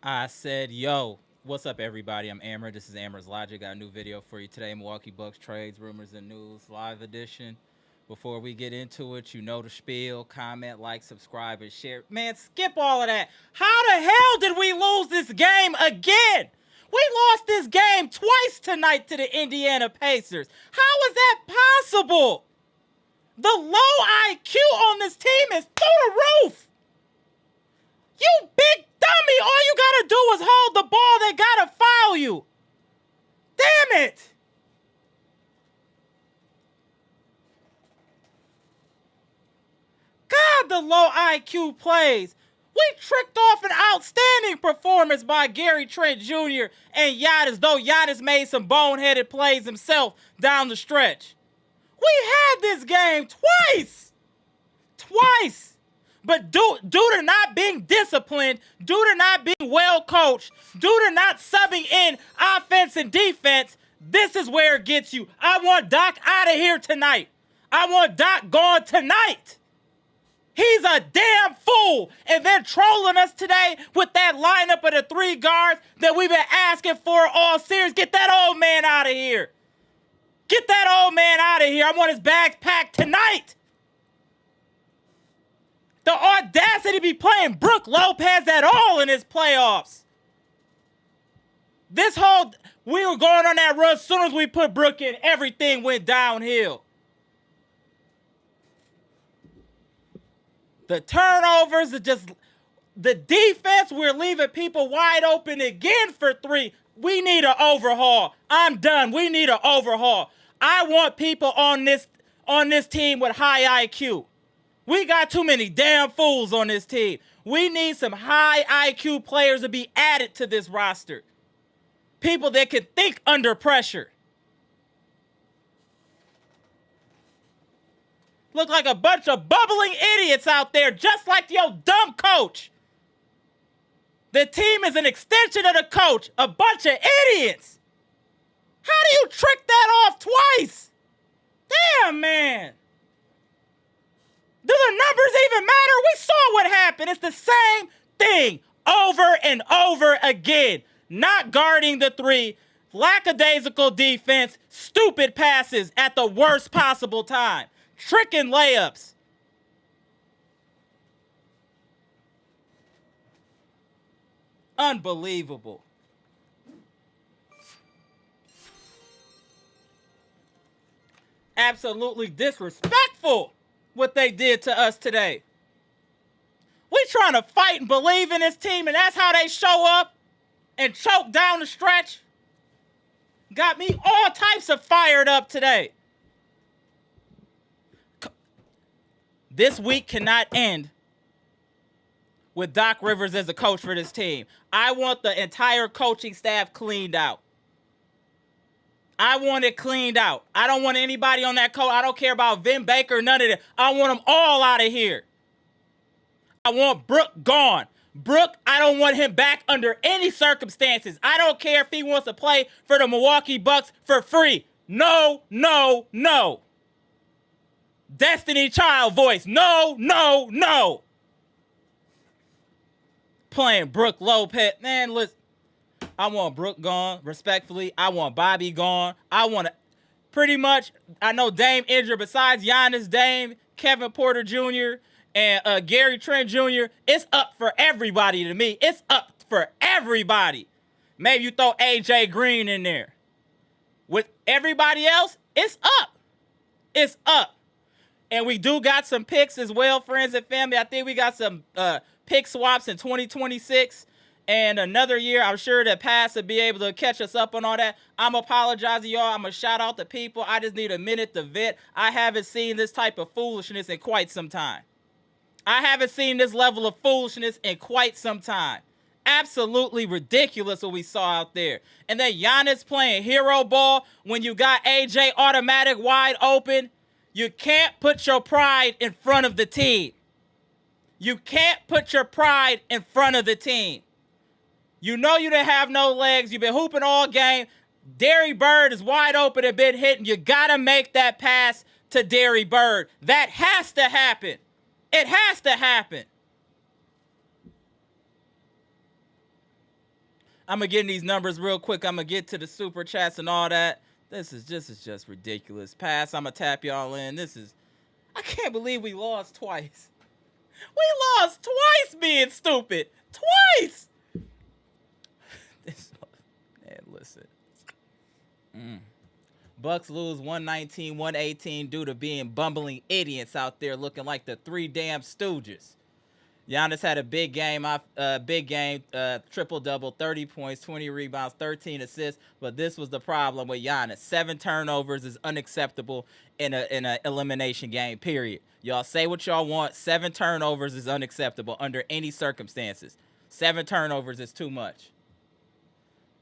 I said, yo, what's up, everybody? I'm Amara. This is Amara's Logic. Got a new video for you today. Milwaukee Bucks trades, rumors, and news live edition. Before we get into it, you know the spiel. Comment, like, subscribe, and share. Man, skip all of that. How the hell did we lose this game again? We lost this game twice tonight to the Indiana Pacers. How is that possible? The low IQ on this team is through the roof. You big dummy, all you gotta do is hold the ball. They gotta foul you. Damn it. God, the low IQ plays. We tricked off an outstanding performance by Gary Trent Jr. and Giannis, though Giannis made some boneheaded plays himself down the stretch. We had this game twice. Twice. But due to not being disciplined, due to not being well coached, due to not subbing in offense and defense, this is where it gets you. I want Doc out of here tonight. I want Doc gone tonight. He's a damn fool. And they're trolling us today with that lineup of the three guards that we've been asking for all series. Get that old man out of here. Get that old man out of here. I want his bags packed tonight. The audacity to be playing Brook Lopez at all in his playoffs. We were going on that run. As soon as we put Brook in, everything went downhill. The turnovers are just, the defense, we're leaving people wide open again for three. We need an overhaul. I'm done. We need an overhaul. I want people on this team with high IQ. We got too many damn fools on this team. We need some high IQ players to be added to this roster. People that can think under pressure. Look like a bunch of bubbling idiots out there, just like your dumb coach. The team is an extension of the coach. A bunch of idiots. How do you trick that off twice? Damn, man. Do the numbers even matter? We saw what happened. It's the same thing over and over again. Not guarding the three, lackadaisical defense, stupid passes at the worst possible time, tricking layups. Unbelievable. Absolutely disrespectful. What they did to us today. We trying to fight and believe in this team, and that's how they show up and choke down the stretch. Got me all types of fired up today. This week cannot end with Doc Rivers as a coach for this team. I want the entire coaching staff cleaned out. I want it cleaned out. I don't want anybody on that coach. I don't care about Vin Baker, none of that. I want them all out of here. I want Brook gone. Brook, I don't want him back under any circumstances. I don't care if he wants to play for the Milwaukee Bucks for free. No, no, no. Destiny Child voice. No, no, no. Playing Brook Lopez. Man, listen. I want Brook gone, respectfully. I want Bobby gone. I want to, pretty much, I know Dame injured. Besides Giannis, Dame, Kevin Porter Jr., and Gary Trent Jr., it's up for everybody to me. It's up for everybody. Maybe you throw AJ Green in there. With everybody else, it's up. It's up. And we do got some picks as well, friends and family. I think we got some pick swaps in 2026. And another year, I'm sure that Pass will be able to catch us up on all that. I'm apologizing, y'all. I'm going to shout out the people. I just need a minute to vet. I haven't seen this type of foolishness in quite some time. I haven't seen this level of foolishness in quite some time. Absolutely ridiculous what we saw out there. And then Giannis playing hero ball when you got AJ automatic wide open. You can't put your pride in front of the team. You can't put your pride in front of the team. You know you didn't have no legs. You've been hooping all game. Derry Bird is wide open and been hitting. You got to make that pass to Derry Bird. That has to happen. It has to happen. I'm gonna get in these numbers real quick. I'm gonna get to the super chats and all that. This is just ridiculous. Pass. I'm gonna tap y'all in. I can't believe we lost twice. We lost twice being stupid. Twice. Man, listen. Bucks lose 119-118 due to being bumbling idiots out there looking like the three damn stooges. Giannis had a big game, triple-double, 30 points, 20 rebounds, 13 assists, but this was the problem with Giannis. 7 turnovers is unacceptable in a elimination game, period. Y'all say what y'all want. 7 turnovers is unacceptable under any circumstances. 7 turnovers is too much.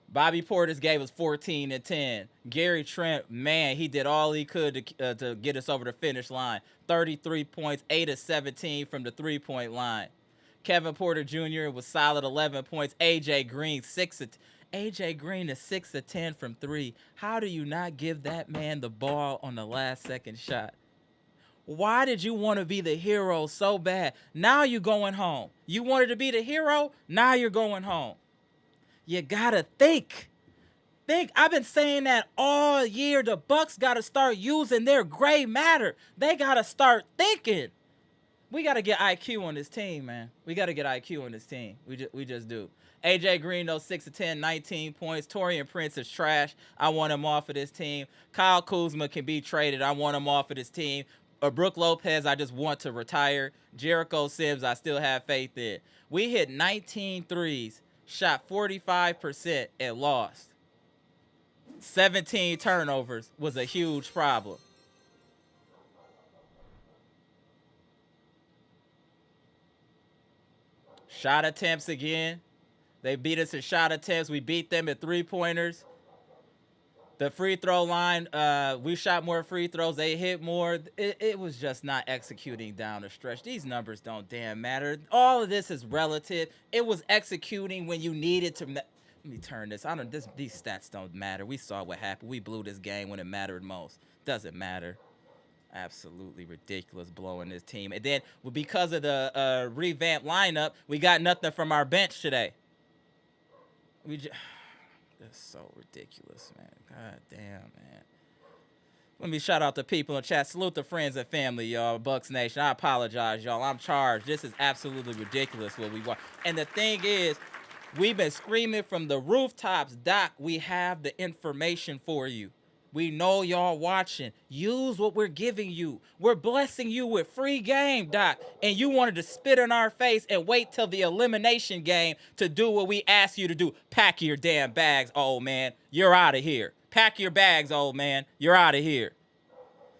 Bobby Portis gave us 14 and 10. Gary Trent, man, he did all he could to get us over the finish line. 33 points, 8 of 17 from the three-point line. Kevin Porter Jr. was solid, 11 points. AJ Green, 6 of 10 from 3. How do you not give that man the ball on the last second shot? Why did you want to be the hero so bad? Now you're going home. You wanted to be the hero? Now you're going home. You gotta think. I've been saying that all year. The Bucks gotta start using their gray matter. They gotta start thinking. We gotta get IQ on this team, man. We gotta get IQ on this team. We just do. AJ Green, though, 6 of 10, 19 points. Taurean Prince is trash. I want him off of this team. Kyle Kuzma can be traded. I want him off of this team. Brook Lopez, I just want to retire. Jericho Sims, I still have faith in. We hit 19 threes. Shot 45% and lost. 17 turnovers was a huge problem. Shot attempts again. They beat us in shot attempts. We beat them at three-pointers. The free throw line, we shot more free throws. They hit more. It was just not executing down the stretch. These numbers don't damn matter. All of this is relative. It was executing when you needed to. Let me turn this. These stats don't matter. We saw what happened. We blew this game when it mattered most. Doesn't matter. Absolutely ridiculous blowing this team. And then because of the revamped lineup, we got nothing from our bench today. That's so ridiculous, man. God damn, man. Let me shout out the people in chat. Salute the friends and family, y'all. Bucks Nation. I apologize, y'all. I'm charged. This is absolutely ridiculous what we want. And the thing is, we've been screaming from the rooftops, Doc, we have the information for you. We know y'all watching. Use what we're giving you. We're blessing you with free game, Doc. And you wanted to spit in our face and wait till the elimination game to do what we asked you to do. Pack your damn bags, old man. You're out of here. Pack your bags, old man. You're out of here.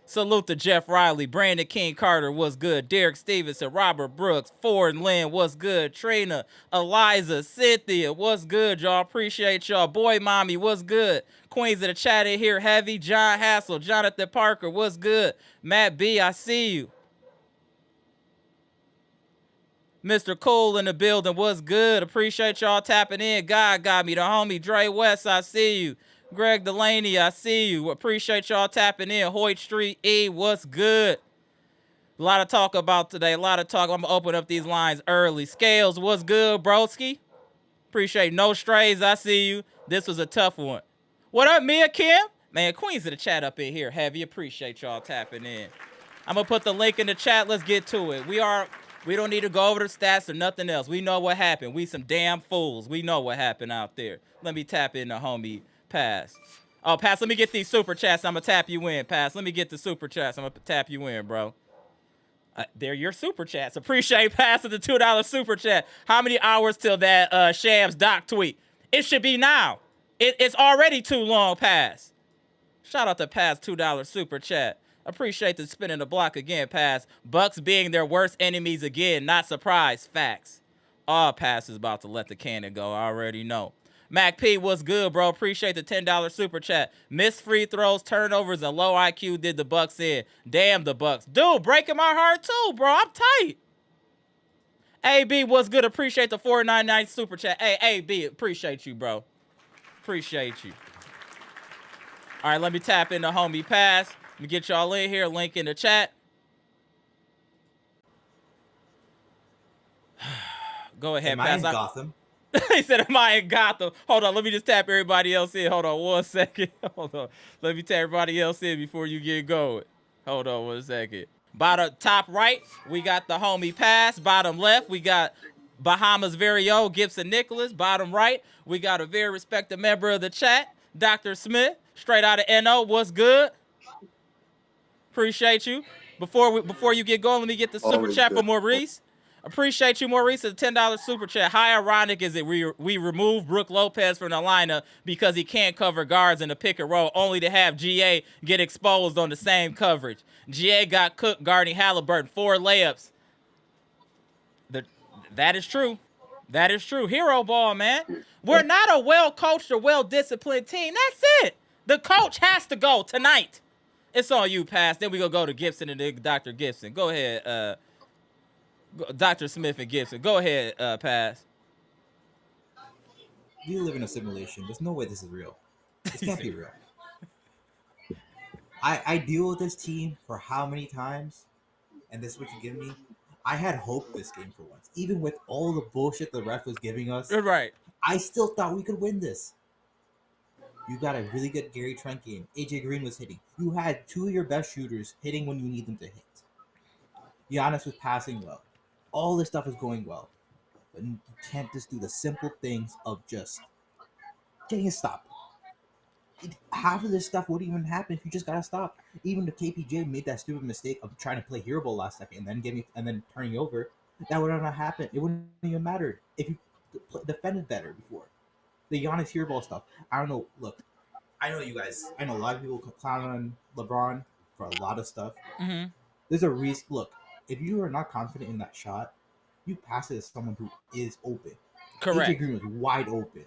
Salute to Jeff Riley, Brandon King Carter, what's good? Derek Stevenson, Robert Brooks, Ford Lynn, what's good? Trina, Eliza, Cynthia, what's good, y'all? Appreciate y'all. Boy Mommy, what's good? Queens of the chat in here, Heavy, John Hassel, Jonathan Parker, what's good? Matt B, I see you. Mr. Cole in the building, what's good? Appreciate y'all tapping in. God got me. The homie Dre West, I see you. Greg Delaney, I see you. Appreciate y'all tapping in. Hoyt Street E, what's good? A lot of talk about today. A lot of talk. I'm going to open up these lines early. Scales, what's good, broski? Appreciate no strays. I see you. This was a tough one. What up, Mia Kim? Man, Queens of the chat up in here. Heavy. Appreciate y'all tapping in. I'm going to put the link in the chat. Let's get to it. We don't need to go over the stats or nothing else. We know what happened. We some damn fools. We know what happened out there. Let me tap in the homie Pass. Oh, Pass, let me get these super chats. I'm going to tap you in, Pass. Let me get the super chats. I'm going to tap you in, bro. They're your super chats. Appreciate Pass with the $2 super chat. How many hours till that Shams Doc tweet? It should be now. It's already too long, Pass. Shout out to Pass, $2 super chat. Appreciate the spinning the block again, Pass. Bucks being their worst enemies again. Not surprised. Facts. All Pass is about to let the cannon go. I already know. Mac P, what's good, bro? Appreciate the $10 super chat. Missed free throws, turnovers, and low IQ did the Bucks in. Damn the Bucks. Dude, breaking my heart too, bro. I'm tight. AB, what's good? Appreciate the $4.99 super chat. Hey, AB, appreciate you, bro. Appreciate you. All right, let me tap into homie Pass. Let me get y'all in here. Link in the chat. Go ahead, Am I Pass. in Gotham? He said, "Am I in Gotham?" Hold on, let me just tap everybody else in. Hold on 1 second. Hold on. Let me tap everybody else in before you get going. Hold on 1 second. Bottom top right, we got the homie Pass. Bottom left, we got Bahamas' very own Gibson Nicholas. Bottom right, we got a very respected member of the chat, Dr. Smith, straight out of NO. What's good? Appreciate you. Before you get going, let me get the super Always chat for good. Maurice. Appreciate you, Maurice. It's a $10 super chat. How ironic is it we removed Brook Lopez from the lineup because he can't cover guards in the pick and roll, only to have GA get exposed on the same coverage. GA got cooked guarding Halliburton, 4 layups. The, that is true. That is true. Hero ball, man. We're not a well-coached or well-disciplined team. That's it. The coach has to go tonight. It's on you, Pass. Then we gonna go to Gibson and then Dr. Gibson. Go ahead, Dr. Smith and Gibson. Go ahead, Pass. We live in a simulation. There's no way this is real. This can't be real. I deal with this team for how many times, and this is what you give me. I had hope this game for once, even with all the bullshit the ref was giving us. Right. I still thought we could win this. You got a really good Gary Trent game. AJ Green was hitting. You had 2 of your best shooters hitting when you need them to hit. Giannis was passing well. All this stuff is going well, but you can't just do the simple things of just getting a stop. Half of this stuff wouldn't even happen if you just gotta stop. Even if KPJ made that stupid mistake of trying to play hero ball last second and then turning over, that would not happen. It wouldn't even matter if you defended better before. The Giannis hero ball stuff. I don't know. Look, I know you guys. I know a lot of people clown on LeBron for a lot of stuff. Mm-hmm. There's a reason. Look, if you are not confident in that shot, you pass it to someone who is open. AJ Correct. Green was wide open.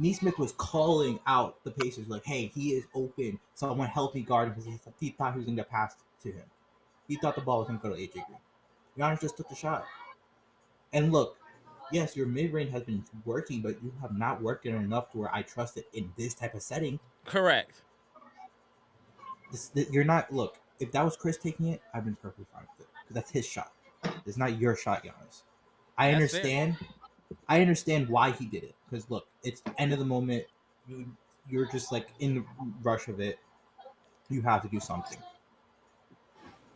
Neesmith was calling out the Pacers like, "Hey, he is open. Someone help me guard him," because he thought he was going to pass to him. He thought the ball was going to go to AJ Green. Giannis just took the shot. And look, yes, your mid range has been working, but you have not worked it enough to where I trust it in this type of setting. Correct. You're not. Look, if that was Chris taking it, I've been perfectly fine with it because that's his shot. It's not your shot, Giannis. I That's fair. understand. I understand why he did it because look, it's the end of the moment. You're just like in the rush of it. You have to do something.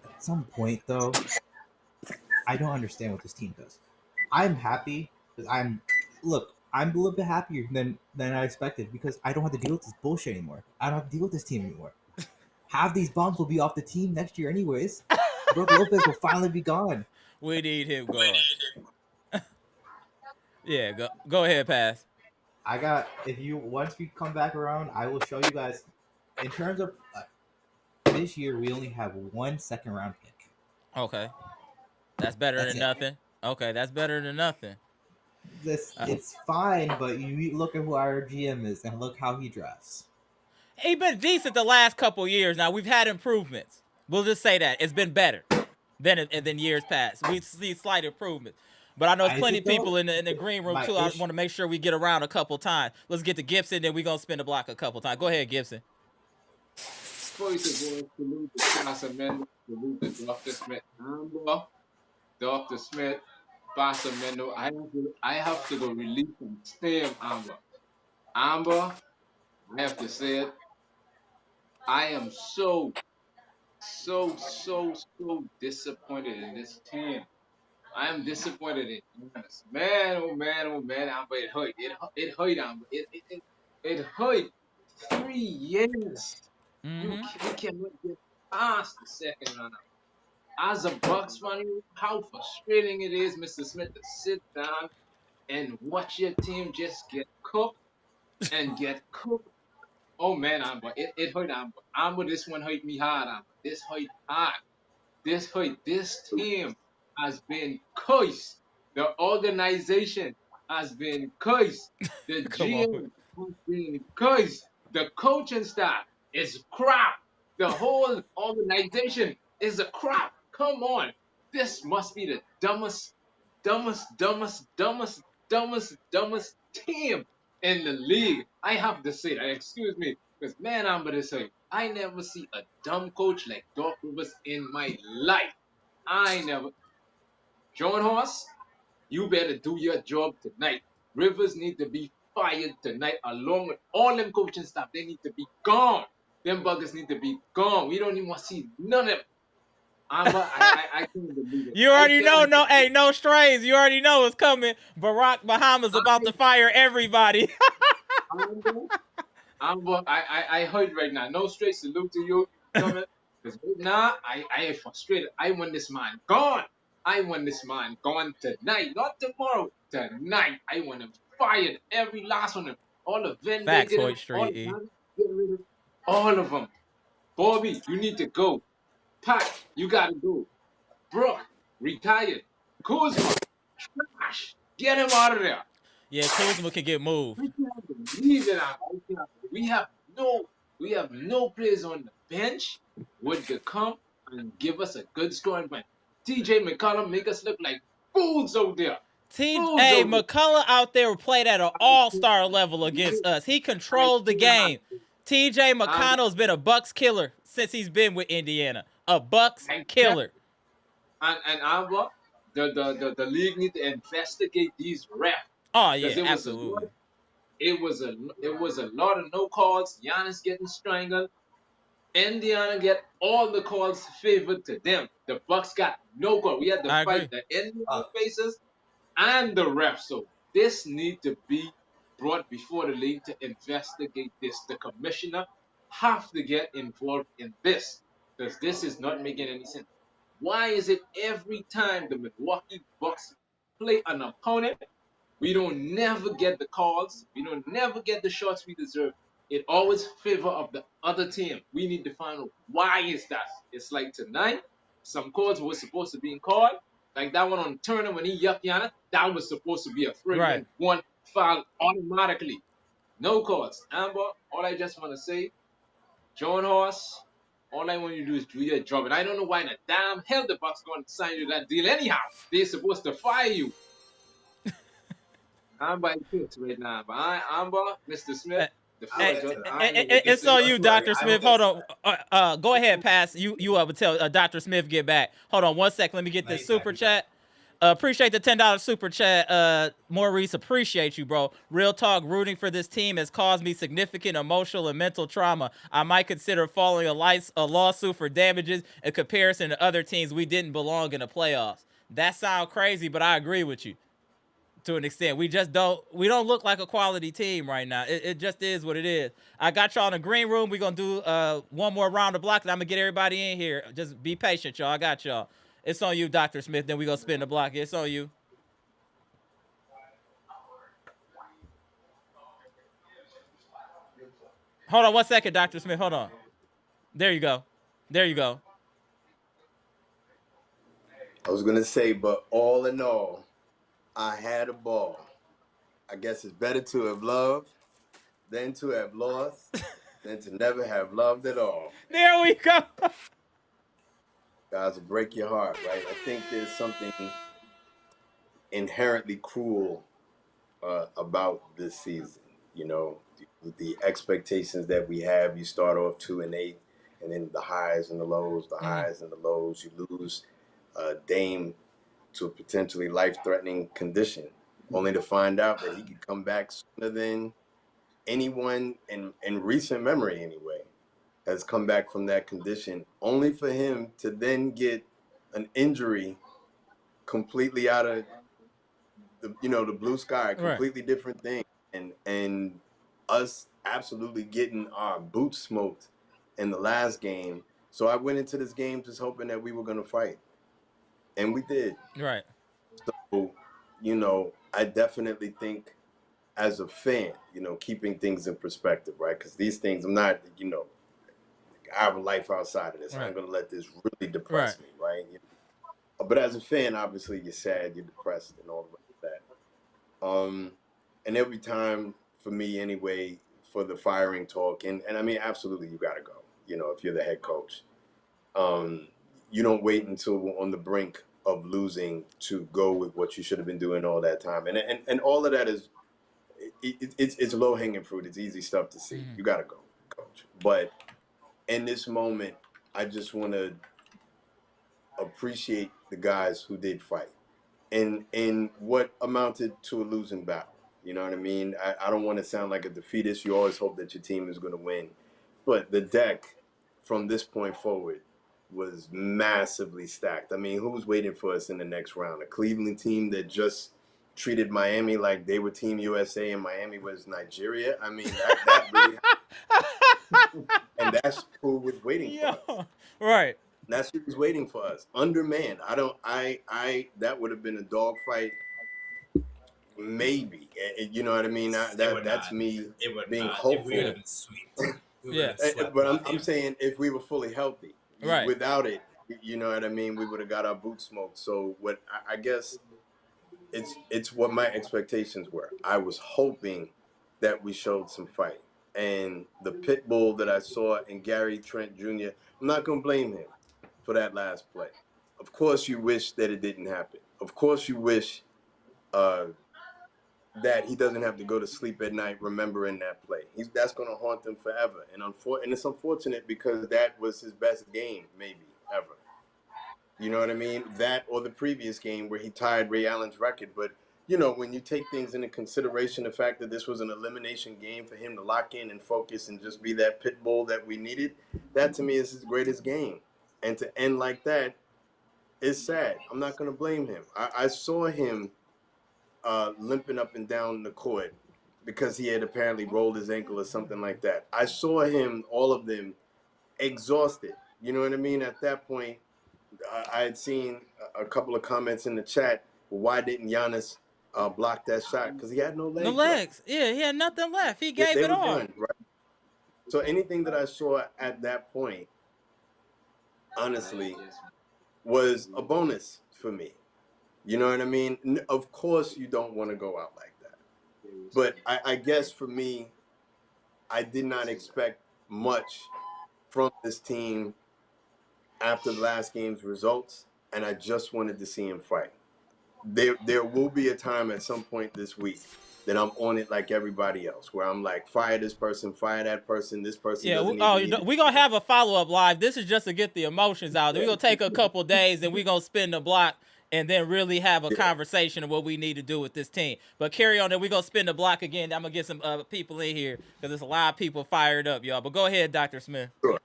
At some point, though, I don't understand what this team does. I'm happy because I'm a little bit happier than I expected because I don't have to deal with this bullshit anymore. I don't have to deal with this team anymore. Half these bums will be off the team next year, anyways. Brook Lopez will finally be gone. We need him gone. Yeah, go ahead, Pass. I got if you once we come back around, I will show you guys. In terms of this year, we only have 1 second-round pick. Okay. That's better That's than it. nothing. Okay, that's better than nothing. It's fine, but you look at who our GM is and look how he drafts. He's been decent the last couple years. Now we've had improvements. We'll just say that it's been better than years past. We see slight improvements. But I know there's plenty of people in the green room too. I want to make sure we get around a couple times. Let's get to Gibson, then we're gonna spin the block a couple times. Go ahead, Gibson. First of all, salute the class amendment, salute the Dr. Smith, Amber, Dr. Smith, Pastor Mendo. I have to go release some steam, Amber. Amber, I have to say it. I am so disappointed in this team. I am disappointed in Giannis. Man, oh man, oh man, Amber, it hurt. It hurt, Amber. It hurt. 3 years. Mm-hmm. We cannot get past the second round. As a Bucks fan, you know how frustrating it is, Mr. Smith, to sit down and watch your team just get cooked and get cooked. Oh man, Amber, it hurt Amber. Amber, this one hurt me hard, Amber. This hurt hard. This hurt. This team has been cursed. The organization has been cursed. The Come on. GM has been cursed. The coaching staff is crap. The whole organization is a crap. Come on. This must be the dumbest team in the league. I have to say that. Excuse me. Because man, I'm gonna say I never see a dumb coach like Doc Rivers in my life. I never. John Horse, you better do your job tonight. Rivers need to be fired tonight, along with all them coaching staff. They need to be gone. Them buggers need to be gone. We don't even want to see none of them. I can't believe it. You already know, no strays. You already know it's coming. Barack Obama's about to fire everybody. I heard right now. No straight salute to you, coming. Because right now, I am frustrated. I want this man gone. I want this man gone tonight, not tomorrow. Tonight, I want him fired. Every last one of them. All the Venn, they Facts, get him. Hoyt All Street, the E. Giannis, get rid of all of them. Bobby, you need to go. Pat, you gotta go. Brooke, retired. Kuzma, trash. Get him out of there. Yeah, Kuzma can get moved. I can't believe it. We have no players on the bench would come and give us a good scoring point. TJ McCollum make us look like fools out there. Fools Hey, out there. McCullough out there played at an all-star level against us. He I controlled the cannot. game. TJ I, McConnell's been a Bucks killer since he's been with Indiana. A Bucks I can't. killer. And Alba, the league need to investigate these refs Oh because yeah, absolutely. it was a lot of no calls. Giannis getting strangled. Indiana get all the calls favored to them. The Bucks got no call. We had to I fight agree. the Indiana faces and the refs. So this need to be brought before the league to investigate this. The commissioner have to get involved in this because this is not making any sense. Why is it every time the Milwaukee Bucks play an opponent, we don't never get the calls. We don't never get the shots we deserve. It always favor of the other team. We need to find out why is that. It's like tonight, some calls were supposed to be called. Like that one on Turner when he yucked Yana, that was supposed to be a free Right. and one foul automatically. No calls. Amber, all I just want to say, John Horse, all I want you to do is do your job. And I don't know why in the damn hell the Bucks going to sign you that deal anyhow. They're supposed to fire you. I'm by picks right now, but Amber, Mr. Smith, the floor is yours. It's on you, Dr. Smith. Hold on. Go ahead, pass. You up until Dr. Smith get back. Hold on 1 second. Let me get this super chat. Appreciate the $10 super chat. Maurice, appreciate you, bro. Real talk, rooting for this team has caused me significant emotional and mental trauma. I might consider filing a lawsuit for damages in comparison to other teams we didn't belong in the playoffs. That sounds crazy, but I agree with you. To an extent, we don't look like a quality team right now. It just is what it is. I got y'all in the green room. We're gonna do one more round of block, and I'm gonna get everybody in here. Just be patient, y'all. I got y'all. It's on you, Dr. Smith. Then we gonna spin the block. It's on you. Hold on 1 second, Dr. Smith. Hold on. There you go. There you go. I was gonna say, but all in all, I had a ball. I guess it's better to have loved than to have lost than to never have loved at all. There we go. Guys, will break your heart, right? I think there's something inherently cruel about this season. You know, the expectations that we have. You start off 2-8, and then the highs and the lows, highs and the lows. You lose Dame to a potentially life-threatening condition, only to find out that he could come back sooner than anyone in recent memory anyway has come back from that condition, only for him to then get an injury completely out of the blue sky, completely different thing, and us absolutely getting our boots smoked in the last game. So I went into this game just hoping that we were going to fight, and we did. Right. So, I definitely think as a fan, keeping things in perspective, right? Because these things, I'm not, I have a life outside of this. Right. I'm going to let this really depress me, right? But as a fan, obviously, you're sad, you're depressed, and all of that. And every time, for me anyway, for the firing talk, and I mean, absolutely, you got to go, if you're the head coach. You don't wait until on the brink of losing to go with what you should have been doing all that time. And all of that is, it's low-hanging fruit. It's easy stuff to see. You got to go, coach. But in this moment, I just want to appreciate the guys who did fight in what amounted to a losing battle. You know what I mean? I don't want to sound like a defeatist. You always hope that your team is going to win. But the deck from this point forward was massively stacked. I mean, who's waiting for us in the next round? A Cleveland team that just treated Miami like they were Team USA and Miami was Nigeria? I mean, that really and that's who was waiting for us. Right. That's who was waiting for us. Undermanned. That would have been a dogfight. Maybe. You know what I mean? That's me being hopeful. It would have been sweet. But I'm saying if we were fully healthy, right. Without it, you know what I mean, we would have got our boots smoked. So what I guess it's what my expectations were. I was hoping that we showed some fight. And the pit bull that I saw in Gary Trent Jr., I'm not going to blame him for that last play. Of course you wish that it didn't happen. Of course you wish that he doesn't have to go to sleep at night remembering that play. That's going to haunt him forever. And it's unfortunate because that was his best game, maybe, ever. You know what I mean? That or the previous game where he tied Ray Allen's record. But, you know, when you take things into consideration, the fact that this was an elimination game for him to lock in and focus and just be that pit bull that we needed, that to me is his greatest game. And to end like that is sad. I'm not going to blame him. I saw him limping up and down the court because he had apparently rolled his ankle or something like that. I saw him, all of them, exhausted. You know what I mean? At that point, I had seen a couple of comments in the chat. Why didn't Giannis block that shot? Because he had no legs. No legs. Left. Yeah, he had nothing left. He gave it all. Done, right? So anything that I saw at that point, honestly, was a bonus for me. You know what I mean? Of course you don't want to go out like that. But I guess for me, I did not expect much from this team after the last game's results, and I just wanted to see him fight. There will be a time at some point this week that I'm on it like everybody else, where I'm like, fire this person, fire that person, this person doesn't even we're going to have a follow-up live. This is just to get the emotions out. We're going to take a couple days, and we're going to spin the block and then really have a conversation of what we need to do with this team. But carry on, and we're going to spin the block again. I'm going to get some people in here because there's a lot of people fired up, y'all. But go ahead, Dr. Smith. Sure.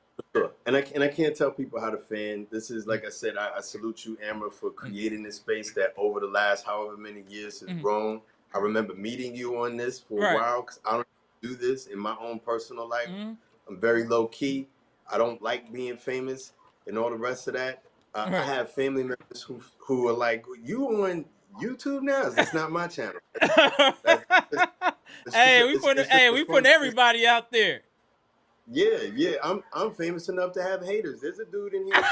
And I can't tell people how to fan. This is, like I said, I salute you, Amara, for creating this space that over the last however many years has grown. I remember meeting you on this for a while because I don't do this in my own personal life. I'm very low-key. I don't like being famous and all the rest of that. I have family members who are like, you on YouTube now? It's not my channel. We putting everybody out there. Yeah. I'm famous enough to have haters. There's a dude in here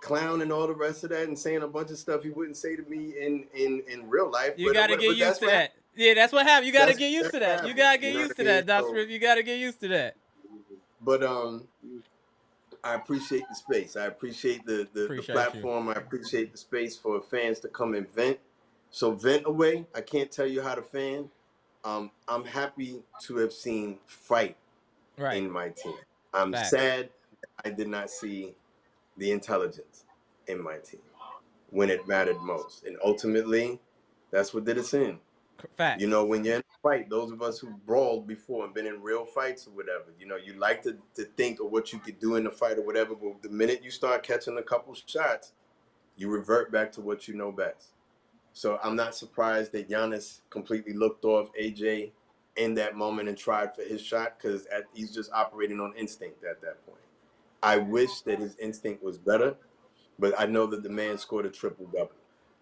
clown and all the rest of that and saying a bunch of stuff he wouldn't say to me in real life. You got to get used to that. Yeah, that's what happened. You got to get used to that. You got to get used to that, Dr. Smith. You got to get used to that. But I appreciate the space. I appreciate the platform. I appreciate the space for fans to come and vent. So vent away. I can't tell you how to fan. I'm happy to have seen fight in my team. I'm sad I did not see the intelligence in my team when it mattered most. And ultimately, that's what did us in. Fact. You know, when you're in a fight, those of us who brawled before and been in real fights or whatever, you know, you like to think of what you could do in the fight or whatever, but the minute you start catching a couple shots, you revert back to what you know best. So I'm not surprised that Giannis completely looked off AJ in that moment and tried for his shot because he's just operating on instinct at that point. I wish that his instinct was better, but I know that the man scored a triple-double.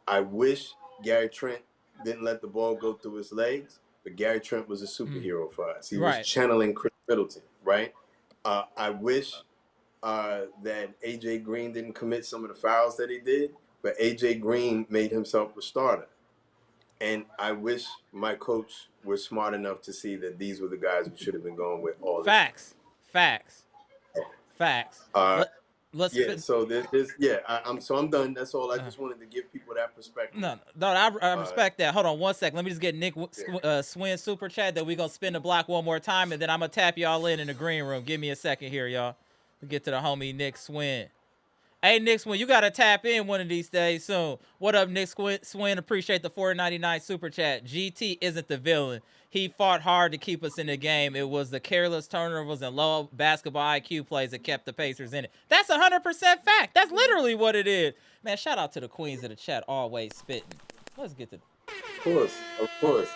I wish Gary Trent didn't let the ball go through his legs, but Gary Trent was a superhero for us. He was channeling Chris Middleton, right? I wish that A.J. Green didn't commit some of the fouls that he did, but A.J. Green made himself a starter. And I wish my coach was smart enough to see that these were the guys we should have been going with all Facts. So I'm done. That's all. I just wanted to give people that perspective. No, I respect that. Hold on 1 second. Let me just get Nick Swin super chat that we're going to spin the block one more time, and then I'm going to tap y'all in the green room. Give me a second here, y'all. We get to the homie Nick Swin. Hey, Nick Swin, you got to tap in one of these days soon. What up, Nick Swin? Appreciate the 4.99 super chat. GT isn't the villain. He fought hard to keep us in the game. It was the careless turnovers and low basketball IQ plays that kept the Pacers in it. That's 100% fact. That's literally what it is. Man, shout out to the queens of the chat, always spitting. Let's get to Of course.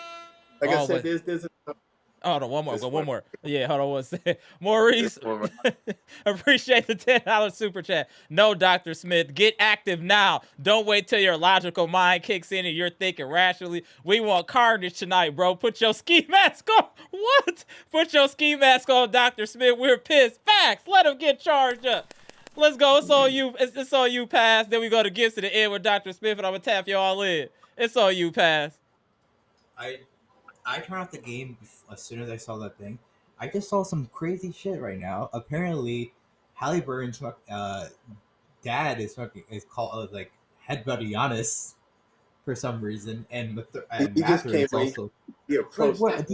Like I said, always. there's Hold on, one more. this Go one one. more. Yeah, hold on one second. Maurice, This one. appreciate the $10 super chat. No, Dr. Smith, get active now. Don't wait till your logical mind kicks in and you're thinking rationally. We want carnage tonight, bro. Put your ski mask on. What? Put your ski mask on, Dr. Smith. We're pissed. Facts. Let him get charged up. Let's go. It's on you. It's on you, Pass. Then we go to Gibson to end with Dr. Smith, and I'm going to tap y'all in. It's on you, Pass. I turned off the game as soon as I saw that thing. I just saw some crazy shit right now. Apparently, Halliburton's dad is called like headbutt Giannis for some reason, and He just Mather came is also. He Like, approached what,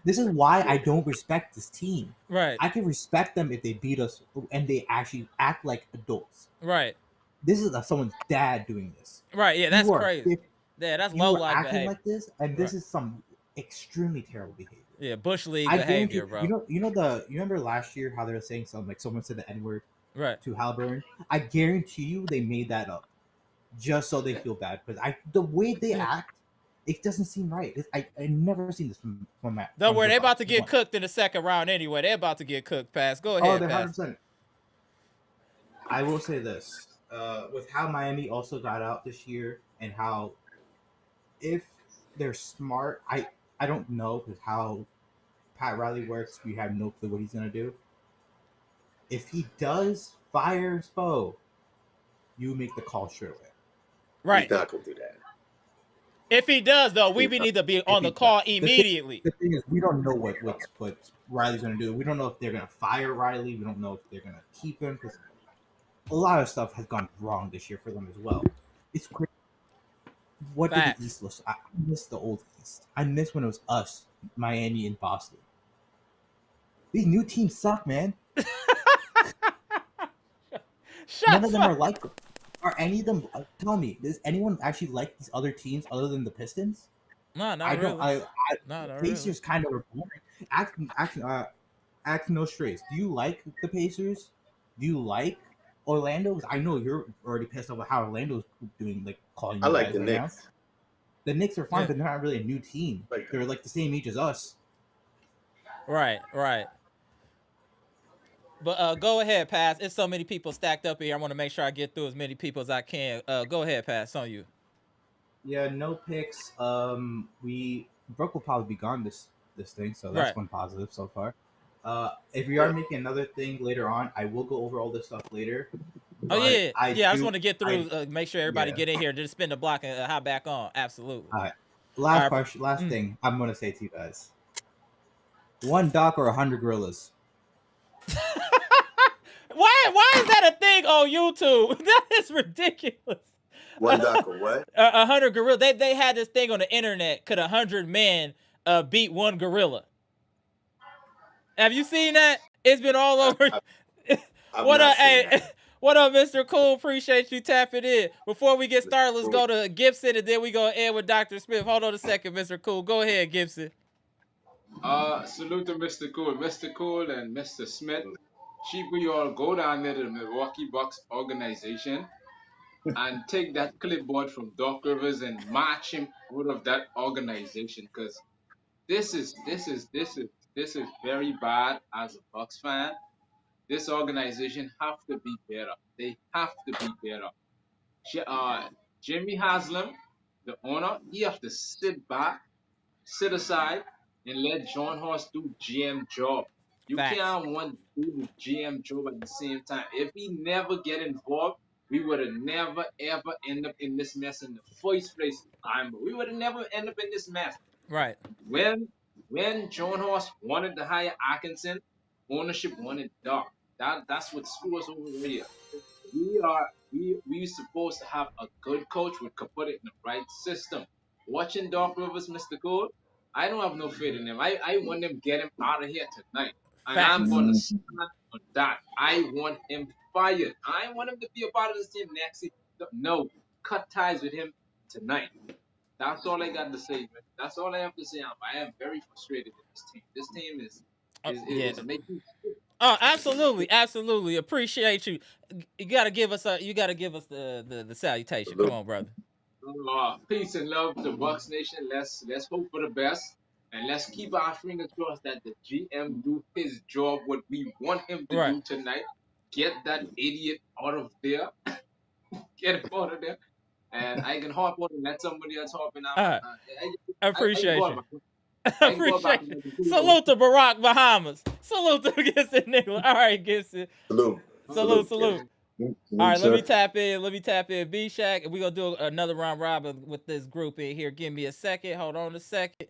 this is why I don't respect this team. Right. I can respect them if they beat us and they actually act like adults. Right. This is someone's dad doing this. Right. Yeah, that's You are crazy. Yeah, that's you low are life acting behavior. like this, and this is some extremely terrible behavior. Yeah, Bush League I behavior, guarantee bro. you remember last year how they were saying something like someone said the N-word Right. to Halliburton? I guarantee you they made that up just so they feel bad because the way they act, it doesn't seem right. I never seen this from Matt. Don't worry, they about to get cooked in the second round anyway. They're about to get cooked. Pass. Go ahead. Oh, they're Pass. 100%. I will say this: with how Miami also got out this year, and how if they're smart, I don't know because how Pat Riley works, we have no clue what he's gonna do. If he does fire Spo, you make the call straight away. Right. He's not gonna do that. If he does, though, we need to be on the call immediately. The thing is, we don't know what Riley's gonna do. We don't know if they're gonna fire Riley. We don't know if they're gonna keep him because a lot of stuff has gone wrong this year for them as well. It's crazy. What did the East look? I miss the old East. I miss when it was us, Miami and Boston. These new teams suck, man. None of them are like them. Are any of them? Tell me, does anyone actually like these other teams other than the Pistons? No, not I really. don't. Pacers kind of are boring. Act no strays. Do you like the Pacers? Do you like Orlando? 'Cause I know you're already pissed off at how Orlando's doing, like calling you I like guys the right Knicks. now. The Knicks are fine, Yeah. but they're not really a new team. Like- They're like the same age as us. Right. But go ahead, Pass. It's so many people stacked up here. I want to make sure I get through as many people as I can. Go ahead, Pass. On you. Yeah, no picks. Brooke will probably be gone this thing, so that's one positive so far. If we are making another thing later on, I will go over all this stuff later. Oh yeah, I just want to get through. Make sure everybody get in here. Just spin the block and hop back on. Absolutely. All right. Last question. Last thing I'm gonna say to you guys: one doc or 100 gorillas? Why is that a thing on YouTube? That is ridiculous. One doc or what? 100 gorilla. They had this thing on the internet. Could 100 men beat one gorilla? Have you seen that? It's been all over. What up, hey? What up, Mr. Cool? Appreciate you tapping in. Before we get started, let's go to Gibson, and then we go end with Dr. Smith. Hold on a second, Mr. Cool. Go ahead, Gibson. Salute to Mr. Cool. Mr. Cool and Mr. Smith. Chief, we all go down there to the Milwaukee Bucks organization and take that clipboard from Doc Rivers and march him out of that organization, because this is very bad as a Bucks fan. This organization have to be better. They have to be better. Jimmy Haslam, the owner, he have to sit sit aside, and let John Horst do GM job. You can't want to do the GM job at the same time. If he never get involved, we would have never ever end up in this mess in the first place. We would have never end up in this mess. Right. When John Horst wanted to hire Atkinson, ownership wanted Doc. That's what screws us over here. We supposed to have a good coach who could put it in the right system. Watching Doc Rivers, Mr. Cole, I don't have no faith in him. I want them get him out of here tonight. And I'm gonna stand on that. I want him fired. I ain't want him to be a part of this team next season. No, cut ties with him tonight. That's all I got to say, man. That's all I have to say. I am very frustrated with this team. This team Yeah. is making. Oh, absolutely, absolutely. Appreciate you. You gotta give us the salutation. Come on, brother. Peace and love to Bucks Nation. Let's hope for the best. And let's keep our fingers crossed that the GM do his job, what we want him to Right. do tonight. Get that idiot out of there. Get him out of there. And I can hop on and let somebody else hop in. I can Appreciate go you. back. I can go back Appreciate and you. let the people. Salute to Barack Bahamas. Salute to Gibson Nicholas. All right, Gibson. Salute. Salute. All right, let me tap in. B Shack, and we gonna do another round robin with this group in here. Give me a second. Hold on a second.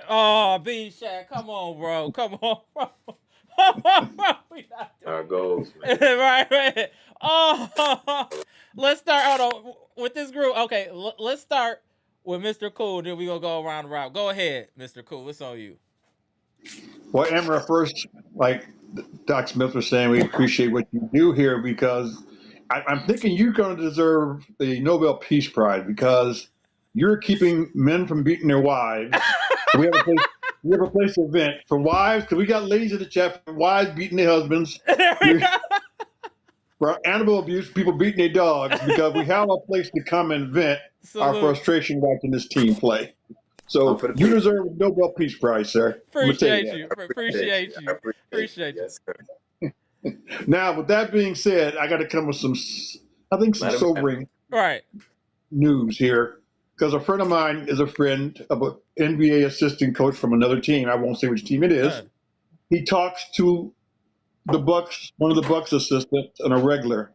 Oh, B Shack, come on, bro. Come on, bro. We not doing Our goals, man. right. Oh, let's start with this group. Okay, let's start with Mr. Cool. Then we gonna go around the route. Go ahead, Mr. Cool. It's on you. Well, Amara, first, like Doc Smith was saying, we appreciate what you do here because I'm thinking you're going to deserve the Nobel Peace Prize because you're keeping men from beating their wives. We have a place, we have a place to vent for wives because we got ladies in the chat for wives beating their husbands. There we go. For animal abuse, people beating their dogs because we have a place to come and vent our Salute. frustration watching this team play. So For the you people. deserve a Nobel Peace Prize, sir. Appreciate I'm you. Appreciate you. Appreciate you. Yes, sir. Now, with that being said, I got to come with some sobering Right. news here because a friend of mine is a friend of an NBA assistant coach from another team. I won't say which team it is. He talks to the Bucks, one of the Bucks assistants, on a regular.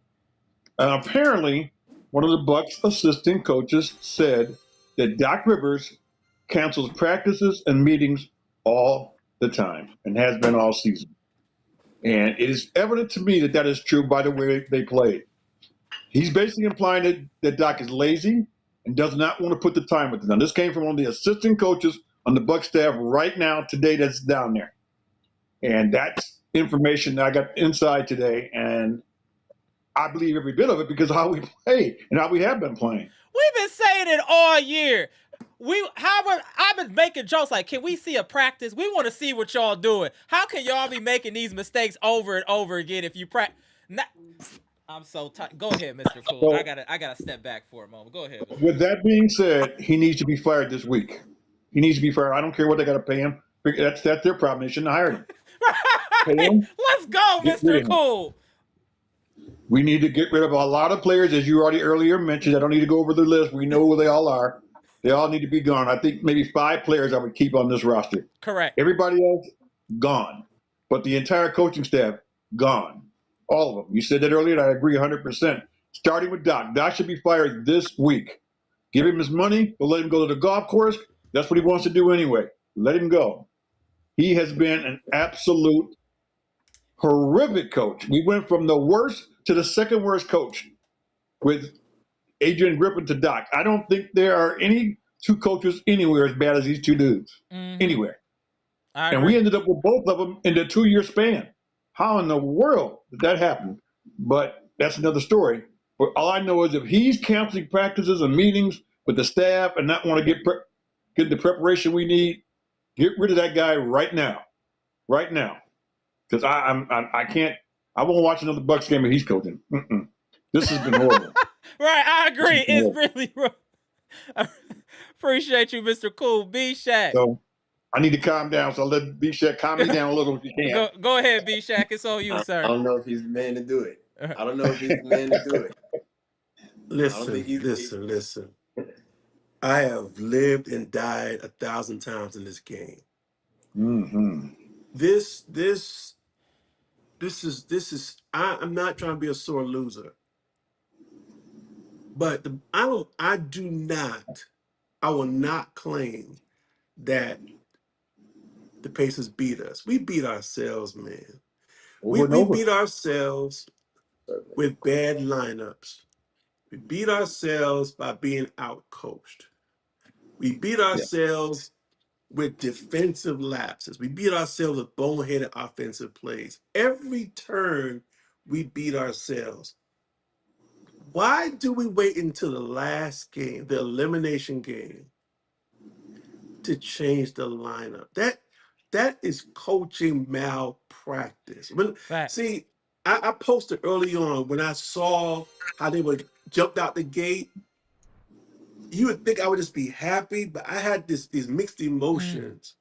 And apparently, one of the Bucks assistant coaches said that Doc Rivers cancels practices and meetings all the time and has been all season. And it is evident to me that that is true by the way they played. He's basically implying that Doc is lazy and does not want to put the time with it. Now, this came from one of the assistant coaches on the Buck staff right now today that's down there. And that's information that I got inside today. And I believe every bit of it because of how we play and how we have been playing. We've been saying it all year. I've been making jokes like, can we see a practice? We want to see what y'all doing. How can y'all be making these mistakes over and over again if you practice? I'm so tired. Go ahead, Mr. Cool. So, I gotta step back for a moment. Go ahead. With that being said, he needs to be fired this week. He needs to be fired. I don't care what they got to pay him. That's their problem. They shouldn't have hired him. Pay him. Let's go, Mr. Cool. We need to get rid of a lot of players, as you already earlier mentioned. I don't need to go over the list. We know who they all are. They all need to be gone. I think maybe 5 players I would keep on this roster. Correct. Everybody else, gone. But the entire coaching staff, gone. All of them. You said that earlier, and I agree 100%. Starting with Doc. Doc should be fired this week. Give him his money, but let him go to the golf course. That's what he wants to do anyway. Let him go. He has been an absolute horrific coach. We went from the worst to the second worst coach with Adrian Griffin to Doc. I don't think there are any 2 coaches anywhere as bad as these 2 dudes. Anywhere. And we ended up with both of them in the 2-year span. How in the world did that happen? But that's another story. But all I know is if he's canceling practices and meetings with the staff and not want to get the preparation we need, get rid of that guy right now. Right now. Because I can't. I won't watch another Bucks game if he's coaching. This has been horrible. Right, I agree. It's really rough. Appreciate you, Mr. Cool. B-Shack. So I need to calm down. So I'll let B-Shack calm me down a little if you can. Go ahead, B-Shack. It's on you, sir. I don't know if he's the man to do it. I don't know if he's the man to do it. Listen. I have lived and died 1,000 times in this game. This is. I'm not trying to be a sore loser, but I will not claim that the Pacers beat us. We beat ourselves, man. We beat ourselves with bad lineups. We beat ourselves by being outcoached. We beat ourselves with defensive lapses. We beat ourselves with boneheaded offensive plays. Every turn we beat ourselves. Why do we wait until the last game, the elimination game, to change the lineup? That is coaching malpractice. Facts. See, I posted early on when I saw how they would jumped out the gate. You would think I would just be happy, but I had these mixed emotions.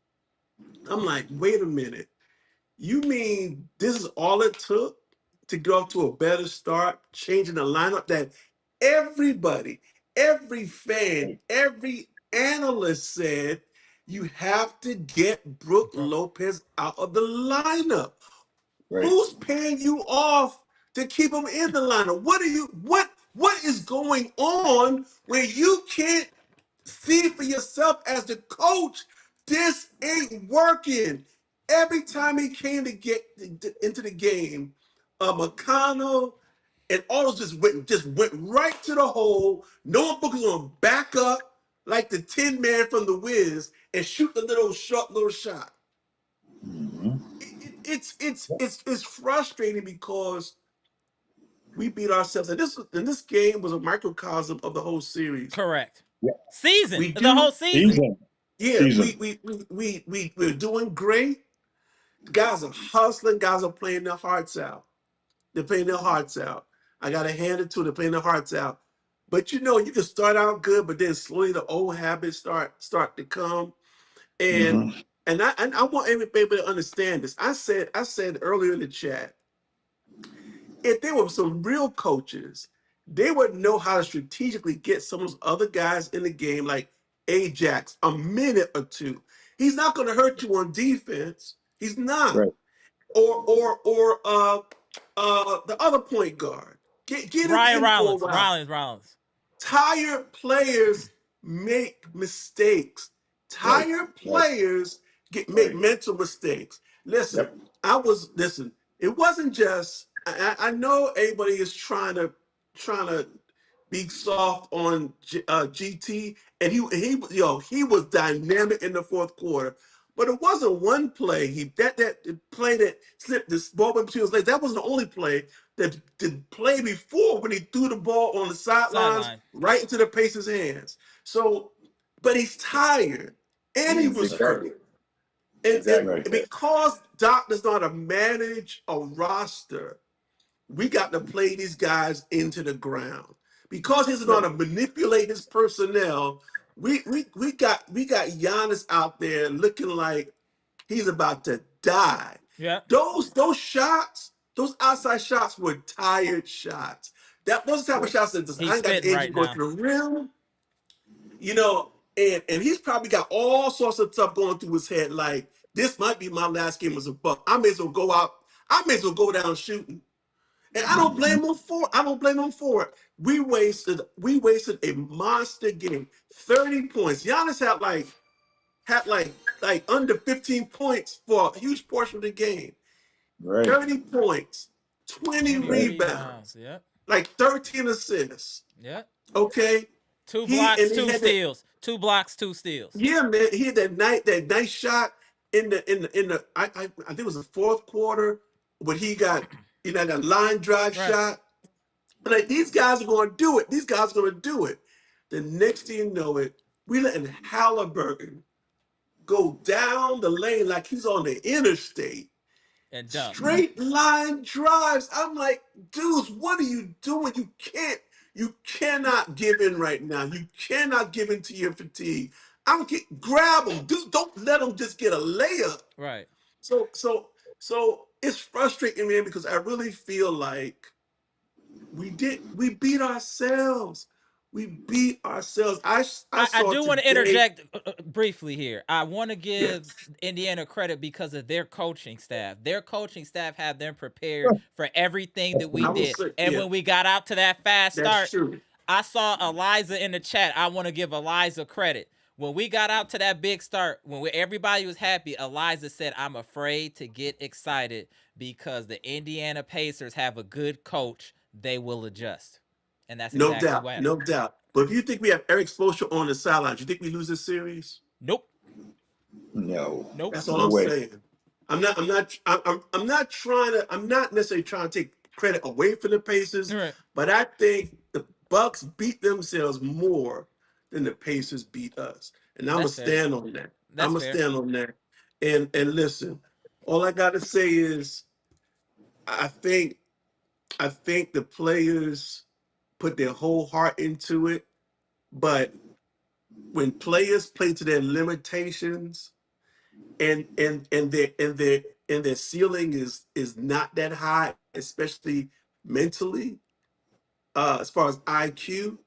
I'm like, wait a minute. You mean this is all it took to get off to a better start, changing the lineup that everybody, every fan, every analyst said you have to get Brooke Bro, Lopez out of the lineup? Right. Who's paying you off to keep him in the lineup? What is going on where you can't see for yourself as the coach? This ain't working. Every time he came to get into the game, McConnell and all those just went right to the hole. Noah Booker's gonna back up like the Tin Man from the Wiz and shoot the short little shot. Mhm. It's frustrating because we beat ourselves, and this game was a microcosm of the whole series. correct. Yeah. Season. We The do, whole season. Season. yeah. Season. We're doing great. Guys are hustling. Guys are playing their hearts out. They're playing their hearts out. I got to hand it to them. They're playing their hearts out. But you can start out good, but then slowly the old habits start to come. And Hmm. I want everybody to understand this. I said earlier in the chat, if there were some real coaches, they would know how to strategically get some of those other guys in the game, like Ajax, a minute or two. He's not going to hurt you on defense. He's not. Right. Or the other point guard. Get him Ryan in for a Rollins. while. Rollins. Tired players make mistakes. Right. Tired Right. players make Right. mental mistakes. Listen, Yep. listen. It wasn't just. I know everybody is trying to be soft on GT, and he was dynamic in the fourth quarter. But it wasn't one play. That play that slipped this ball between his legs. That wasn't the only play. The play before when he threw the ball on the sidelines Sideline. right into the Pacers' hands. So, but he's tired and he was Exactly. hurt. And Exactly. because Doc does not manage a roster, we got to play these guys into the ground. Because he's going Right. to manipulate his personnel, we got Giannis out there looking like he's about to die. Yep. Those shots, those outside shots were tired shots. Those type of Right. shots that just, He's I ain't got the spitting energy right to go to now. the rim, and he's probably got all sorts of stuff going through his head. Like, this might be my last game as a Buck. I may as well go out. I may as well go down shooting. And I don't Mhm. blame him for. I don't blame him for it. We wasted a monster game. 30 points. Giannis had like under 15 points for a huge portion of the game. Right. 30 points, 20 20 Right. rebounds. rebounds, Yep. like 13 assists. Yep. Okay. Two He blocks, and he two had that. steals. 2 blocks, 2 steals. Yeah, man. He had that nice shot in the I think it was the fourth quarter, but he got that line drive Right. shot. Like, these guys are going to do it. These guys are going to do it. The next thing you know it, we letting Halliburton go down the lane like he's on the interstate. And dunk. Straight line drives. I'm like, dudes, what are you doing? You cannot give in right now. You cannot give in to your fatigue. I don't get grab them. Dude, don't let them just get a layup. Right. So it's frustrating, man, because I really feel like we beat ourselves. We beat ourselves. I I saw do want to today. interject briefly here. I want to give Yes, Indiana credit because of their coaching staff. Their coaching staff had them prepared for everything that we I will did. say, And yeah, when we got out to that fast that's start, true. I saw Eliza in the chat. I want to give Eliza credit. When we got out to that big start, everybody was happy, Eliza said, "I'm afraid to get excited because the Indiana Pacers have a good coach. They will adjust." And that's No exactly doubt, what happened. no doubt. But if you think we have Eric Spoelstra on the sidelines, you think we lose this series? Nope. No. Nope. That's all No I'm way. saying. I'm not necessarily trying to take credit away from the Pacers, Right. but I think the Bucks beat themselves more than the Pacers beat us. And I'm gonna That's fair. stand on that. I'm That's gonna fair. stand on that. And listen, all I gotta say is I think I think the players put their whole heart into it, but when players play to their limitations and their ceiling is not that high, especially mentally, as far as IQ,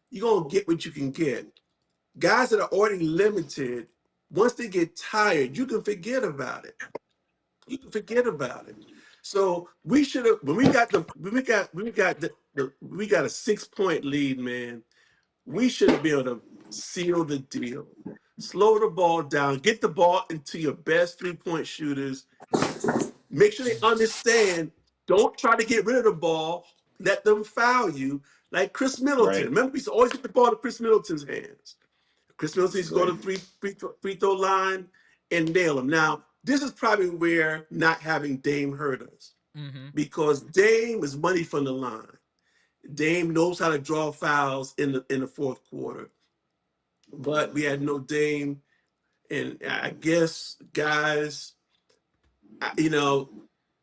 you're gonna get what you can get. Guys that are already limited, once they get tired, you can forget about it. You can forget about it. So we should have when we got a 6 point lead, man. We should be able to seal the deal. Slow the ball down, get the ball into your best 3 point shooters. Make sure they understand. Don't try to get rid of the ball. Let them foul you, like Chris Middleton. Right. Remember, we used to always get the ball to Chris Middleton's hands. Chris Middleton used to go Right. to the free throw line and nail him. Now, this is probably where not having Dame hurt us Mm-hmm. because Dame is money from the line. Dame knows how to draw fouls in the fourth quarter, but we had no Dame, and I guess guys, you know,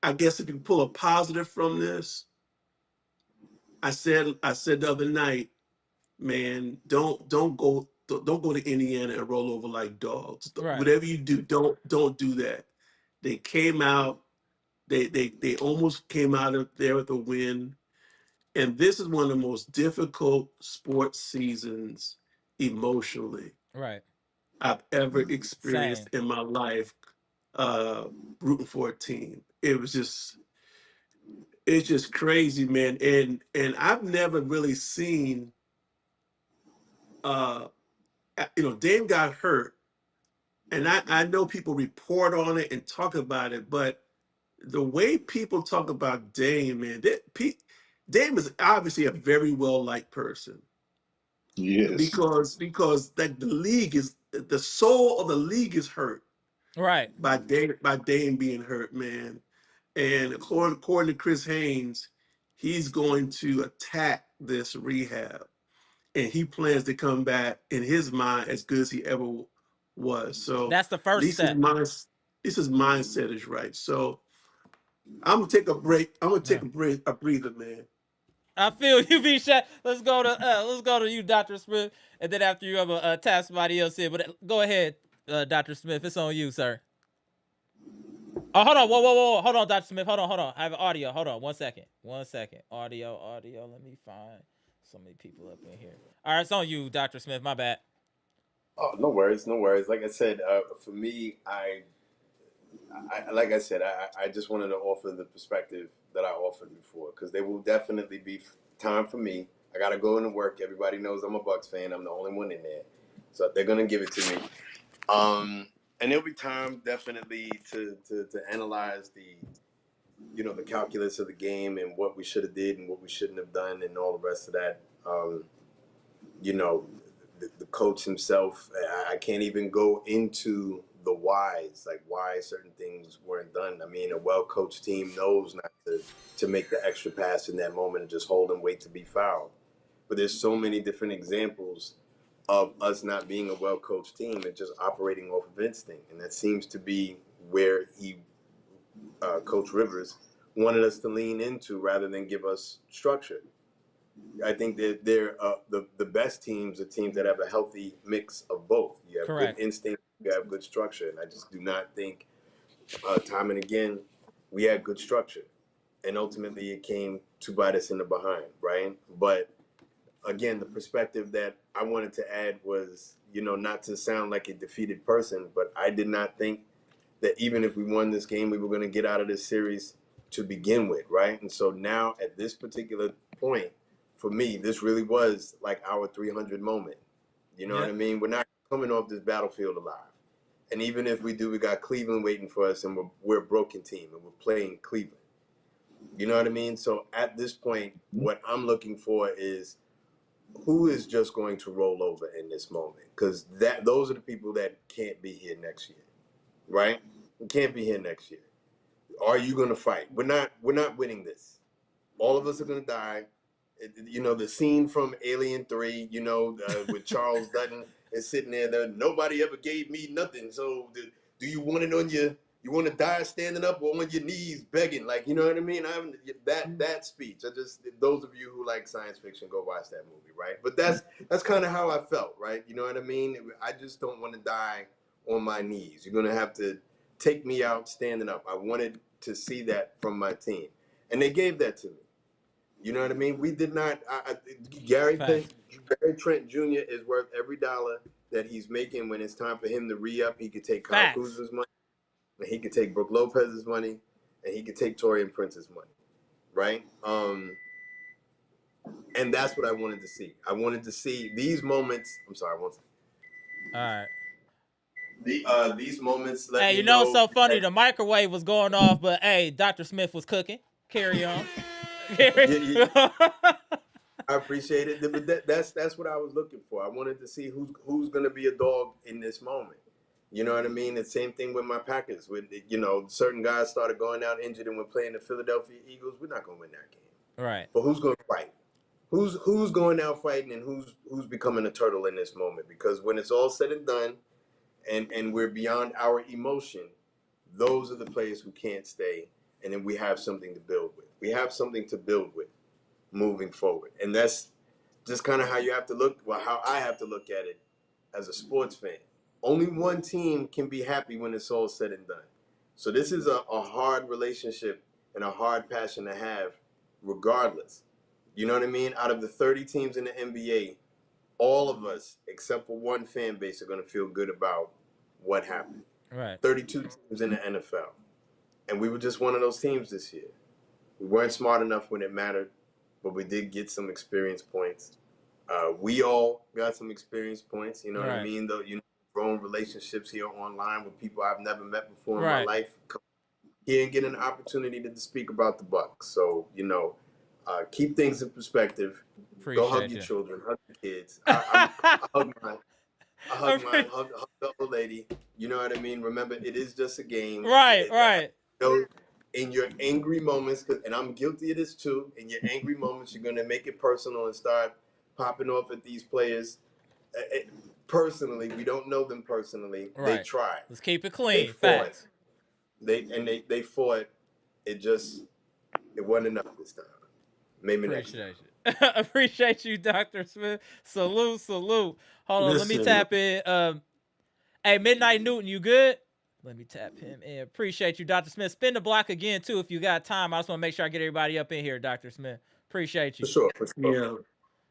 I guess if you pull a positive from this, I said the other night, man, don't go to Indiana and roll over like dogs. Right. Whatever you do, don't do that. They came out, they almost came out of there with a win. And this is one of the most difficult sports seasons emotionally Right. I've ever experienced Same. in my life, uh, rooting for a team. It's just crazy, man. And I've never really seen, uh, Dame got hurt, and I know people report on it and talk about it, but the way people talk about Dame, man, Dame is obviously a very well liked person Yes. because like the soul of the league is hurt Right. by Dame being hurt, man. And according to Chris Haynes, he's going to attack this rehab, and he plans to come back in his mind as good as he ever was. So That's the at first least his step. mind, at least his mindset is right. So I'm gonna take a break. I'm gonna take Yeah. a breather, man. I feel you, be shot. Let's go to you, Dr. Smith, and then after you, I'm gonna tap somebody else here. But go ahead, Dr. Smith. It's on you, sir. Oh, hold on. Whoa. Hold on, Dr. Smith. Hold on. I have audio. Hold on. 1 second. 1 second. Audio. Let me find so many people up in here. All right, it's on you, Dr. Smith. My bad. Oh, no worries, no worries. Like I said, for me, like I said, I just wanted to offer the perspective that I offered before because there will definitely be time for me. I gotta go into work. Everybody knows I'm a Bucks fan. I'm the only one in there, so they're gonna give it to me. And there'll be time definitely to analyze the calculus of the game and what we should have did and what we shouldn't have done and all the rest of that. You know, the coach himself, I can't even go into the whys, like why certain things weren't done. I mean, a well-coached team knows not to make the extra pass in that moment and just hold and wait to be fouled. But there's so many different examples of us not being a well-coached team and just operating off of instinct. And that seems to be where Coach Rivers, wanted us to lean into rather than give us structure. I think that the best teams are teams that have a healthy mix of both. You have good Correct. instinct, you have good structure, and I just do not think time and again we had good structure, and ultimately it came to bite us in the behind, right? But again, the perspective that I wanted to add was, not to sound like a defeated person, but I did not think that even if we won this game, we were going to get out of this series to begin with, right? And so now at this particular point, for me, this really was like our 300 moment. You know what I Yep. mean? We're not coming off this battlefield alive. And even if we do, we got Cleveland waiting for us, and we're a broken team, and we're playing Cleveland. You know what I mean? So at this point, what I'm looking for is who is just going to roll over in this moment, because those are the people that can't be here next year, right? We can't be here next year. Are you going to fight? We're not winning this. All of us are gonna die. You know, the scene from Alien 3, you know, with Charles Dutton is sitting there. Nobody ever gave me nothing. So do you want it on you want to die standing up or on your knees begging? Like, you know what I mean? That speech. Those of you who like science fiction, go watch that movie, right? But that's kind of how I felt, right? You know what I mean? I just don't want to die on my knees. You're gonna have to take me out standing up. I wanted to see that from my team, and they gave that to me. You know what I mean? We did not. Gary Trent Jr. is worth every dollar that he's making. When it's time for him to re-up, he could take Kyle Kuzma's money, and he could take Brooke Lopez's money, and he could take Torian Prince's money, right? And that's what I wanted to see. I wanted to see these moments. I'm sorry, one second. All right. These moments Hey, you know what's so funny? The microwave was going off, but hey, Dr. Smith was cooking. Carry on. I appreciate it, but that's what I was looking for. I wanted to see who's going to be a dog in this moment. You know what I mean? The same thing with my Packers. With, you know, certain guys started going out injured and we're playing the Philadelphia Eagles. We're not going to win that game. Right. But who's going to fight? Who's going out fighting, and who's becoming a turtle in this moment? Because when it's all said and done, and we're beyond our emotion, those are the players who can't stay, and then we have something to build with. We have something to build with moving forward. And that's just kind of how you have to look, well, how I have to look at it as a sports fan. Only one team can be happy when it's all said and done. So this is a hard relationship and a hard passion to have regardless. You know what I mean? Out of the 30 teams in the NBA, all of us, except for one fan base, are going to feel good about what happened. Right. 32 teams in the NFL. And we were just one of those teams this year. We weren't smart enough when it mattered, but we did get some experience points. We all got some experience points, you know what I mean? Though, you know, growing relationships here online with people I've never met before in my life. Here and get an opportunity to speak about the Bucks. So, you know, keep things in perspective. Go hug your children, hug your kids. I hug mine. I hug mine, hug the old lady. You know what I mean? Remember, it is just a game. Right. You know, in your angry moments, and I'm guilty of this too, in your angry moments, you're going to make it personal and start popping off at these players. Personally, we don't know them personally. They tried. Let's keep it clean. They fought. They fought. It wasn't enough this time. Maybe next time. Appreciate you, Dr. Smith. Salute. Hold on, let me tap in. Hey, Midnight Newton, you good? Let me tap him in. Appreciate you, Dr. Smith. Spin the block again, too, if you got time. I just want to make sure I get everybody up in here, Dr. Smith. Appreciate you. For sure. Yeah.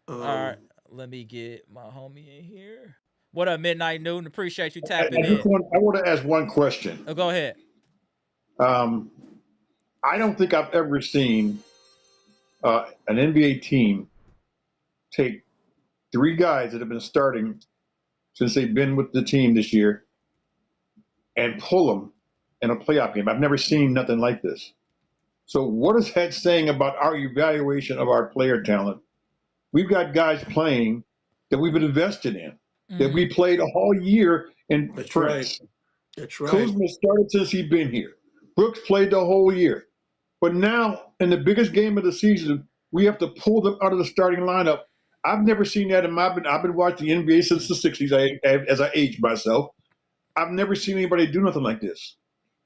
All right. Let me get my homie in here. What up, Midnight Newton? Appreciate you tapping in. I want to ask one question. Oh, go ahead. I don't think I've ever seen an NBA team take 3 guys that have been starting since they've been with the team this year and pull them in a playoff game. I've never seen nothing like this. So what is that saying about our evaluation of our player talent? We've got guys playing that we've been invested in, that we played a whole year in Prince. That's right. Kuzma started since he's been here. Brooks played the whole year. But now, in the biggest game of the season, we have to pull them out of the starting lineup. I've never seen that I've been watching the NBA since the 60s as I age myself. I've never seen anybody do nothing like this.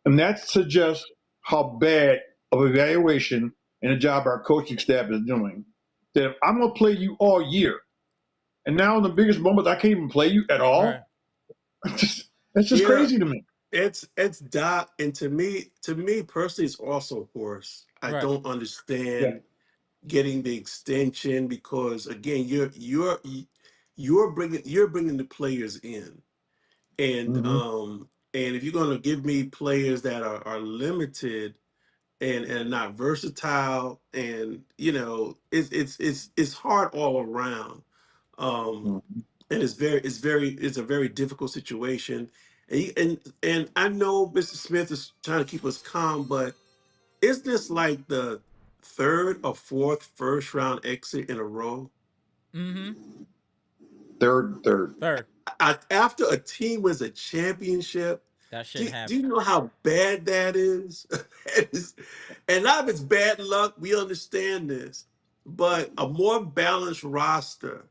And that suggests how bad of evaluation and a job our coaching staff is doing. That if I'm going to play you all year, and now in the biggest moments, I can't even play you at all. Right. That's just crazy to me. It's Doc, and to me personally, it's also horse. I don't understand getting the extension because again, you're bringing the players in, and and if you're going to give me players that are limited and not versatile, and you know, it's hard all around. And it's a very difficult situation. And I know Mr. Smith is trying to keep us calm, but is this like the third or fourth first round exit in a row? Third. After a team wins a championship, That Do, shouldn't do you happen. know how bad that is? And not if it's bad luck, we understand this. But a more balanced roster,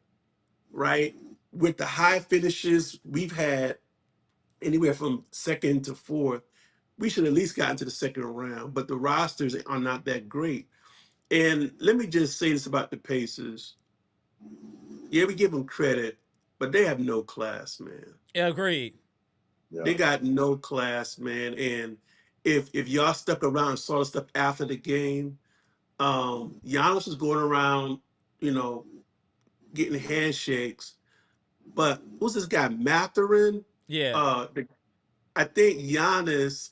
right? With the high finishes we've had anywhere from second to fourth, we should at least got into the second round. But the rosters are not that great. And let me just say this about the Pacers. Yeah, we give them credit, but they have no class, man. Agreed. They Yeah. got no class, man. And if y'all stuck around and saw the stuff after the game, Giannis was going around, you know, getting handshakes. But who's this guy, Matherin? Yeah. I think Giannis,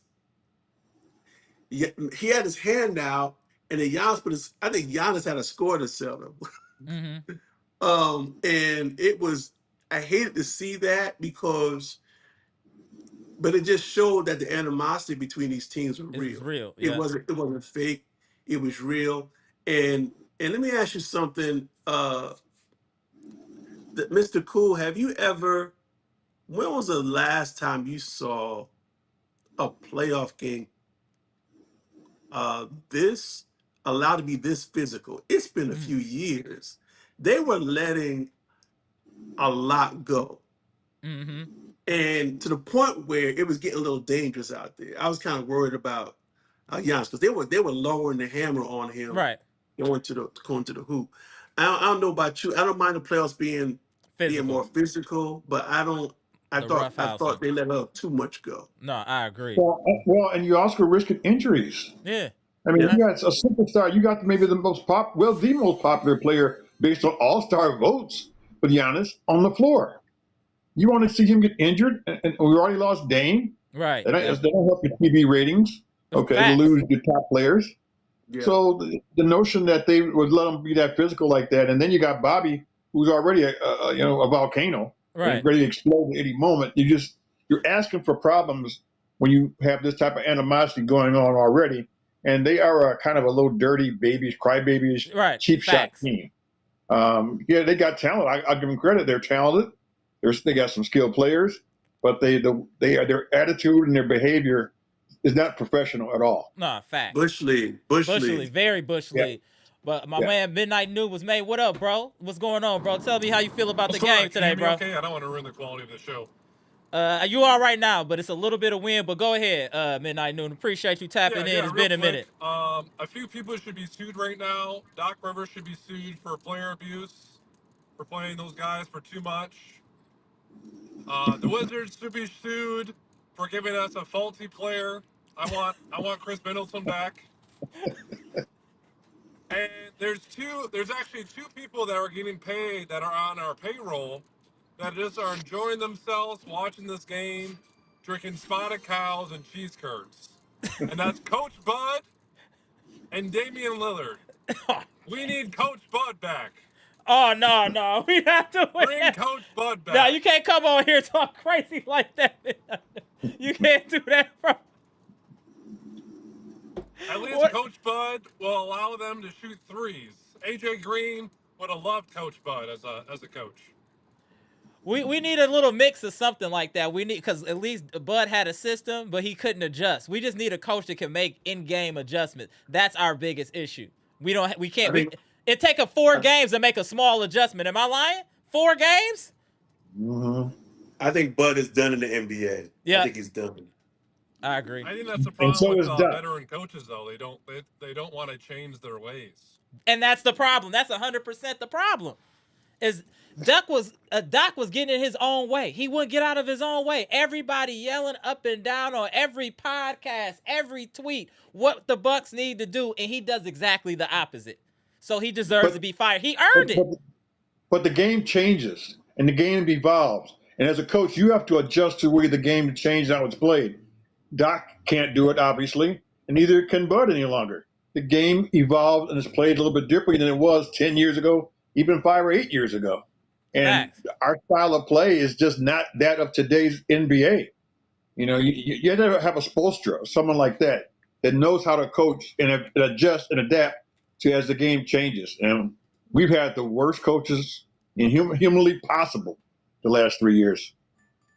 he had his hand out, and then Giannis put his. I think Giannis had a score to sell him. Mm-hmm. And it was. I hated to see that because, but it just showed that the animosity between these teams were It was real. real. It Yeah. wasn't. It wasn't fake. It was real. And let me ask you something, Mr. Cool. Have you ever? When was the last time you saw a playoff game this allowed to be this physical? It's been a few years. They were letting a lot go, Mm-hmm. and to the point where it was getting a little dangerous out there. I was kind of worried about Giannis because they were lowering the hammer on him Right. going to the hoop. I don't know about you. I don't mind the playoffs being Physical. more physical, but I don't. I The thought rough I housing. thought they let up too much go. No, I agree. Well, and you also risking injuries. Yeah. I mean, And you that's got a superstar. You got maybe the the most popular player based on all-star votes with Giannis on the floor. You want to see him get injured, and we already lost Dame. right. That don't help your TV ratings. Okay, to Facts. lose your top players. Yeah, So the notion that they would let him be that physical like that, and then you got Bobby, who's already a volcano and Right. ready to explode at any moment. You're asking for problems when you have this type of animosity going on already, and they are a kind of a little dirty babyish, crybabish, Right. cheap shot Facts. team. Yeah, they got talent. I'll give them credit. They're talented. They got some skilled players, but their attitude and their behavior is not professional at all. No, facts. Bush Bush League, League. very Bush Yeah, League. But my yeah. man Midnight New was made. What up, bro? What's going on, bro? Tell me how you feel about What's the going on? game Can you today, hear me bro. okay? I don't want to ruin the quality of the show. You all right now, but it's a little bit of wind. But go ahead, Midnight Noon. Appreciate you tapping in. It's Real been a quick. minute. A few people should be sued right now. Doc Rivers should be sued for player abuse, for playing those guys for too much. The Wizards should be sued for giving us a faulty player. I want Chris Middleton back. And there's actually two people that are getting paid that are on our payroll that just are enjoying themselves watching this game, drinking spotted cows and cheese curds. And that's Coach Bud and Damian Lillard. We need Coach Bud back. Oh no, we not doing Bring that. Coach Bud No, back. you can't come on here and talk crazy like that. You can't do that, bro. At least What? Coach Bud will allow them to shoot threes. AJ Green would have loved Coach Bud as a coach. We need a little mix of something like that. We need, because at least Bud had a system, but he couldn't adjust. We just need a coach that can make in-game adjustments. That's our biggest issue. We I can't. think It take a 4 games to make a small adjustment. Am I lying? 4 games? Mm-hmm. I think Bud is done in the NBA. I Yeah, think he's done. I agree. I think that's the And problem so with is Doc. veteran coaches, though. They don't want to change their ways. And that's the problem. That's 100% the problem. Is Doc was getting in his own way. He wouldn't get out of his own way. Everybody yelling up and down on every podcast, every tweet, what the Bucks need to do, and he does exactly the opposite. So he deserves to But be fired. He but, earned it. but but the game changes and the game evolves. And as a coach, you have to adjust to the way the game changes how it's played. Doc can't do it, obviously, and neither can Bud any longer. The game evolved and is played a little bit differently than it was 10 years ago, even 5 or 8 years ago. And Facts. our style of play is just not that of today's NBA. You have to have a Spoelstra, someone like that knows how to coach and adjust and adapt to as the game changes. And we've had the worst coaches in humanly possible the last 3 years.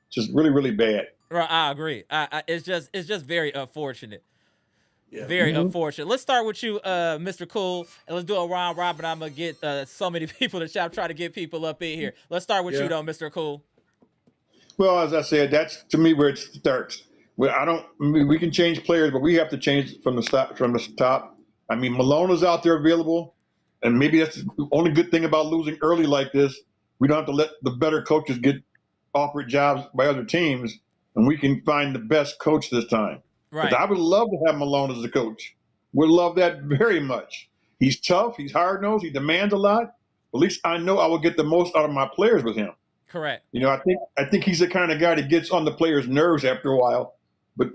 Just really, really bad. Right, I agree. It's just very unfortunate. Yeah. Very unfortunate. Let's start with you, Mr. Cool, and let's do a round robin. I'm gonna get so many people to chat. Try to get people up in here. Let's start with you Yeah. though, Mr. Cool. Well, as I said, that's to me where it starts. Well, I mean, we can change players, but we have to change from the stop. From the top. I mean, Malone is out there available, and maybe that's the only good thing about losing early like this. We don't have to let the better coaches get offered jobs by other teams, and we can find the best coach this time. Because Right, I would love to have Malone as a coach. Would love that very much. He's tough. He's hard nosed. He demands a lot. At least I know I will get the most out of my players with him. correct. You know, I think he's the kind of guy that gets on the players' nerves after a while. But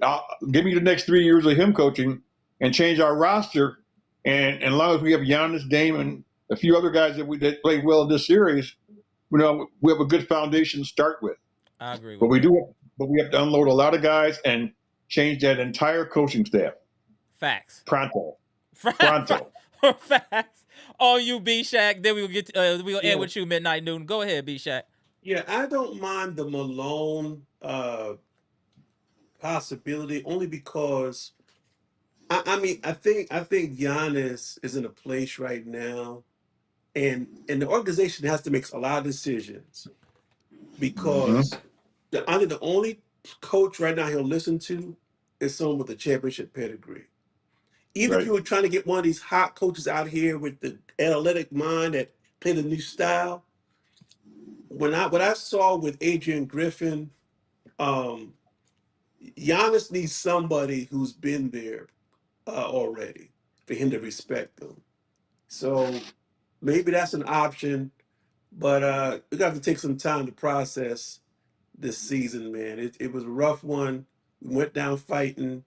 give me the next 3 years of him coaching and change our roster. And as long as we have Giannis, Dame, and a few other guys that played well in this series, we have a good foundation to start with. I agree But with that. but we have to unload a lot of guys and change that entire coaching staff. Facts. Pronto, Facts. pronto. Facts. On you, B Shack. Then we will we'll end Yeah. with you, Midnight Noon. Go ahead, B Shack. Yeah. I don't mind the Malone possibility only because I mean I think Giannis is in a place right now, and the organization has to make a lot of decisions Hmm. because the only coach right now he'll listen to is someone with a championship pedigree. Even if Right. you were trying to get one of these hot coaches out here with the analytic mind that played a new style, what I saw with Adrian Griffin, um, Giannis needs somebody who's been there already for him to respect them. So maybe that's an option, but we got to take some time to process this season, man. It was a rough one. We went down fighting,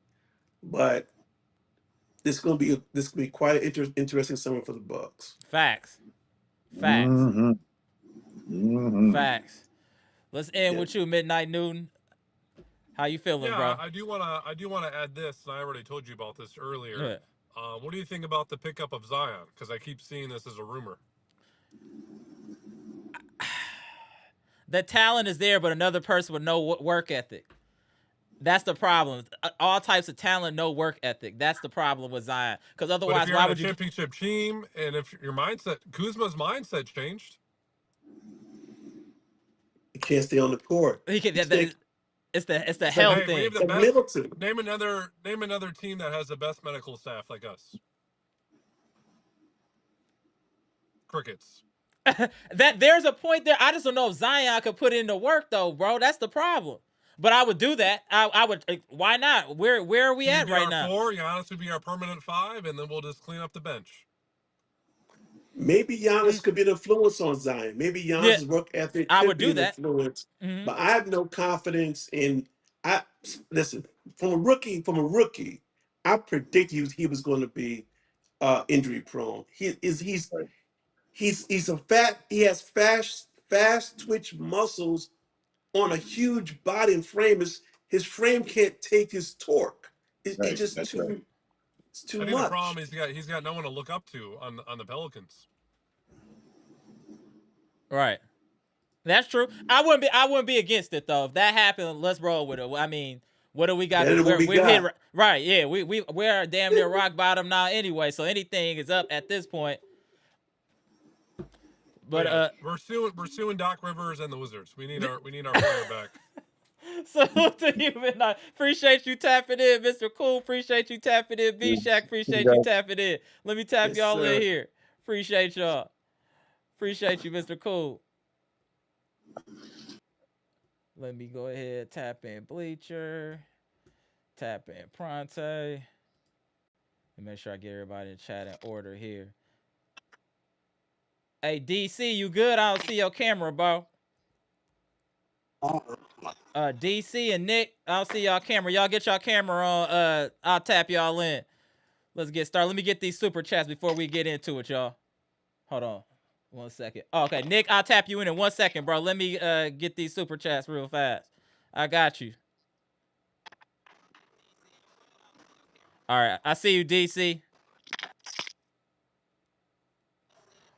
but this gonna be quite an interesting summer for the Bucks. Facts. Facts. Hmm. Hmm. Facts. Let's end Yeah. with you, Midnight Noon. How you feeling, Yeah, bro? I do wanna add this, and I already told you about this earlier. Yeah. What do you think about the pickup of Zion? Because I keep seeing this as a rumor. The talent is there, but another person with no work ethic. That's the problem. All types of talent, no work ethic. That's the problem with Zion. Because But if otherwise, you're why on a would you? championship team, and if your mindset, Kuzma's mindset changed, He can't stay on the court. He can. He stay It's the it's like health hey, we have thing. the like best. Middleton. Name another team that has the best medical staff like us. Crickets. That there's a point there. I just don't know if Zion could put in the work though, bro. That's the problem. But I would do that. I would. Why not? Where are we He'd at be right our now? 4. Giannis would be our permanent 5, and then we'll just clean up the bench. Maybe Mm, Giannis could be an influence on Zion. Maybe yeah, Giannis's work ethic I could would be do an that. influence. Hmm. But I have no confidence in. I listen from a rookie. From a rookie, I predict he was going to be injury prone. Right. He's a fat. He has fast twitch muscles on a huge body and frame. His frame can't take his torque. It's Right. just That's right. too I think the much. problem is he's got no one to look up to on the Pelicans. Right. That's true. I wouldn't be against it though. If that happened, let's roll with it. I mean, what do we got? Better than what we We've hit got. right. Yeah, we're damn near rock bottom now anyway. So anything is up at this point. But But yeah, we're suing Doc Rivers and the Wizards. We need our player back. salute to you, Midnight. Appreciate you tapping in, Mr. Cool. Appreciate you tapping in, B Yes. Shack. Appreciate you tapping in. Let me tap Yes, y'all in sir. here. Appreciate y'all. Appreciate you, Mr. Cool. Let me go ahead, tap in Bleacher, tap in Pronte, and make sure I get everybody in chat in order here. Hey, DC, you good? I don't see your camera, bro. DC and Nick, I don't see y'all camera. Y'all get y'all camera on. I'll tap y'all in. Let's get started. Let me get these super chats before we get into it, y'all. Hold on. 1 second. Oh, okay, Nick, I'll tap you in 1 second, bro. Let me get these super chats real fast. I got you. All right, I see you, DC.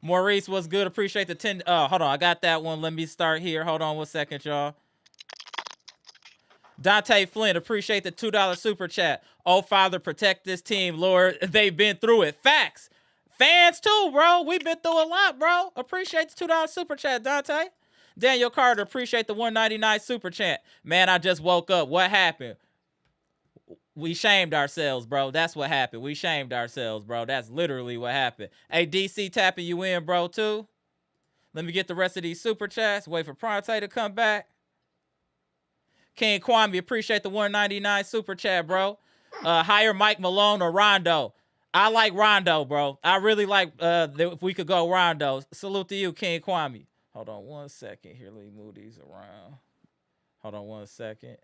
Maurice, what's good? Appreciate the 10. Hold on, I got that one. Let me start here. Hold on 1 second, y'all. Dante Flynn, appreciate the $2 super chat. Oh, Father, protect this team, Lord. They've been through it. Facts. Fans too, bro. We've been through a lot, bro. Appreciate the $2 super chat, Dante. Daniel Carter, appreciate the $1.99 super chat. Man, I just woke up. What happened? We shamed ourselves, bro. That's what happened. We shamed ourselves, bro. That's literally what happened. Hey, DC tapping you in, bro, too. Let me get the rest of these super chats. Wait for Pronte to come back. King Kwame, appreciate the $1.99 super chat, bro. Hire Mike Malone or Rondo. I like Rondo, bro. I really like if we could go Rondo. Salute to you, King Kwame. Hold on 1 second here. Let me move these around. Hold on 1 second.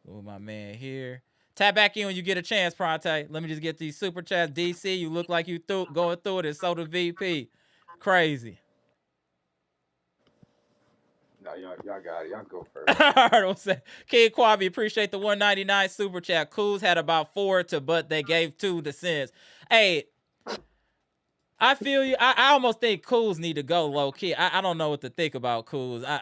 Move my man here. Tap back in when you get a chance, Pronte. Let me just get these super chats. DC, you look like you going through it, and so the VP. Crazy. No, y'all got it. Y'all go first. All right, what's that? Kid Quavi, appreciate the $1.99 super chat. Coos had about 4 but they gave 2 to Sins. Hey, I feel you. I almost think Coos need to go low key. I don't know what to think about Coos. I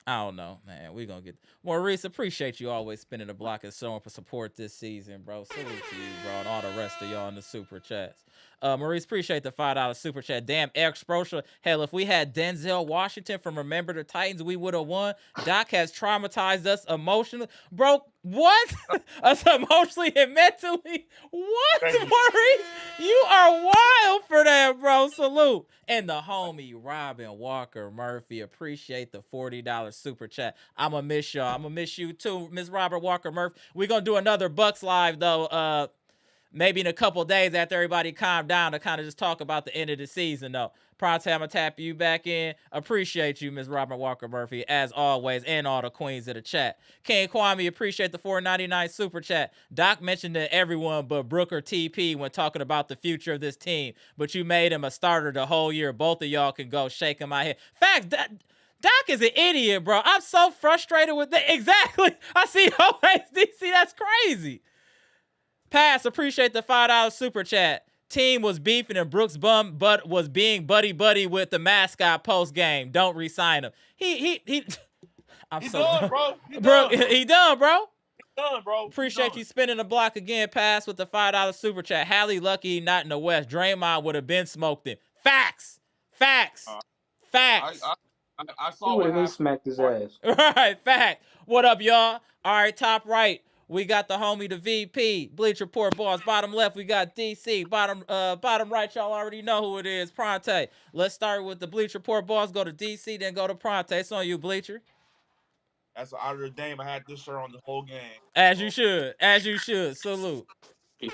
don't know, man. We gonna get Maurice. Appreciate you always spinning the block and showing for support this season, bro. Salute to you, bro, and all the rest of y'all in the super chats. Maurice, appreciate the $5 super chat. Damn, Eric Sprocher. Hell, if we had Denzel Washington from Remember the Titans, we would have won. Doc has traumatized us emotionally, bro. What? Us emotionally and mentally. What, Maurice? You are wild for that, bro. Salute. And the homie Robin Walker Murphy, appreciate the $40 super chat. I'ma miss y'all. I'ma miss you too, Miss Robert Walker Murphy. We're gonna do another Bucks live though. Maybe in a couple days after everybody calmed down to kind of just talk about the end of the season though. Pronto, I'm gonna tap you back in. Appreciate you, Miss Robert Walker Murphy, as always, and all the queens of the chat. King Kwame, appreciate the $4.99 super chat. Doc mentioned to everyone but Brooke or TP when talking about the future of this team, but you made him a starter the whole year. Both of y'all can go shaking my head. Facts. Doc is an idiot, bro. I'm so frustrated with that. Exactly. I see always DC. That's crazy. Pass, appreciate the $5 super chat. Team was beefing and Brooks but was being buddy with the mascot post game. Don't resign him. He I'm He so done, bro. He bro. done. He done, bro. He done, bro. Appreciate you spinning the block again. Pass with the $5 super chat. Hallie lucky not in the West. Draymond would have been smoked him. Facts. Facts. Facts. I He saw would what have been happened. smacked his ass. Right, fact. What up, y'all? All right, top right, we got the homie, the VP. Bleach Report boss. Bottom left, we got DC. Bottom right, y'all already know who it is. Pronte. Let's start with the Bleach Report boss. Go to DC, then go to Pronte. It's on you, Bleacher. That's an honor of Dame. I had this shirt on the whole game. As you should. As you should. Salute. Before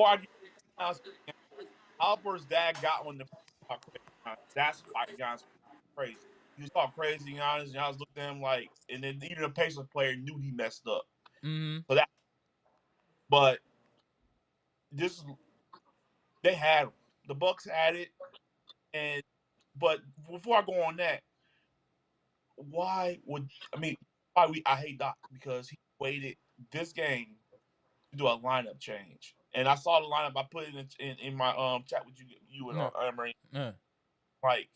I get Albert's dad got on the talk crazy. That's why Giannis crazy. He was talking crazy, Giannis. Giannis looked at him like, and then even the Pacers player knew he messed up. Mm-hmm. So that, but this, they had him. The Bucks had it, but before I go on that, why would I hate Doc because he waited this game to do a lineup change, and I saw the lineup. I put it in my chat with you and Emery. Like,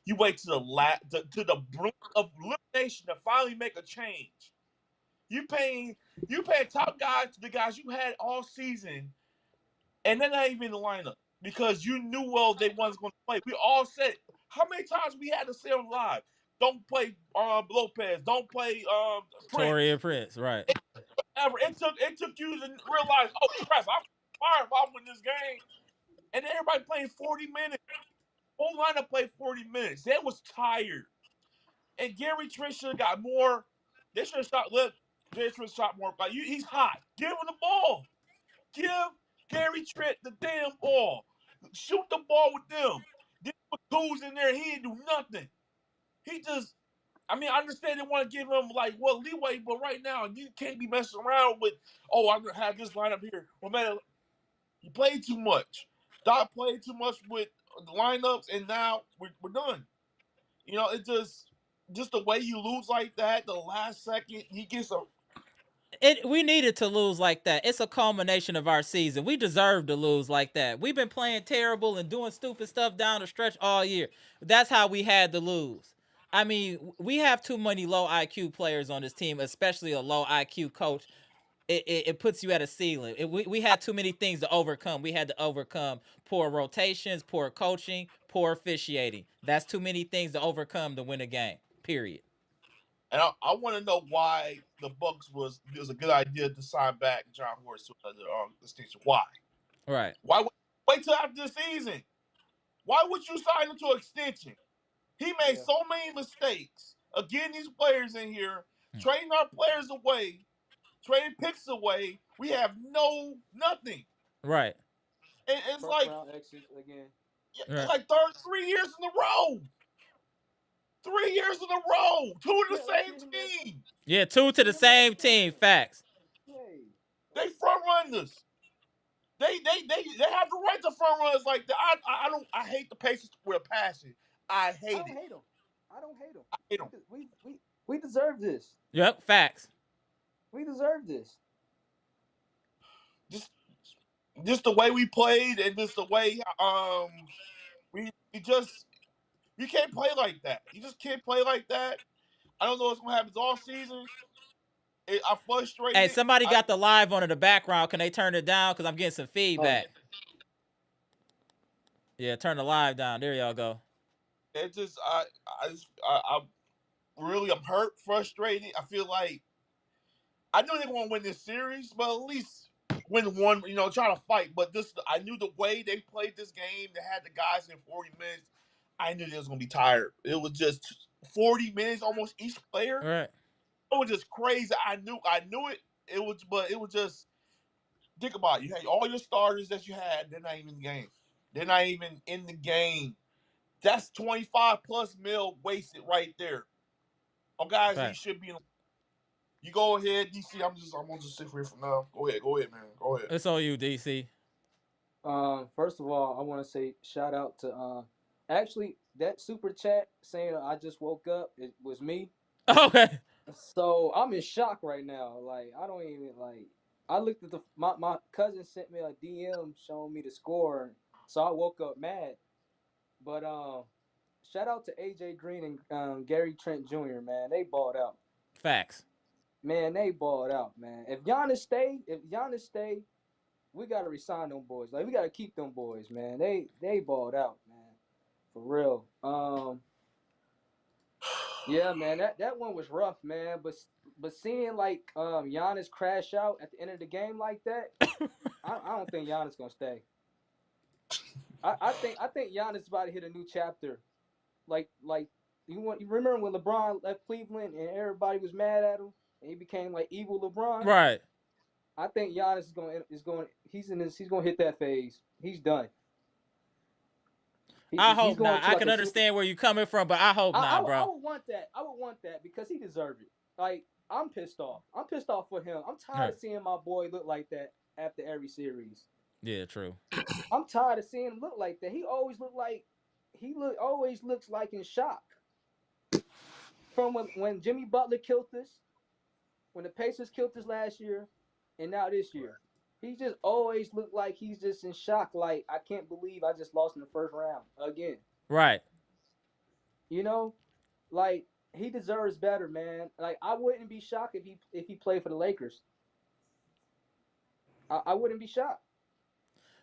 you wait to the brink of elimination to finally make a change. You paying top guys to the guys you had all season, and they're not even in the lineup because you knew well they wasn't going to play. We all said how many times we had to say on live, don't play Lopez, don't play Prince. Torian Prince, right? It took you to realize, oh crap, I'm fired if I win this game, and then everybody playing 40 minutes. Whole lineup played 40 minutes. They was tired. And Gary Trent should have got more. They should have Gary Trent shot more. Like, he's hot. Give him the ball. Give Gary Trent the damn ball. Shoot the ball with them. Then put Kuz in there. He didn't do nothing. He just, I understand they want to give him, leeway, but right now, you can't be messing around with, I'm going to have this lineup here. Well, man, he played too much. Doc played too much with the lineups, and now we're done. It's just the way you lose like that, the last second, he gets We needed to lose like that. It's a culmination of our season. We deserve to lose like that. We've been playing terrible and doing stupid stuff down the stretch all year. That's how we had to lose. I mean, we have too many low IQ players on this team, especially a low IQ coach. It puts you at a ceiling. We had too many things to overcome. We had to overcome poor rotations, poor coaching, poor officiating. That's too many things to overcome to win a game. Period. And I want to know why the Bucks it was a good idea to sign back John Horst to another extension. Why? Right. Why wait till after the season? Why would you sign him to an extension? He made Yeah. so many mistakes of getting these players in here, trading our players away, trading picks away. We have nothing. Right. And it's First like round exit again. Right. like 3 years in a row. 3 years in a row. Two to Yeah, the let's same get him that. team. Yeah, two to Get the him that same team. extension. Facts. Hey, They front runners. They have the right to front runners like that. I hate the Pacers with a passion. I I hate don't it. hate him. I don't hate him. I hate them. We deserve this. Yep. Facts. We deserve this. Just just the way we played and just the way we just you can't play like that. You just can't play like that. I don't know what's gonna happen all season. I'm Hey, frustrated. somebody got the live on in the background. Can they turn it down? Because I'm getting some Oh, feedback. Yeah, turn the live down. There y'all go. It just I'm really I'm hurt, frustrated. I feel like I knew they were gonna win this series, but at least win one. Try to fight. But I knew the way they played this game. They had the guys in 40 minutes. I knew they was gonna be tired. It was just 40 minutes almost each player. All right. It was just crazy. I knew it. It was just think about it. You had all your starters that you had. They're not even in the game. They're not even in the game. That's 25 plus mil wasted right there on guys who Fact. should be in. You go ahead, DC. I'm gonna just sit here for now. Go ahead, man. Go ahead. It's on you, DC. first of all, I want to say shout out to actually that super chat saying I just woke up. It was me. Okay. So I'm in shock right now. Like I don't even like. I looked at my cousin sent me a DM showing me the score, so I woke up mad. But shout out to AJ Green and Gary Trent Jr. Man, they balled out. Facts. Man, they balled out. Man, if Giannis stay, we gotta resign them boys. Like we gotta keep them boys. Man, they balled out. Man, for real. Yeah, man, that one was rough, man. But seeing like Giannis crash out at the end of the game like that, I don't think Giannis gonna stay. I think Giannis is about to hit a new chapter. Like you remember when LeBron left Cleveland and everybody was mad at him and he became like evil LeBron. Right. I think Giannis he's gonna hit that phase. He's done. I He's hope going not. to I like can a super. understand where you're coming from, but I hope not, I bro. would want that. I would want that because he deserved it. Like I'm pissed off. I'm pissed off for him. I'm tired Right. of seeing my boy look like that after every series. Yeah, true. I'm tired of seeing him look like that. He always looks like in shock. From when Jimmy Butler killed us, when the Pacers killed us last year, and now this year. He just always looked like he's just in shock. Like I can't believe I just lost in the first round again. Right. You know, like he deserves better, man. Like I wouldn't be shocked if he played for the Lakers. I wouldn't be shocked.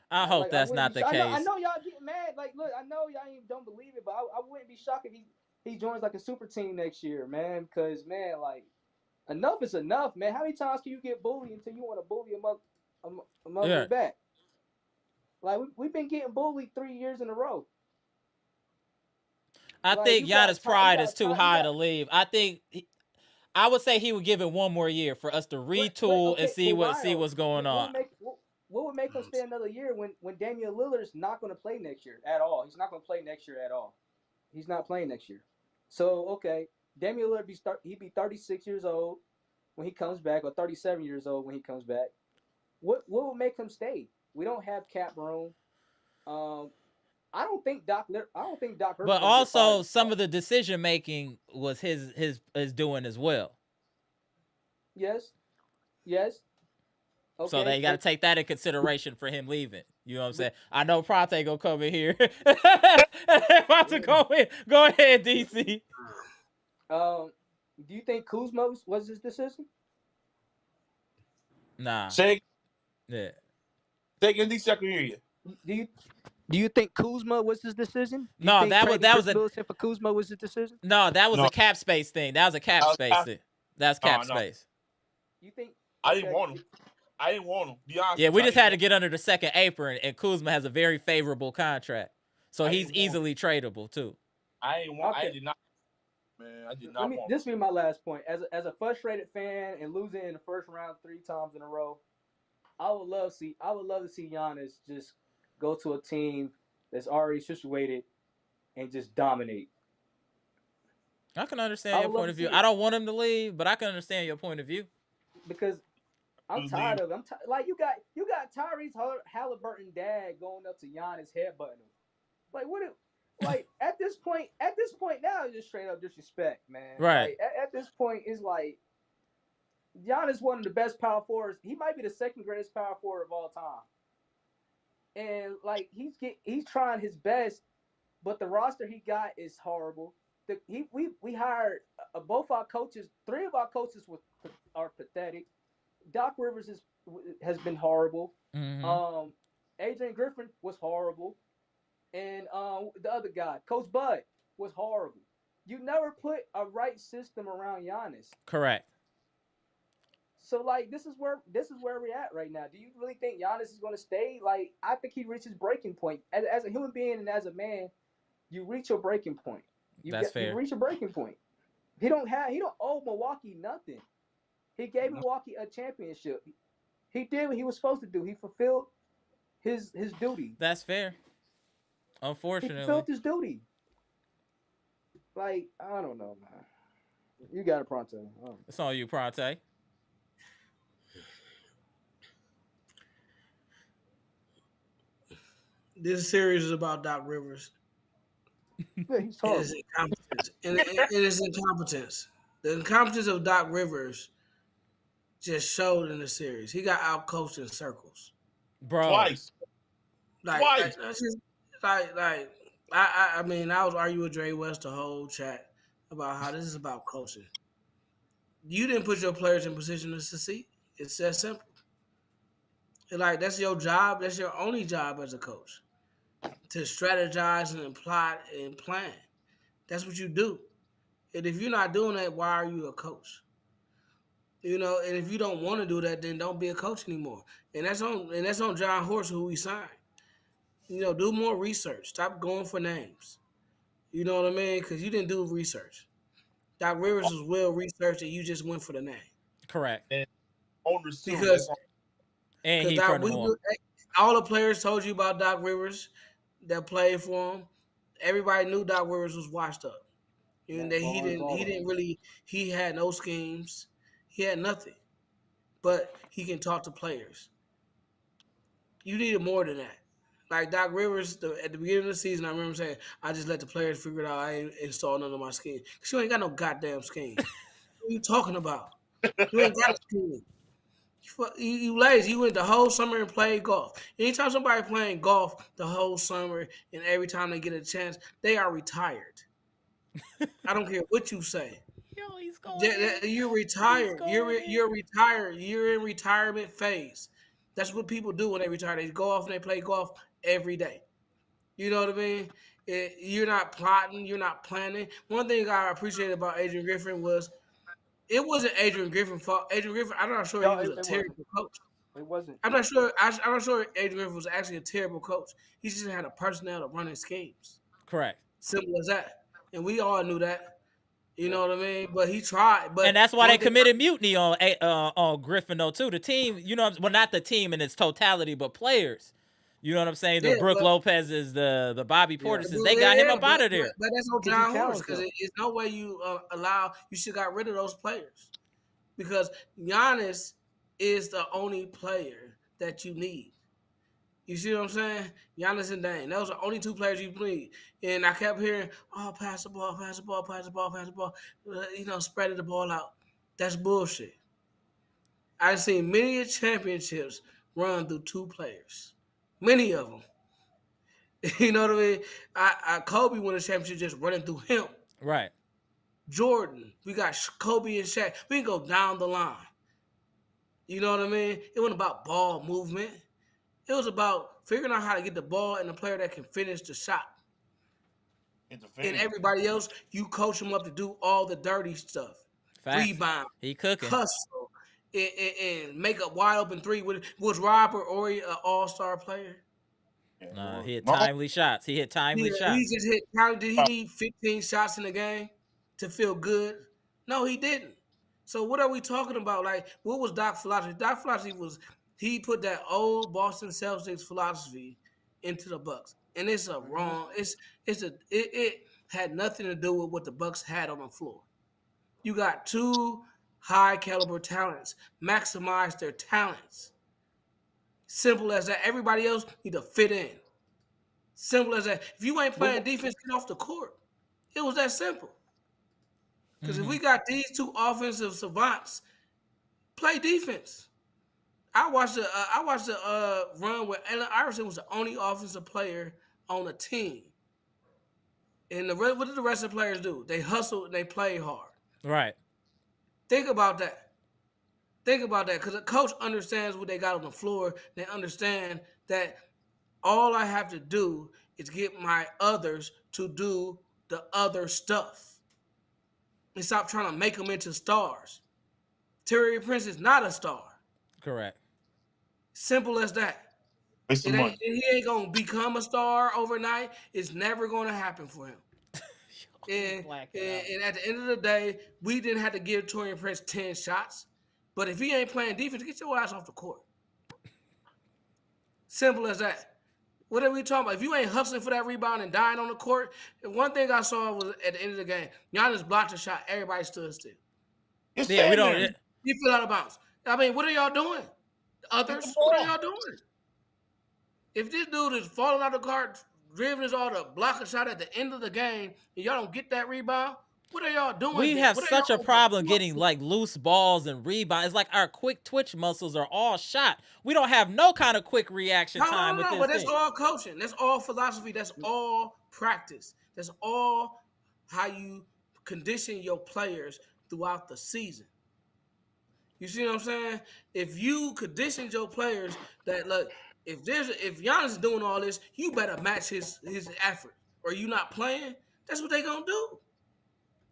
I hope I that's wouldn't not be the shocked. I case. know y'all getting mad. Like, look, I know y'all even don't believe it, but I wouldn't be shocked if he joins like a super team next year, man. Because man, like enough is enough, man. How many times can you get bullied until you want to bully a mother Yeah. back? Like we've been getting bullied 3 years in a row. I Like think you got Giannis' time, you pride is got too time, you high got. to leave. I would say he would give it one more year for us to But retool and okay, but why see though? what's going on. What would make him stay another year when Damian Lillard is not going to play next year at all? He's not going to play next year at all. He's not playing next year. So okay, Damian Lillard he'd be 36 years old when he comes back, or 37 years old when he comes back. What would make him stay? We don't have cap room. Um, I don't think Doc Rivers But going to get fired also this some of fall. the decision making was his doing as well. Yes, Yes. So Okay. they got to take that in consideration for him leaving. You know what I'm saying? I know Prate gonna come in here. About to go in. Go ahead, DC. Do you think Kuzma was his decision? Nah. Say Yeah. at least I can hear you. Do you do you think Kuzma was his decision? Do you No, think trading that Chris was a Middleton for Kuzma was his decision? no, that was No, a cap space thing. That was a cap I was, space thing. That's cap no. space. You think I didn't okay? want him. I didn't want him. Be honest Yeah, with we you, I just didn't had to want. get under the second apron, and Kuzma has a very favorable contract, so I he's didn't want. easily tradable too. I didn't want. I Okay. did not. Man, I did Let not me. want. This will be my last point. As a frustrated fan and losing in the first round 3 times in a row, I would love to see Giannis just go to a team that's already situated and just dominate. I can understand I your would love point to of view. see I it don't want him to leave, but I can understand your point of view. because I'm him. Leave. tired of it. Like you got Tyrese Halliburton dad going up to Giannis headbutting him. Like what? Like at this point now, it's just straight up disrespect, man. Right. Like at this point, it's like Giannis one of the best power forwards. He might be the second greatest power forward of all time. And like he's trying his best, but the roster he got is horrible. We hired both our coaches. 3 of our coaches are pathetic. Doc Rivers has been horrible. Mm-hmm. Um, Adrian Griffin was horrible, and the other guy, Coach Bud, was horrible. You never put a right system around Giannis. Correct. So like this is where we're at right now. Do you really think Giannis is going to stay? Like I think he reaches breaking point as a human being and as a man. You reach your breaking point. That's You fair. reach a breaking point. He don't owe Milwaukee nothing. He gave Milwaukee a championship. He did what he was supposed to do. He fulfilled his duty. That's fair. He Unfortunately, fulfilled his duty. Like I don't know, man. You got it, Pronto. it's on you, Prate. This series is about Doc Rivers Yeah, he's and horrible. his incompetence. And his incompetence. The incompetence of Doc Rivers just showed in the series. He got outcoached in circles. Bro. Twice. Like that's just like I mean I was arguing with Dre West the whole chat about how this is about coaching. You didn't put your players in position to succeed. It's that simple. And like that's your job. That's your only job as a coach to strategize and plot and plan. That's what you do. And if you're not doing that, why are you a coach? You know, and if you don't want to do that, then don't be a coach anymore. And that's on John Horst who we signed. You know, do more research. Stop going for names. You know what I mean? Because you didn't do research. Doc Rivers was well researched, and you just went for the name. Correct. And owners too. Because And he Doc, furthermore. all the players told you about Doc Rivers that played for him. Everybody knew Doc Rivers was washed up. And that he had no schemes. He had nothing. But he can talk to players. You needed more than that. Like Doc Rivers, at the beginning of the season, I remember saying, I just let the players figure it out. I ain't install none of my scheme. Because you ain't got no goddamn scheme. What are you talking about? You ain't got a scheme. You lazy. You went the whole summer and played golf. Anytime somebody playing golf the whole summer and every time they get a chance, they are retired. I don't care what you say. Yo, he's going. You're retired. You're retired. You're in retirement phase. That's what people do when they retire. They go off and they play golf every day. You know what I mean? You're not plotting. You're not planning. One thing I appreciated about Adrian Griffin was it wasn't Adrian Griffin's fault. Adrian Griffin, I'm not sure No, he was a it wasn't. terrible coach. It wasn't. I'm not sure. I'm not sure Adrian Griffin was actually a terrible coach. He just had a personnel to run his schemes. Correct. Simple as that. And we all knew that. You know what I mean? But he tried. But And that's why one they thing committed mutiny on Griffin though too. The team, well, not the team in its totality, but players. You know what I'm saying? The Yeah, Brooke but Lopez's, the Bobby Yeah. Portis's, they got him up out of there. But that's on Because you John Horst challenged because them. it's no way you you should got rid of those players because Giannis is the only player that you need. You see what I'm saying? Giannis and Dame. Those are the only 2 players you need. And I kept hearing, oh, pass the ball, pass the ball, pass the ball, pass the ball. Spreading the ball out. That's bullshit. I've seen many championships run through two players. Many of them. You know what I mean? Kobe won a championship just running through him. Right. Jordan, we got Kobe and Shaq. We can go down the line. You know what I mean? It wasn't about ball movement. It was about figuring out how to get the ball and the player that can finish the shot. And everybody else, you coach them up to do all the dirty stuff. Facts. Rebound. He cooking. Hustle. And make a wide open three. Was Robert Horry an all-star player? No, he hit timely shots. He hit timely shots. He just hit. Did he need 15 shots in the game to feel good? No, he didn't. So what are we talking about? Like, what was Doc's philosophy? Doc's philosophy was he put that old Boston Celtics philosophy into the Bucks, and it's a wrong. It had nothing to do with what the Bucks had on the floor. You got two high caliber talents. Maximize their talents. Simple as that. Everybody else need to fit in. Simple as that. If you ain't playing defense, get off the court. It was that simple. Because if we got these two offensive savants, play defense. I watched the run where Allen Iverson was the only offensive player on the team. And what did the rest of the players do? They hustled and they played hard. Right. Think about that. Because the coach understands what they got on the floor. They understand that all I have to do is get my others to do the other stuff. And stop trying to make them into stars. Terry Prince is not a star. Correct. Simple as that. He ain't going to become a star overnight. It's never going to happen for him. And at the end of the day, we didn't have to give Torian Prince 10 shots. But if he ain't playing defense, get your ass off the court. Simple as that. What are we talking about? If you ain't hustling for that rebound and dying on the court, one thing I saw was at the end of the game, Giannis blocked a shot. Everybody stood still. Yeah, we don't. He fell out of bounds. I mean, what are y'all doing? Others, what are y'all doing? If this dude is falling out of the cart, dribbling his all to block a shot at the end of the game, and y'all don't get that rebound, what are y'all doing? We have such a problem getting like loose balls and rebounds. It's like our quick twitch muscles are all shot. We don't have no kind of quick reaction time with this. But that's all coaching. That's all philosophy. That's all practice. That's all how you condition your players throughout the season. You see what I'm saying? If you condition your players that look, if Giannis is doing all this, you better match his effort. Or you not playing, that's what they gonna do.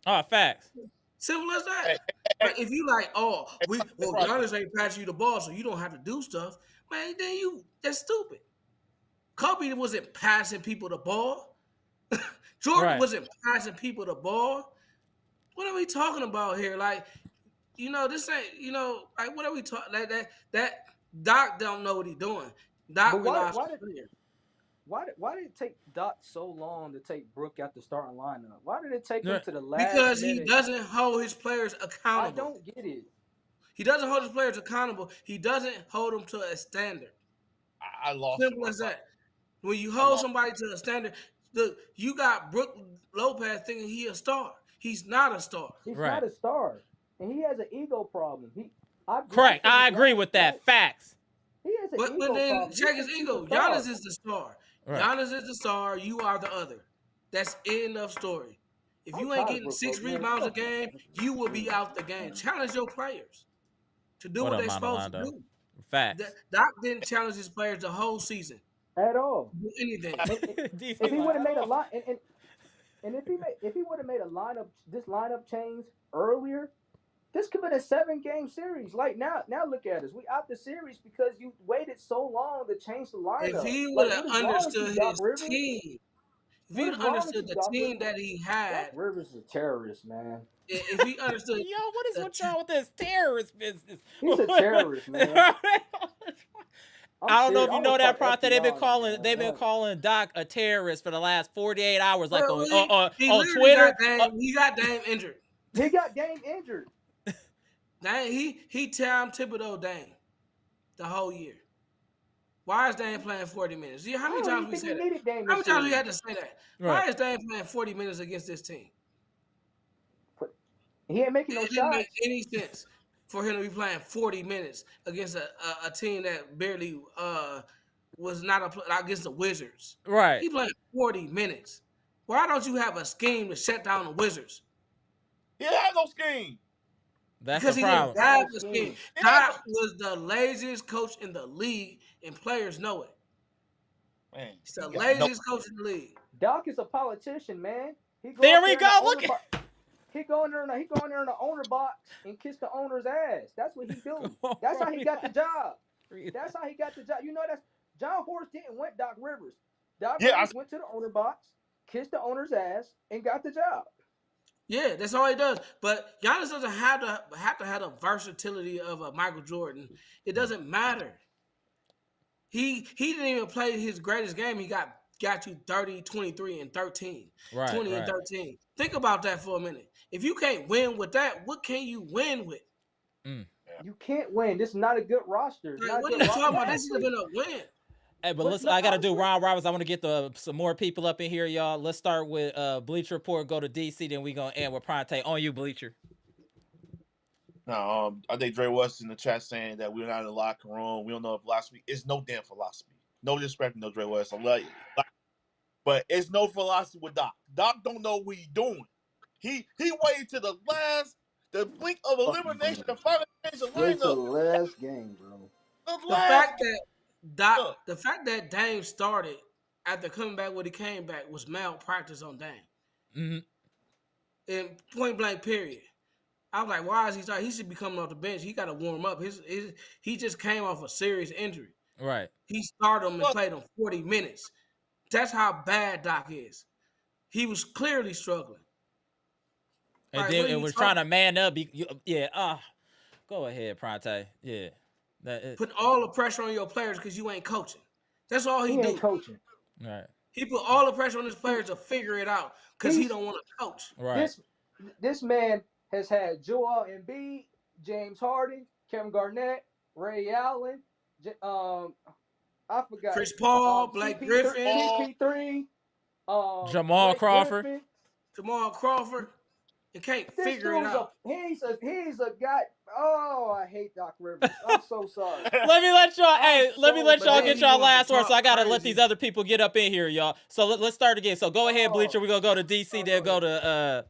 Oh, facts. Simple as that. But if you like, Giannis ain't passing you the ball, so you don't have to do stuff, man, then that's stupid. Kobe wasn't passing people the ball. Jordan wasn't passing people the ball. What are we talking about here? Like, this ain't, like, what are we talking? Like that Doc don't know what he's doing. Doc Why did it take Doc so long to take Brook out the starting lineup? Why did it take him to the last Because minute? he doesn't hold his players accountable. I don't get it. He doesn't hold his players accountable. He doesn't hold them to a standard. I lost. Simple as that. When you hold somebody to a standard, you got Brook Lopez thinking he a star. He's not a star. He's not a star. And he has an ego problem. Correct. I agree with that. Facts. He has an ego But then problem. check his ego. Giannis is the star. Right. Giannis is the star. You are the other. That's end of story. If you ain't getting 6 rebounds a game, you will be out the game. Challenge your players to do what they're supposed to do. Facts. Doc didn't challenge his players the whole season. At all. Do anything. If he would have made a lot, and if he would have made this lineup change earlier, this could have been a 7-game series. Like now look at us. We out the series because you waited so long to change the lineup. If he would have understood his Rivers? team, if he would have understood the team that he had. Doc Rivers is a terrorist, man. If he understood, what is what's wrong with this terrorist business? He's a terrorist, man. I don't know if you know that, Prof. They've been calling Doc a terrorist for the last 48 hours, like on Twitter. He got Dame injured. He got Dame injured. He Tom Thibodeau Dame the whole year. Why is Dame playing 40 minutes? How many times we said that? How many times we had to say that? Right. Why is Dame playing 40 minutes against this team? He ain't making no shots. It didn't make any sense. for him to be playing 40 minutes against a team that barely was not against the Wizards. Right. He playing 40 minutes. Why don't you have a scheme to shut down the Wizards? He had no scheme. That's the Because he didn't problem. have No a scheme. scheme. He had no Doc was the laziest coach in the league, and players know it. man. He's He the got no. laziest coach in the league. Doc is a politician, man. He go There up we there in the go. owner Look box. at. He go in there in the owner box and kiss the owner's ass. That's what he do. Come on, That's bro, how he got the job. relax. That's how he got the job. You know that's John Horst didn't want Doc Rivers. Doc Yeah, Rivers went to the owner box, kissed the owner's ass, and got the job. Yeah, that's all he does. But Giannis doesn't have to have the versatility of a Michael Jordan. It doesn't matter. He didn't even play his greatest game. He got you 30, 23, and 13. Right, 20 and right. 13. Think about that for a minute. If you can't win with that, what can you win with? You can't win. This is not a good roster. It's Like, not a what are good you roster. talking about? This has been a win. Hey, but But let's. look, I gotta do honestly, round robins. I want to get some more people up in here, y'all. Let's start with Bleacher Report. Go to DC, then we gonna end with Pronte. On you, Bleacher. No, I think Dre West in the chat saying that we're not in the locker room. We don't know if philosophy. It's no damn philosophy. No disrespect to no Dre West. I love you. But it's no philosophy with Doc. Doc don't know what he's doing. He waited to the blink of fucking elimination to game. finally change the Wait till lineup. the last game, bro. The The last fact that the fact that Dame started after coming back when he came back was malpractice on Dame. Mm-hmm. In point blank period. I was like, why is he starting? He should be coming off the bench. He got to warm up. He just came off a serious injury. Right. He started him and played him 40 minutes. That's how bad Doc is. He was clearly struggling. And Like, then what are it you was talking- trying to man up. Yeah. Go ahead, Pronte. Yeah. Put all the pressure on your players because you ain't coaching. That's all he He ain't do. coaching. Right. He put all the pressure on his players to figure it out because he don't want to coach. Right. This man has had Joel Embiid, James Harden, Kevin Garnett, Ray Allen, I forgot Chris Paul, Blake CP3, Griffin, CP3, Jamal Blake Crawford. Griffin. Jamal Crawford, and can't This figure it dude's out. he's a guy. Oh, I hate Doc Rivers. I'm so sorry. Let me let y'all. Hey, let me let But y'all then get he y'all wants to last word. talk So I gotta let crazy. these other people get up in here, y'all. So let's start again. So go ahead, Bleacher. We're gonna go to DC, then go to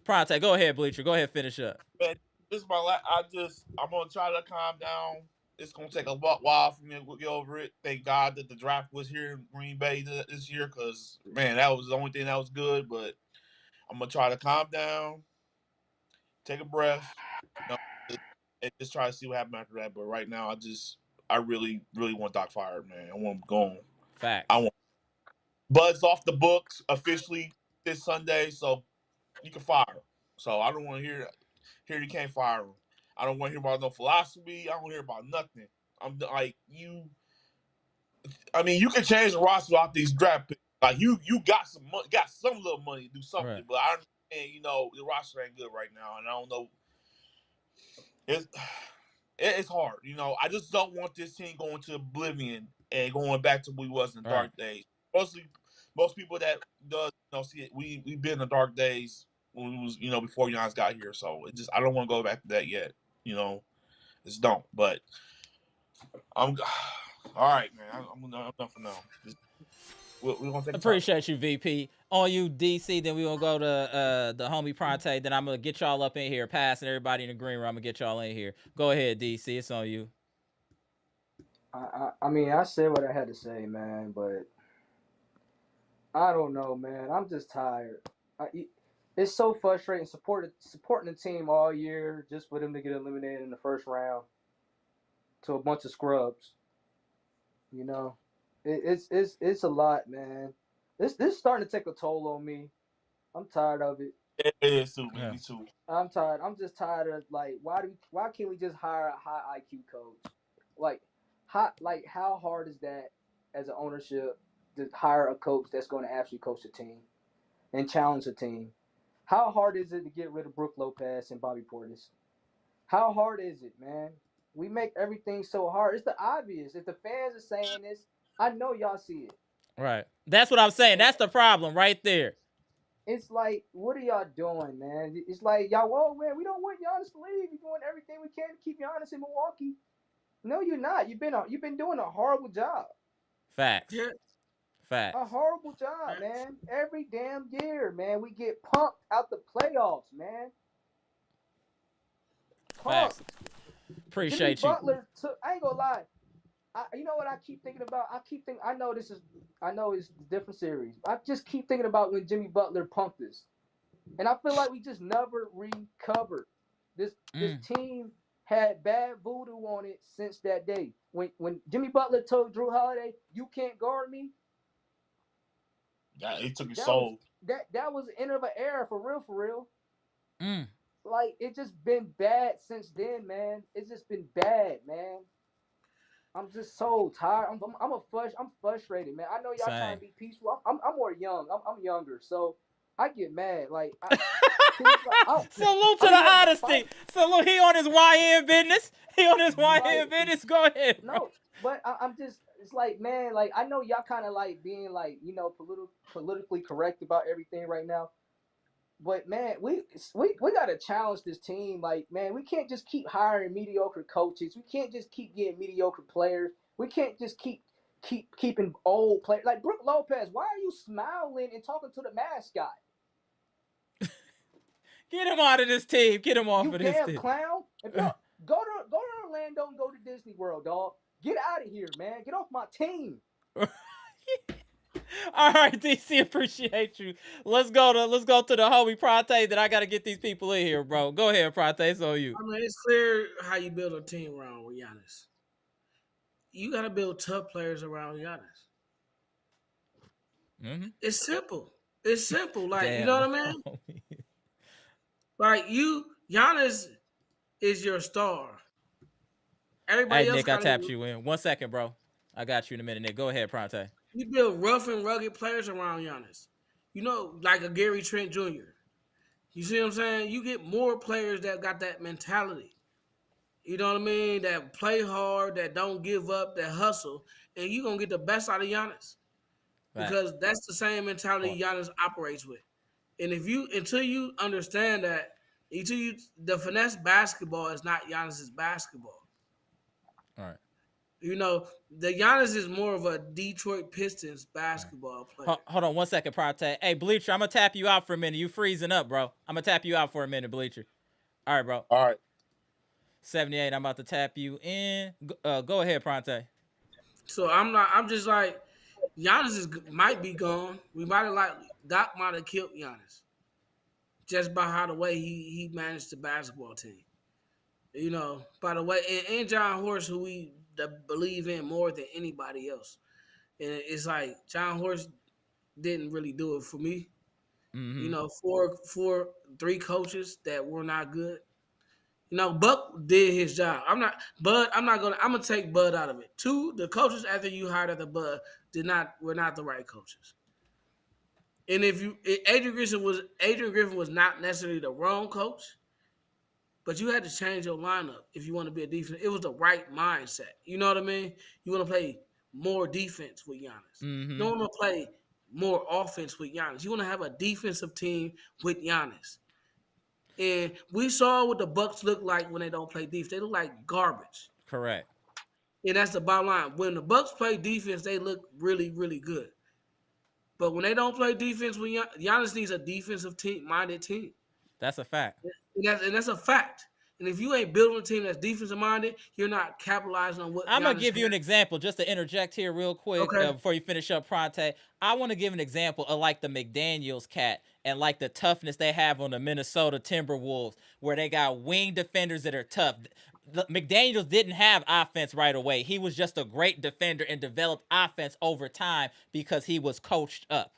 Pronte. Go ahead, Bleacher. Go ahead, finish up. Man, this is my last. I'm gonna try to calm down. It's gonna take a while for me to get over it. Thank God that the draft was here in Green Bay this year, because man, that was the only thing that was good. But I'm gonna try to calm down, take a breath, you know, and just try to see what happens after that. But right now, I really, really want Doc fired, man. I want him gone. Facts. I want Buzz off the books officially this Sunday, so you can fire him. So I don't want to hear you can't fire him. I don't want to hear about no philosophy. I don't want to hear about nothing. I'm like you. I mean, you can change the roster off these draft picks. Like you got some money, got some little money to do something. Right. But I understand, the roster ain't good right now, and I don't know. It's hard, I just don't want this team going to oblivion and going back to what we was in the dark days. Most people that does see it. We been in the dark days when we was before Giannis got here. So I don't want to go back to that yet. Just don't. But I'm all right, man. I'm done for now. We're gonna take Appreciate you, VP. On you, DC. Then we gonna go to the homie Pronte. Then I'm gonna get y'all up in here, passing everybody in the green room. I'm gonna get y'all in here. Go ahead, DC. It's on you. I mean, I said what I had to say, man, but I don't know, man. I'm just tired. It's so frustrating supporting the team all year just for them to get eliminated in the first round to a bunch of scrubs. It's a lot, man. This starting to take a toll on me. I'm tired of it. It is too, man. Me too. I'm tired. I'm just tired of why can't we just hire a high IQ coach? How hard is that as an ownership to hire a coach that's going to actually coach a team and challenge a team? How hard is it to get rid of Brook Lopez and Bobby Portis? How hard is it, man? We make everything so hard. It's the obvious. If the fans are saying this, I know y'all see it. Right. That's what I'm saying. That's the problem right there. it's like, what are y'all doing, man? It's like y'all, whoa, man, we don't want Giannis to leave. We're doing everything we can to keep Giannis in Milwaukee. No, you're not. You've been doing a horrible job. Facts. Yeah. A Facts. horrible job, man. Every damn year, man, we get pumped out the playoffs, man. Facts. Pumped. Jimmy Appreciate you. Butler took. I ain't gonna lie. You know what I keep thinking about? I know this is. I know it's a different series. I just keep thinking about when Jimmy Butler punked us, and I feel like we just never recovered. This team had bad voodoo on it since that day. When Jimmy Butler told Drew Holiday, "You can't guard me," Yeah, it took his that was soul. that was the end of an era for real, for real. Mm. Like it just been bad since then, man. It's just been bad, man. I'm just so tired. I'm frustrated, man. I know y'all trying Same. to be peaceful. I'm more young. I'm younger, so I get mad. Like teams like Salute to I the be wanting to honesty. fight. Salute. He on his YN business. He on his YN Like business. Go ahead, bro. no, but I'm just. It's like, man. Like I know y'all kind of like being like politically correct about everything right now. But man, we gotta challenge this team. Like, man, we can't just keep hiring mediocre coaches. We can't just keep getting mediocre players. We can't just keeping old players. Like Brook Lopez, why are you smiling and talking to the mascot? Get him out of this team. Get him off You of this damn team. clown! If y'all go to Orlando and go to Disney World, dog. Get out of here, man. Get off my team. All right, DC, appreciate you. Let's go to the homie Prate that I gotta get these people in here, bro. Go ahead, Prate. It's on you. I mean, it's clear how you build a team around with Giannis. You got to build tough players around Giannis. Mm-hmm. It's simple. It's simple. Like, you know Damn. what I mean? Like Giannis is your star. Hey, Everybody else Nick, I kind of tapped you in. 1 second, bro. I got you in a minute, Nick. Go ahead, Prate. you build rough and rugged players around Giannis. You know, like a Gary Trent Jr. You see what I'm saying? You get more players that got that mentality. You know what I mean? That play hard, that don't give up, that hustle, and you're gonna get the best out of Giannis. Right. Because that's the same mentality Giannis operates with. And until you understand that, the finesse basketball is not Giannis's basketball. All right. You know, the Giannis is more of a Detroit Pistons All basketball player. right. Hold on 1 second, Prate. Hey, Bleacher, I'm gonna tap you out for a minute. You freezing up, bro. I'm gonna tap you out for a minute, Bleacher. All right, bro. All right. 78. I'm about to tap you in. Go ahead, Prate. So I'm just like, might be gone. We might have Doc might have killed Giannis just by how the way he managed the basketball team. You know, by the way, and John Horst, who we believe in more than anybody else. And it's like John Horst didn't really do it for me. Mm-hmm. You know, three coaches that were not good. You know, Buck did his job. I'm gonna take Bud out of it. Two, the coaches after you hired at the Bud were not the right coaches. And Adrian Griffin was not necessarily the wrong coach, but you had to change your lineup if you want to be a defense. It was the right mindset. You know what I mean? You want to play more defense with Giannis. Mm-hmm. You don't want to play more offense with Giannis. You want to have a defensive team with Giannis. And we saw what the Bucks look like when they don't play defense. They look like garbage. Correct. And that's the bottom line. When the Bucks play defense, they look really, really good. But when they don't play defense, Giannis needs a defensive minded team. That's a fact. And that's a fact. And if you ain't building a team that's defensive minded, you're not capitalizing on what I'm Giannis going to give you has. an example just to interject here real quick before you finish up, Prante. I want to give an example of like the McDaniels cat and like the toughness they have on the Minnesota Timberwolves where they got wing defenders that are tough. McDaniels didn't have offense right away. He was just a great defender and developed offense over time because he was coached up.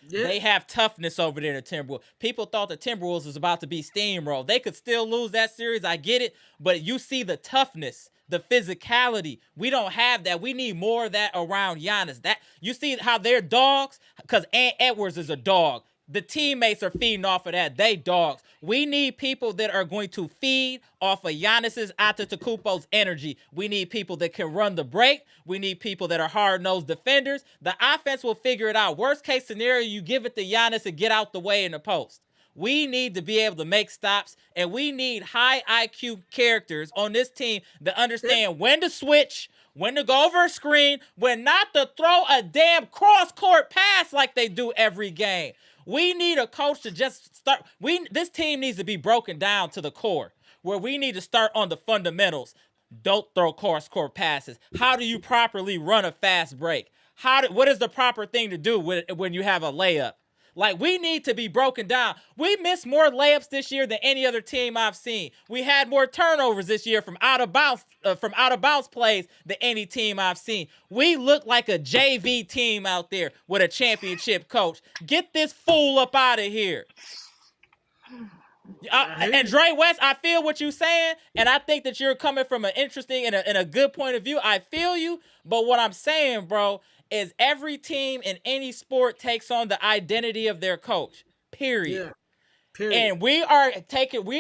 Yeah. They have toughness over there in the Timberwolves. People thought the Timberwolves was about to be steamrolled. They could still lose that series. I get it. But you see the toughness, the physicality. We don't have that. We need more of that around Giannis. That you see how they're dogs? Because Ant Edwards is a dog. The teammates are feeding off of that. They dogs. We need people that are going to feed off of Giannis Antetokounmpo's energy. We need people that can run the break. We need people that are hard-nosed defenders. The offense will figure it out. Worst case scenario, you give it to Giannis and get out the way in the post. We need to be able to make stops, and we need high IQ characters on this team that understand when to switch, when to go over a screen, when not to throw a damn cross-court pass like they do every game. We need a coach to just start. This team needs to be broken down to the core, where we need to start on the fundamentals. Don't throw cross-court passes. How do you properly run a fast break? What is the proper thing to do when you have a layup? Like, we need to be broken down. We missed more layups this year than any other team I've seen. We had more turnovers this year from out of bounds plays than any team I've seen. We look like a JV team out there with a championship coach. Get this fool up out of here. And Dre West, I feel what you're saying, and I think that you're coming from an interesting and a good point of view. I feel you, but what I'm saying, bro, is every team in any sport takes on the identity of their coach. Period. Yeah. Period. And we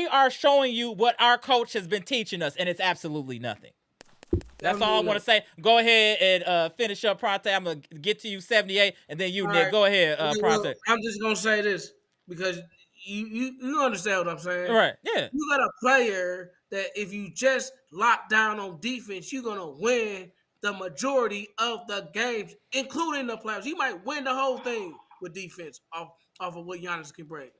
are showing you what our coach has been teaching us, and it's absolutely nothing. That's all I want to say. Go ahead and finish up, Pronte. I'm gonna get to you 78, and then you, Nick. Right. Go ahead, Pronte. I'm just gonna say this because you understand what I'm saying, right? Yeah. You got a player that if you just lock down on defense, you're gonna win the majority of the games, including the playoffs. You might win the whole thing with defense off of what Giannis can bring.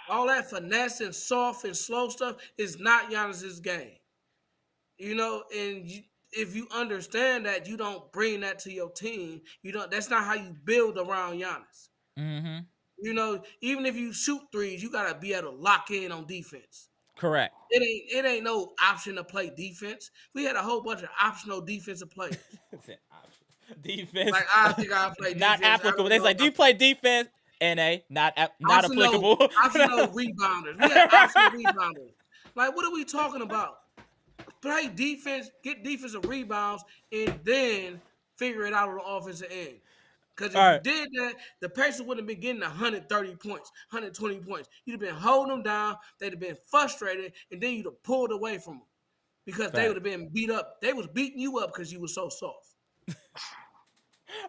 All that finesse and soft and slow stuff is not Giannis's game. You know, and if you understand that, you don't bring that to your team. You don't. That's not how you build around Giannis. Mm-hmm. You know, even if you shoot threes, you gotta be able to lock in on defense. Correct. It ain't no option to play defense. We had a whole bunch of optional defensive players. Defense. Like, I think I play defense. Not applicable. It's like, do you play defense? NA, not applicable. Optional rebounders. We had optional rebounders. Like, what are we talking about? Play defense, get defensive rebounds, and then figure it out on the offensive end. Because if you did that, the Pacers wouldn't have been getting 130 points, 120 points. You'd have been holding them down. They'd have been frustrated, and then you'd have pulled away from them because they would have been beat up. They was beating you up because you were so soft.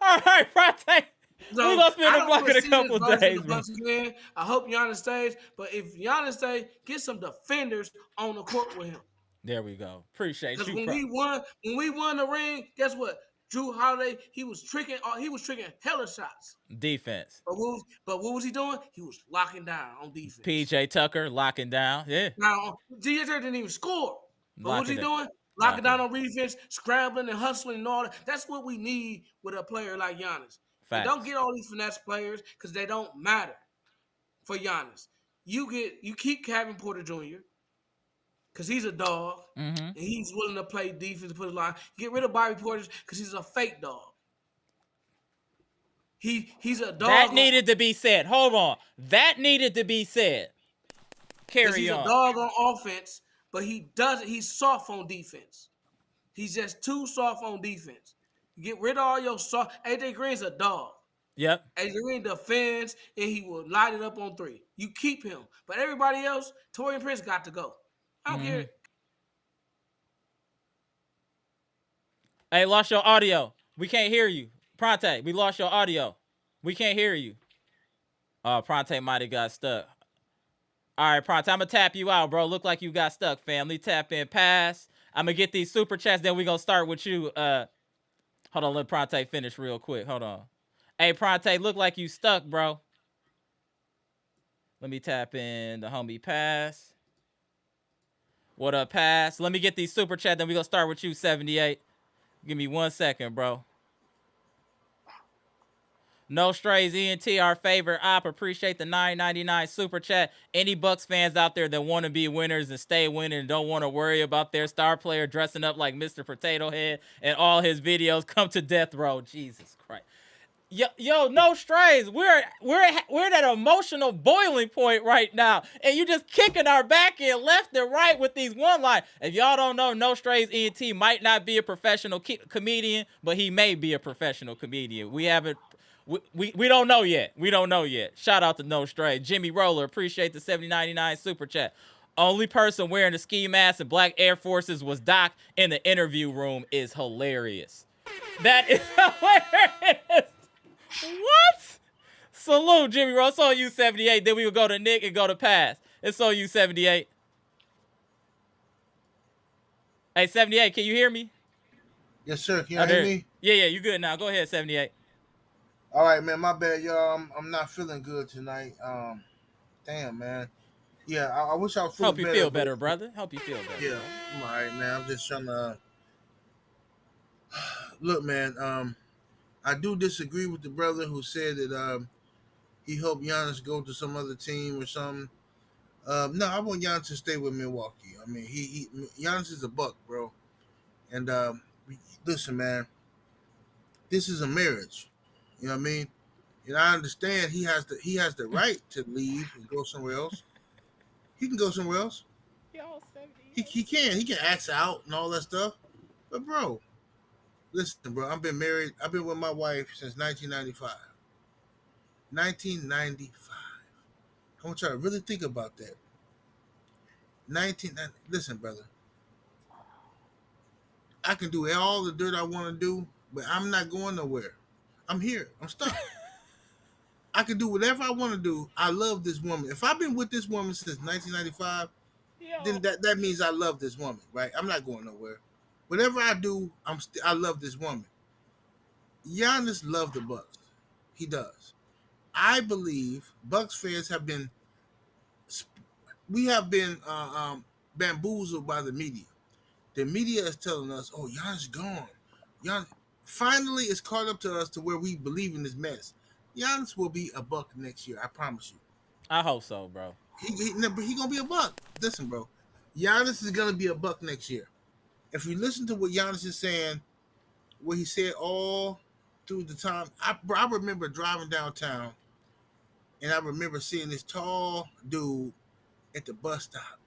All right, Friday. So, we're going to spend the block in a couple days, man. I hope Giannis stays, but if Giannis stays, get some defenders on the court with him. There we go. Appreciate you. Because when we won the ring, guess what? Drew Holiday, he was tricking hella shots. Defense. But what was he doing? He was locking down on defense. PJ Tucker locking down. Yeah. Now, PJ Tucker didn't even score. But what was he doing? Locking down on defense, scrambling and hustling and all that. That's what we need with a player like Giannis. Don't get all these finesse players because they don't matter for Giannis. You keep Kevin Porter Jr. because he's a dog, and he's willing to play defense, put his line. Get rid of Bobby Portis because he's a fake dog. He's a dog. That needed to be said. Hold on. That needed to be said. Carry on. He's a dog on offense, but he's soft on defense. He's just too soft on defense. Get rid of all your soft. AJ Green's a dog. Yep. AJ Green defends, and he will light it up on three. You keep him. But everybody else, Taurean Prince got to go. I don't care. Hey, lost your audio. We can't hear you. Pronte, we lost your audio. We can't hear you. Pronte might have got stuck. All right, Pronte, I'm going to tap you out, bro. Look like you got stuck, family. Tap in, pass. I'm going to get these super chats, then we're going to start with you. Hold on, let Pronte finish real quick. Hold on. Hey, Pronte, look like you stuck, bro. Let me tap in the homie pass. What up, pass? Let me get these super chat, then we're going to start with you, 78. Give me 1 second, bro. No Strays ENT, our favorite op. Appreciate the $9.99 super chat. Any Bucks fans out there that want to be winners and stay winning and don't want to worry about their star player dressing up like Mr. Potato Head and all his videos come to death row. Jesus Christ. Yo, no Strays. We're at an emotional boiling point right now, and you just kicking our back in left and right with these one line. If y'all don't know, No Strays ENT might not be a professional comedian, but he may be a professional comedian. We haven't We don't know yet. We don't know yet. Shout out to No Stray. Jimmy Roller, appreciate the 70.99 super chat. Only person wearing the ski mask and black Air Forces was Doc in the interview room is hilarious. That is hilarious. What? Salute, Jimmy Roller. It's on you, 78. Then we will go to Nick and go to Pass. It's on you, 78. Hey, 78, can you hear me? Yes, sir. Can Oh, y'all hear there. me? Yeah, you good now. Go ahead, 78. All right, man. My bad, y'all. I'm not feeling good tonight. Damn, man. Yeah, I wish I was Hope feeling you better, feel but better, brother. Hope you feel better, yeah, brother. I'm all right, man. I'm just trying to look, man. I do disagree with the brother who said that he hoped Giannis go to some other team or something. No, I want Giannis to stay with Milwaukee. I mean, he Giannis is a buck, bro. And listen, man, this is a marriage. You know what I mean? And I understand he has the right to leave and go somewhere else. He can go somewhere else. Y'all He can ask out and all that stuff. But bro, listen, bro, I've been married. I've been with my wife since 1995. 1995. I want y'all to really think about that. 1990. Listen, brother, I can do all the dirt I want to do, but I'm not going nowhere. I'm here. I'm stuck. I can do whatever I want to do. I love this woman. If I've been with this woman since 1995, then Yo. that means I love this woman, right? I'm not going nowhere. Whatever I do, I love this woman. Giannis loves the Bucks. He does. I believe Bucks fans have been we have been bamboozled by the media. The media is telling us, "Oh, Giannis gone. Giannis finally is caught up to us to where we believe in this mess." Giannis will be a Buck next year. I promise you. I hope so, bro. He gonna be a Buck. Listen, bro. Giannis is gonna be a Buck next year. If you listen to what Giannis is saying, what he said all through the time, I remember driving downtown and I remember seeing this tall dude at the bus stop.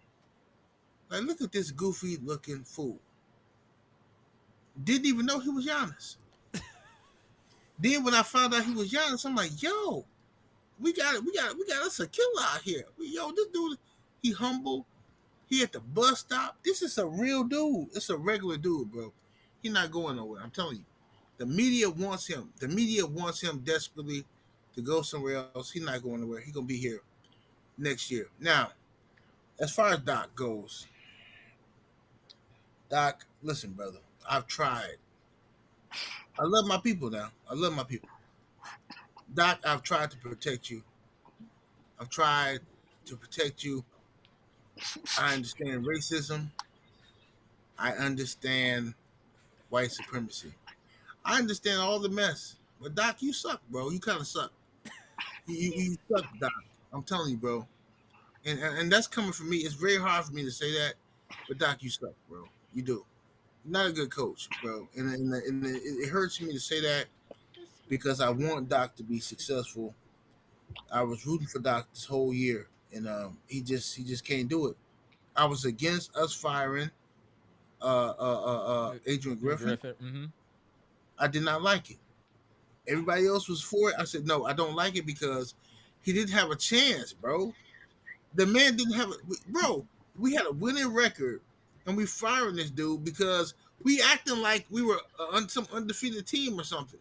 Like, look at this goofy looking fool. Didn't even know he was Giannis. Then when I found out he was Giannis, I'm like, yo, we got us a killer out here. Yo, this dude, he humble. He at the bus stop. This is a real dude. It's a regular dude, bro. He's not going nowhere. I'm telling you. The media wants him. The media wants him desperately to go somewhere else. He's not going nowhere. He's gonna be here next year. Now, as far as Doc goes, Doc, listen, brother. I've tried. I love my people now. I love my people. Doc, I've tried to protect you. I've tried to protect you. I understand racism. I understand white supremacy. I understand all the mess. But Doc, you suck, bro. You kind of suck. You suck, Doc. I'm telling you, bro. And that's coming from me. It's very hard for me to say that, but Doc, you suck, bro. You do. You're not a good coach, bro. And it hurts me to say that because I want Doc to be successful. I was rooting for Doc this whole year, and he just can't do it. I was against us firing Adrian Griffin. Griffith. Mm-hmm. I did not like it. Everybody else was for it. I said no, I don't like it because he didn't have a chance, bro. The man didn't have a bro. We had a winning record, and we firing this dude because we acting like we were some undefeated team or something.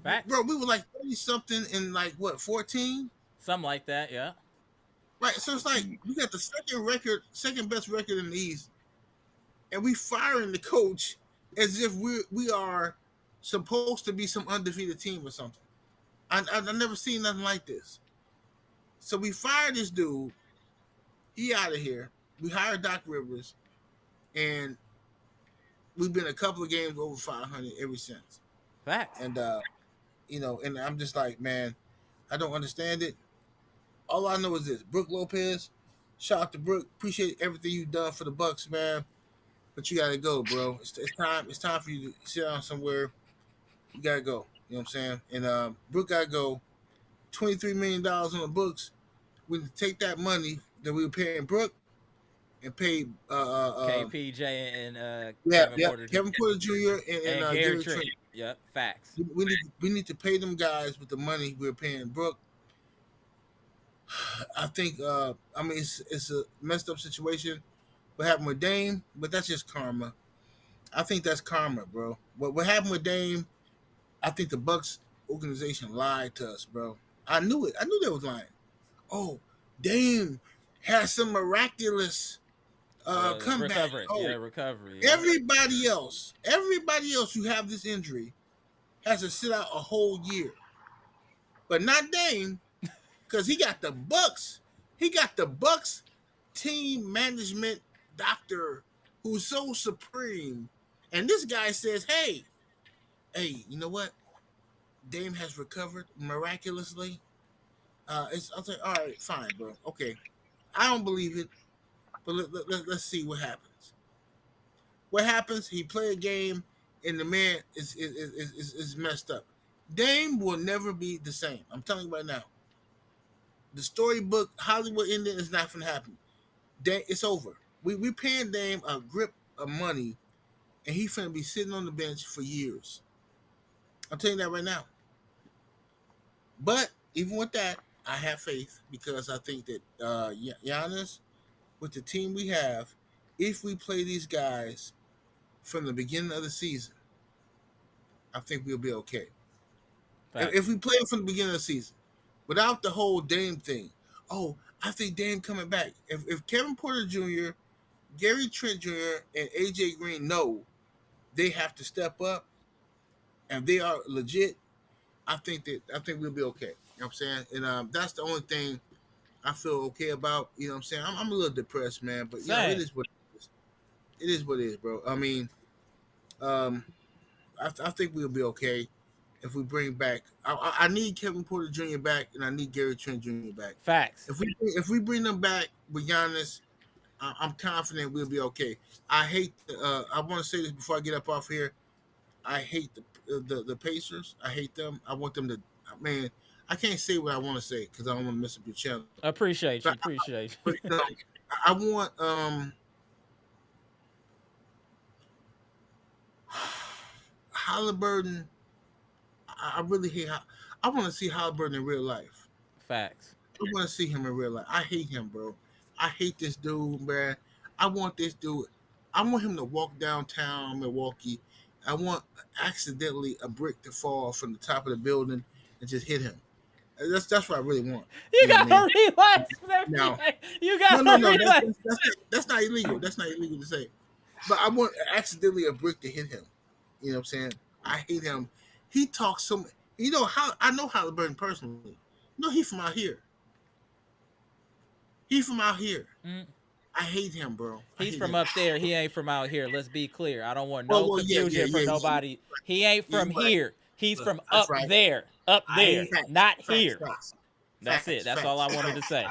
Facts. Bro, we were like 30 something in like what 14, Something like that, yeah. right? So it's like we got the second best record in the East, and we firing the coach as if we are supposed to be some undefeated team or something. I never seen nothing like this. So we fired this dude. He out of here. We hired Doc Rivers, and we've been a couple of games over 500 ever since. Facts. And and I'm just like, man, I don't understand it. All I know is this: Brooke Lopez. Shout out to Brooke. Appreciate everything you've done for the Bucks, man. But you gotta go, bro. It's time. It's time for you to sit down somewhere. You gotta go. You know what I'm saying? And Brooke gotta go. $23 million on the books. We take that money that we were paying Brooke, and pay KPJ and yeah, Kevin yeah, Porter Jr. Kevin Porter Jr. and and Gary Gary Trent. Trent. Yep, facts. We need to pay them guys with the money we're paying Brooke. I think I mean it's a messed up situation. What happened with Dame, but that's just karma. I think that's karma, bro. What happened with Dame? I think the Bucks organization lied to us, bro. I knew it. I knew they was lying. Oh, Dame has some miraculous comeback. Recovery. Oh, Yeah, recovery. Yeah. everybody else who have this injury has to sit out a whole year, but not Dame because he got the Bucks. He got the Bucks team management doctor who's so supreme, and this guy says, hey, you know what? Dame has recovered miraculously. I'll say, all right, fine, bro. Okay, I don't believe it, but let's see what happens. What happens? He play a game, and the man is messed up. Dame will never be the same. I'm telling you right now. The storybook Hollywood ending is not going to happen. Dame, it's over. We paying Dame a grip of money, and he's going to be sitting on the bench for years. I'm telling you that right now. But even with that, I have faith because I think that Giannis, with the team we have, if we play these guys from the beginning of the season, I think we'll be okay. If we play them from the beginning of the season, without the whole Dame thing, I think Dame coming back. If Kevin Porter Jr., Gary Trent Jr., and AJ Green know they have to step up and they are legit, I think we'll be okay. You know what I'm saying? And that's the only thing I feel okay about. You know what I'm saying? I'm a little depressed, man, but you know, it is what it is. It is what it is, bro. I mean, I think we'll be okay if we bring back. I need Kevin Porter Jr. back, and I need Gary Trent Jr. back. Facts. If we bring them back with Giannis, I'm confident we'll be okay. I hate. I want to say this before I get up off here. I hate the Pacers. I hate them. I want them to. Man, I can't say what I want to say because I don't want to mess up your channel. Appreciate you. But I want Halliburton. I really hate. I want to see Halliburton in real life. Facts. I want to see him in real life. I hate him, bro. I hate this dude, man. I want this dude. I want him to walk downtown Milwaukee. I want accidentally a brick to fall from the top of the building and just hit him. That's what I really want. You gotta relax. Now, you gotta relax. That's not illegal. That's not illegal to say. But I want accidentally a brick to hit him. You know what I'm saying? I hate him. He talks so much. You know how I know Halliburton personally. No, he's from out here. He's from out here. I hate him, bro. He's from up there. He ain't from out here. Let's be clear. I don't want no confusion from nobody. He ain't from here. He's from up there. Up there. Not here. That's it. That's all I wanted to say.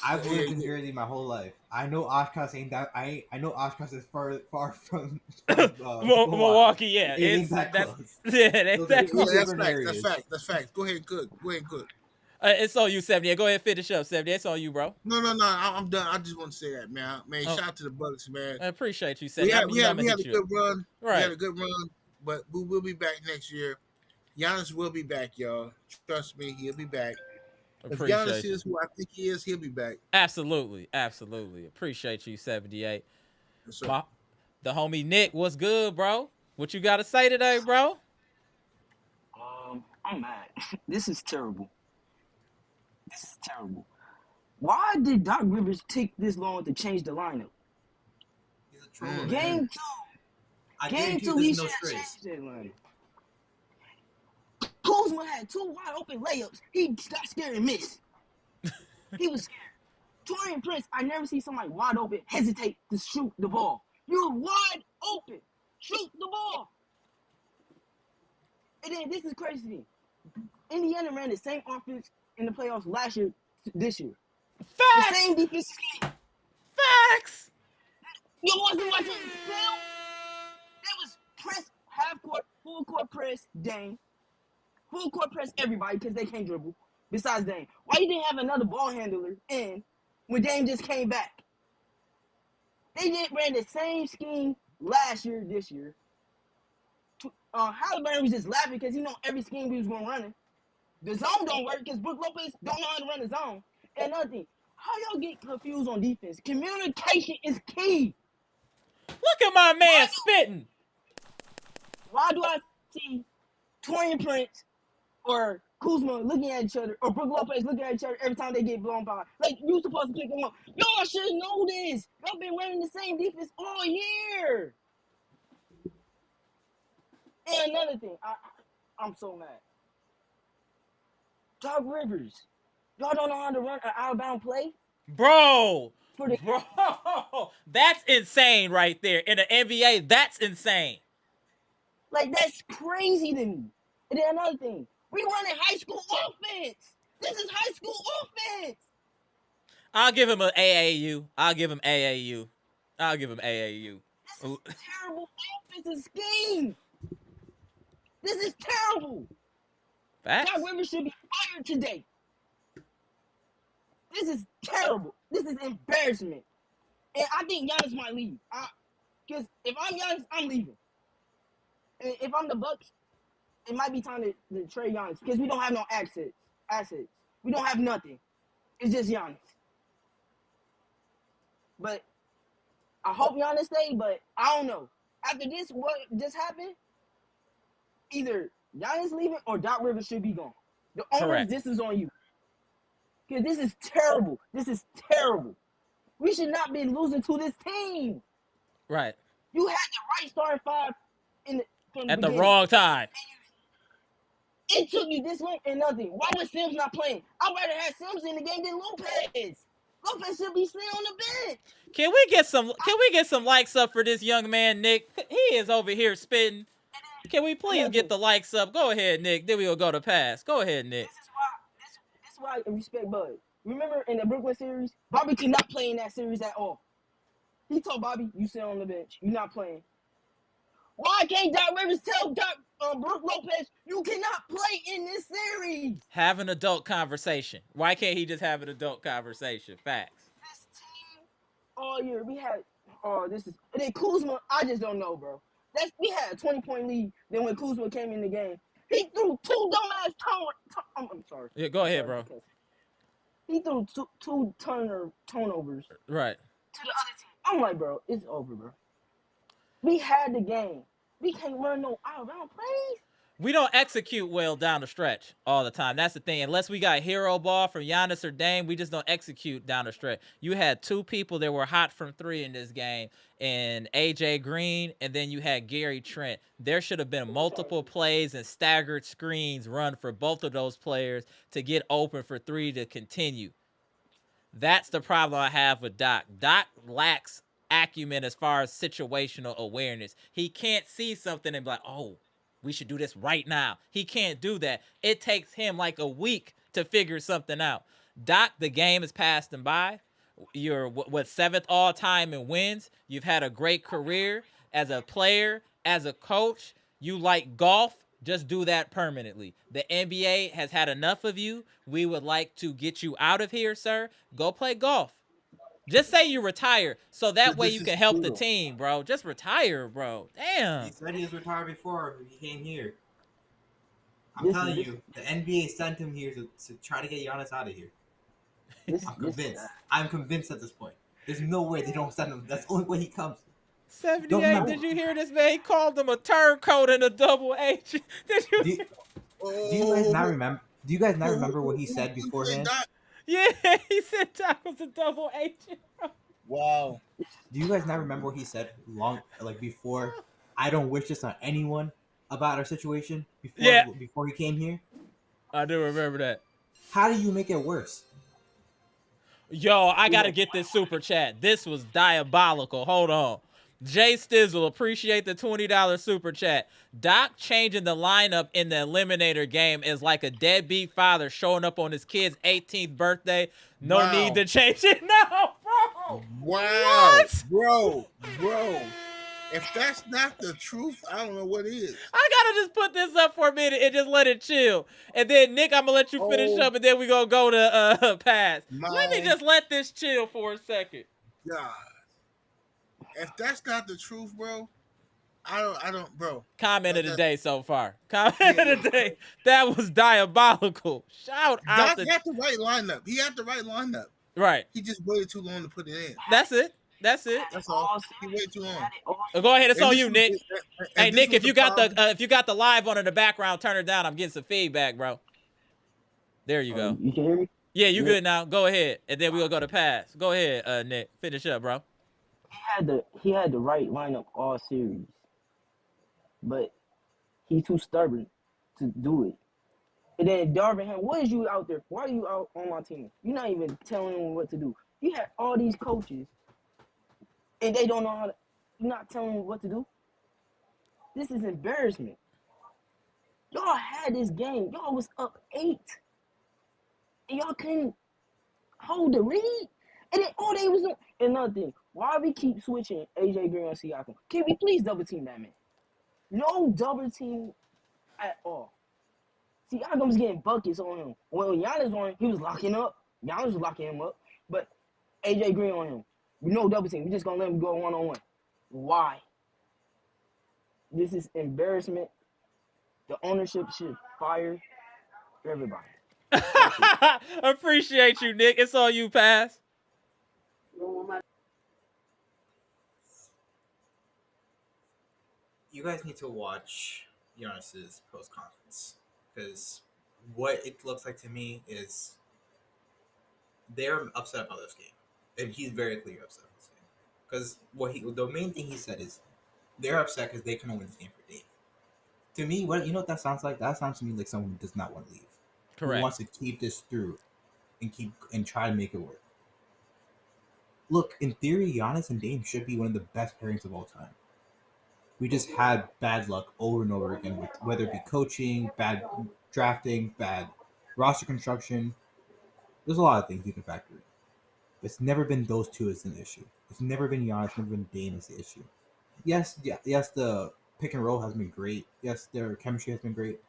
I've lived in Jersey my whole life. I know Oshkosh ain't that. I know Oshkosh is far from Milwaukee. Yeah, it ain't that close. That's fact. Go ahead, good. It's on you, 70. Go ahead, finish up, 70. It's on you, bro. No. I'm done. I just want to say that, man. Shout out to the Bucks, man. I appreciate you, 70. We had a good run. Right. We had a good run, but we will be back next year. Giannis will be back, y'all. Trust me, he'll be back. If Giannis is who I think he is, he'll be back. Absolutely. Appreciate you, 78. Yes, the homie Nick, what's good, bro? What you got to say today, bro? I'm mad. This is terrible. Why did Doc Rivers take this long to change the lineup? He's a troll. Game two, he should have changed that lineup. Kuzma had 2 wide open layups. He got scared and missed. He was scared. Torian Prince, I never see somebody wide open hesitate to shoot the ball. You're wide open. Shoot the ball. And then this is crazy to me. Indiana ran the same offense in the playoffs last year, this year. Facts. The same defensive scheme. Facts. You wasn't watching film. It was press, half court, full court press, Dame. Full court press everybody because they can't dribble. Besides Dame. Why you didn't have another ball handler in when Dame just came back? They did ran the same scheme last year, this year. Halliburton was just laughing because he know every scheme we was going to run it. The zone don't work because Brook Lopez don't know how to run the zone. And another thing, how y'all get confused on defense? Communication is key. Look at my man spitting. Why do I see Torian Prince or Kuzma looking at each other or Brook Lopez looking at each other every time they get blown by? Like, you supposed to pick them up. Y'all should know this. Y'all been running the same defense all year. And another thing, I'm so mad. Doc Rivers, y'all don't know how to run an out-of-bound play? Bro, that's insane right there. In the NBA, that's insane. Like, that's crazy to me. And then another thing, we running high school offense. This is high school offense. I'll give him an AAU. I'll give him AAU. This is terrible offensive scheme. This is terrible. Facts. Doc Rivers should be fired today. This is terrible. This is embarrassment. And I think Giannis might leave. Because if I'm Giannis, I'm leaving. And if I'm the Bucks, it might be time to trade Giannis because we don't have no assets. We don't have nothing. It's just Giannis. But I hope Giannis stay, but I don't know. After this, what just happened, either Giannis leaving or Doc Rivers should be gone. The owners, this is on you. Because this is terrible. This is terrible. We should not be losing to this team. Right. You had the right starting five at the wrong time. It took you this long and nothing. Why was Sims not playing? I'd rather have Sims in the game than Lopez. Lopez should be sitting on the bench. Can we get some likes up for this young man, Nick? He is over here spitting. Can we please get the likes up? Go ahead, Nick. Then we'll go to pass. Go ahead, Nick. This is why I respect Bud. Remember in the Brooklyn series, Bobby could not play in that series at all. He told Bobby, you sit on the bench. You're not playing. Why can't Doc Rivers tell Brook Lopez, you cannot play in this series? Have an adult conversation. Why can't he just have an adult conversation? Facts. This team all year, we had, and then Kuzma, I just don't know, bro. We had a 20-point lead. Then when Kuzma came in the game, he threw two dumbass I'm sorry. Yeah, go ahead, bro. He threw two turnovers. Right. To the other team. I'm like, bro, it's over, bro. We had the game. We can't run no out-of-bound plays. We don't execute well down the stretch all the time. That's the thing. Unless we got hero ball from Giannis or Dame, we just don't execute down the stretch. You had two people that were hot from three in this game, and AJ Green, and then you had Gary Trent. There should have been multiple plays and staggered screens run for both of those players to get open for three to continue. That's the problem I have with Doc. Doc lacks acumen as far as situational awareness. He can't see something and be like, oh, we should do this right now. He can't do that. It takes him like a week to figure something out. Doc, the game has passed him by. You're seventh all time in wins. You've had a great career as a player, as a coach. You like golf. Just do that permanently. The NBA has had enough of you. We would like to get you out of here, sir. Go play golf. Just say you retire, so that way you can help the team, bro. Just retire, bro. Damn. He said he was retired before he came here. I'm telling you, the NBA sent him here to try to get Giannis out of here. I'm convinced. I'm convinced at this point. There's no way they don't send him. That's the only way he comes. 78, did you hear this, man? He called him a turncoat and a double H. Did you? Do you guys not remember? Do you guys not remember what he said beforehand? Yeah, he said Doc was a double H. Wow. Do you guys not remember what he said before? I don't wish this on anyone about our situation before he came here. I do remember that. How do you make it worse? Yo, I gotta get this super chat. This was diabolical. Hold on. Jay Stizzle, appreciate the $20 super chat. Doc changing the lineup in the Eliminator game is like a deadbeat father showing up on his kid's 18th birthday. No need to change it now, bro. Wow. What? Bro. If that's not the truth, I don't know what is. I gotta just put this up for a minute and just let it chill. And then, Nick, I'm gonna let you finish up, and then we gonna go to pass. Let me just let this chill for a second. God. If that's not the truth, bro, I don't, bro. Comment of the That day so far. Comment yeah, of the day. That was diabolical. Shout out Doc to had the right lineup. He had the right lineup. right. He just waited too long to put it in. That's it. That's Had it. it That's all. all He series. waited too long. Had it all Go ahead. series. It's And on this you, was Nick. Hey, this Nick, was if the you got problem. the live on in the background, turn it down. I'm getting some feedback, bro. There you go. You can hear me? Yeah, you Yeah. good now. Go ahead, and then we'll go to pass. Go ahead, Nick. Finish up, bro. He had the right lineup all series, but he's too stubborn to do it. And then Darvin Ham, what is you out there? Why are you out on my team? You're not even telling them what to do. You had all these coaches, and they don't know how to. You're not telling them what to do. This is embarrassment. Y'all had this game. Y'all was up 8, and y'all couldn't hold the lead. And then all they was doing. Another thing, why we keep switching AJ Green on Siakam? Can we please double team that man? No double team at all. Siakam's getting buckets on him. When Giannis on him, he was locking up. Giannis was locking him up. But AJ Green on him. No double team. We just gonna let him go 1-on-1. Why? This is embarrassment. The ownership should fire everybody. Appreciate you, Nick. It's on you, pass. You guys need to watch Giannis's post conference because what it looks like to me is they're upset about this game, and he's very clear upset about this game because the main thing he said is they're upset because they couldn't win this game for Dame. To me, what that sounds like? That sounds to me like someone who does not want to leave, Correct. who wants to keep this through and try to make it work. Look, in theory, Giannis and Dame should be one of the best pairings of all time. We just had bad luck over and over again with whether it be coaching, bad drafting, bad roster construction. There's a lot of things you can factor in. It's never been those two as an issue. It's never been Giannis, never been Dame as the issue. Yes, the pick and roll has been great. Yes, their chemistry has been great.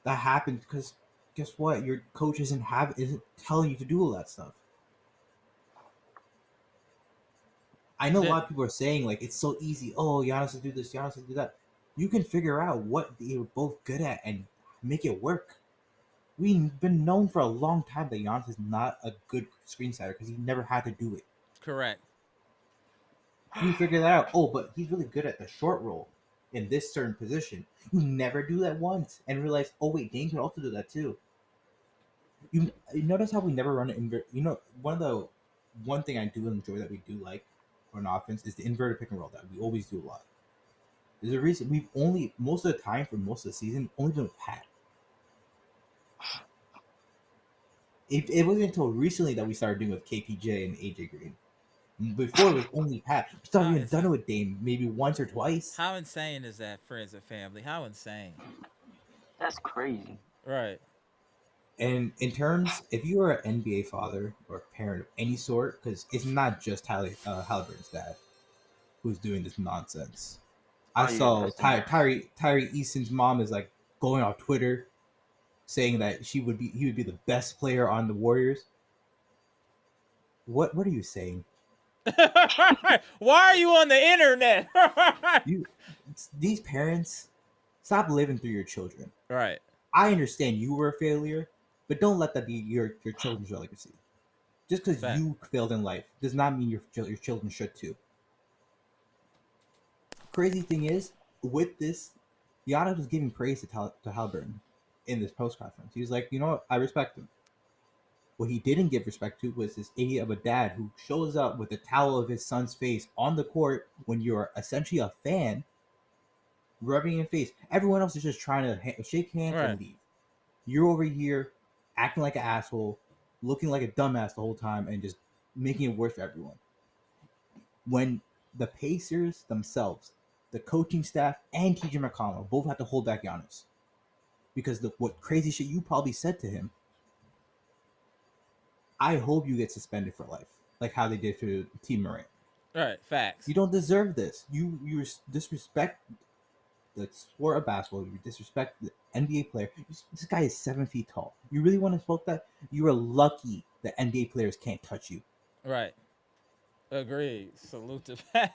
That happened because guess what? Your coach isn't telling you to do all that stuff. I know a lot of people are saying like it's so easy. Oh, Giannis to do this, Giannis to do that. You can figure out what they're both good at and make it work. We've been known for a long time that Giannis is not a good screen setter because he never had to do it. Correct. You figure that out. Oh, but he's really good at the short roll in this certain position. You never do that once and realize, oh wait, Dame can also do that too. You notice how we never run an invert. One thing I do enjoy that we do like on offense is the inverted pick and roll that we always do a lot. There's a reason we've only most of the time for most of the season only been with Pat. It wasn't until recently that we started doing with KPJ and AJ Green. Before it was only Pat. We started even done it with Dame maybe once or twice. How insane is that, friends and family? How insane? That's crazy. Right. And in terms, if you are an NBA father or parent of any sort, because it's not just Halliburton's dad who's doing this nonsense. I saw Tyree Easton's mom is like going off Twitter saying that he would be the best player on the Warriors. What are you saying? Why are you on the internet? These parents, stop living through your children. Right. I understand you were a failure, but don't let that be your children's legacy. Just because you failed in life does not mean your children should too. Crazy thing is, with this, Giannis was giving praise to Halliburton in this post conference. He was like, you know what, I respect him. What he didn't give respect to was this idiot of a dad who shows up with the towel of his son's face on the court when you're essentially a fan, rubbing in face. Everyone else is just trying to shake hands and leave. You're over here acting like an asshole, looking like a dumbass the whole time, and just making it worse for everyone. When the Pacers themselves, the coaching staff, and TJ McConnell both have to hold back Giannis because what crazy shit you probably said to him. I hope you get suspended for life, like how they did to Team Morant. Right, facts. You don't deserve this. You disrespect the sport of basketball. You disrespect the NBA player. This guy is 7 feet tall. You really want to smoke that? You are lucky that NBA players can't touch you. Right. Agreed. Salute to Pass.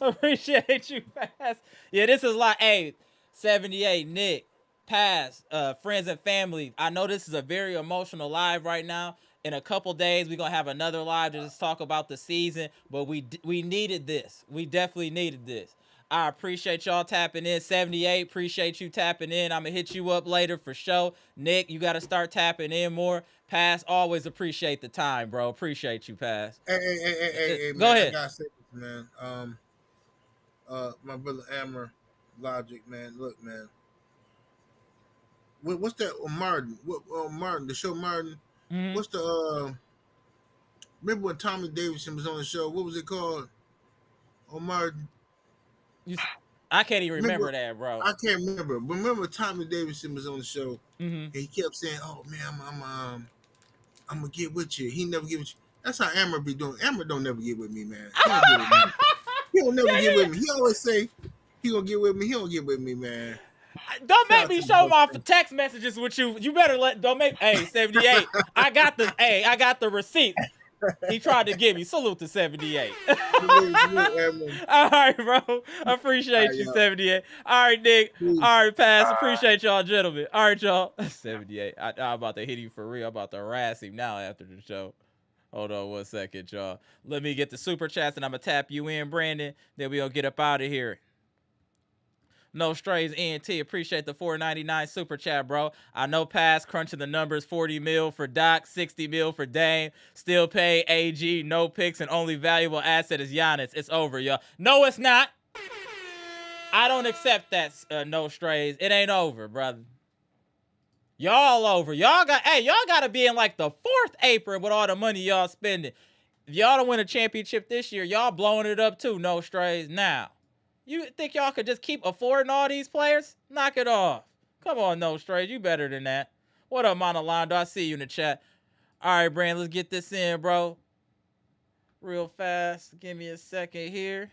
Appreciate you, Pass. Yeah, this is like, hey, 78, Nick, Pass, friends and family. I know this is a very emotional live right now. In a couple days, we're gonna have another live to just talk about the season. But we needed this. We definitely needed this. I appreciate y'all tapping in. 78, appreciate you tapping in. I'm gonna hit you up later for sure. Nick, you gotta start tapping in more. Pass, always appreciate the time, bro. Appreciate you, Pass. Hey, Go man, I ahead. gotta say this, man. My brother Amara Logic, man. Look, man. What's that? Martin? What? Martin? The show Martin. Mm-hmm. What's the? Remember when Tommy Davidson was on the show? What was it called? On Martin. You, I can't even Remember? remember that, bro. I can't remember. But remember Tommy Davidson was on the show, Mm-hmm. and he kept saying, "Oh man, I'm gonna get with you." He never get with you. That's how Amber be doing. Amber don't never get with me, man. He don't get with me. He don't never get with me. He always say he gonna get with me. He don't get with me, man. Don't Shout make out me to the show Bucks my fan. text messages with you. You better let. Don't make. Hey, 78. I got the receipt. He tried to give me. Salute to 78. Salute, Amber. All right, bro. All Appreciate right, you, y'all. 78. All right, Nick. Peace. All right, Pass. Appreciate y'all, gentlemen. All right, y'all. 78. I'm about to hit him for real. I'm about to harass him now after the show. Hold on 1 second, y'all. Let me get the super chats and I'm going to tap you in, Brandon. Then we'll get up out of here. No Strays ENT. Appreciate the $4.99 super chat, bro. I know Pass crunching the numbers. 40 mil for Doc, 60 mil for Dame. Still pay AG, no picks, and only valuable asset is Giannis. It's over, y'all. No, it's not. I don't accept that, No Strays. It ain't over, brother. Y'all over. Y'all gotta be in like the fourth apron with all the money y'all spending. If y'all don't win a championship this year, y'all blowing it up too, No Strays. Now, you think y'all could just keep affording all these players? Knock it off. Come on, No Strays. You better than that. What up, Monolando? I see you in the chat. All right, Brand, let's get this in, bro. Real fast. Give me a second here.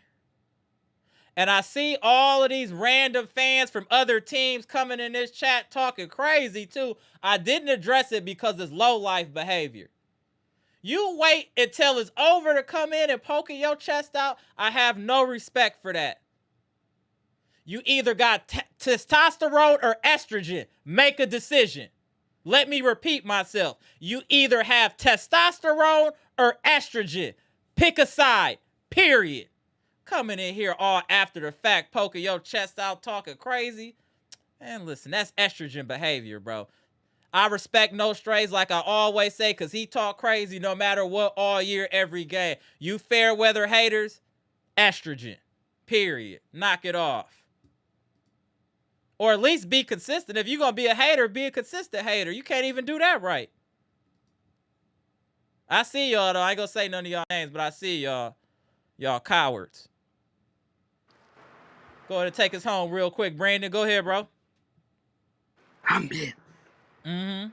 And I see all of these random fans from other teams coming in this chat talking crazy, too. I didn't address it because it's low-life behavior. You wait until it's over to come in and poking your chest out. I have no respect for that. You either got testosterone or estrogen. Make a decision. Let me repeat myself. You either have testosterone or estrogen. Pick a side. Period. Coming in here all after the fact, poking your chest out, talking crazy. Man, listen, that's estrogen behavior, bro. I respect No Strays like I always say because he talk crazy no matter what all year, every game. You fair weather haters, estrogen. Period. Knock it off. Or at least be consistent. If you're going to be a hater, be a consistent hater. You can't even do that right. I see y'all, though. I ain't going to say none of y'all names, but I see y'all. Y'all cowards. Go ahead and take us home real quick. Brandon, go ahead, bro. I'm here. Mm-hmm.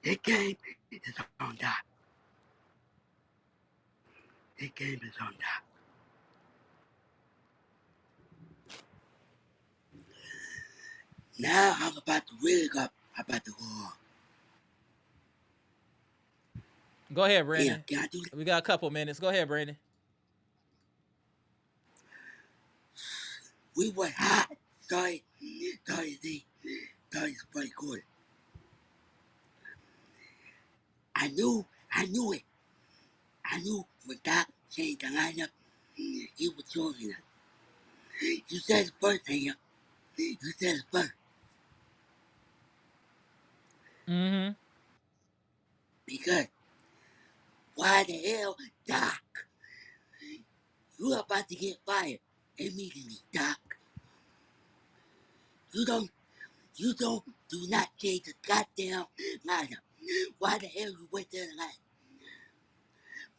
This game is on that. This game is on that. Now I'm about to really go. I'm about to go on. Go ahead, Yeah, Brandon. can I do that? We got a couple minutes. Go ahead, Brandon. We went hot. Sorry, the first quarter. I knew it. I knew when Doc changed the lineup, he was choosing us. You said it first, Daniel. You said it first. Mm-hmm. Because why the hell, Doc? You about to get fired immediately, Doc. You do not change the goddamn lineup. Why the hell you wait till the last?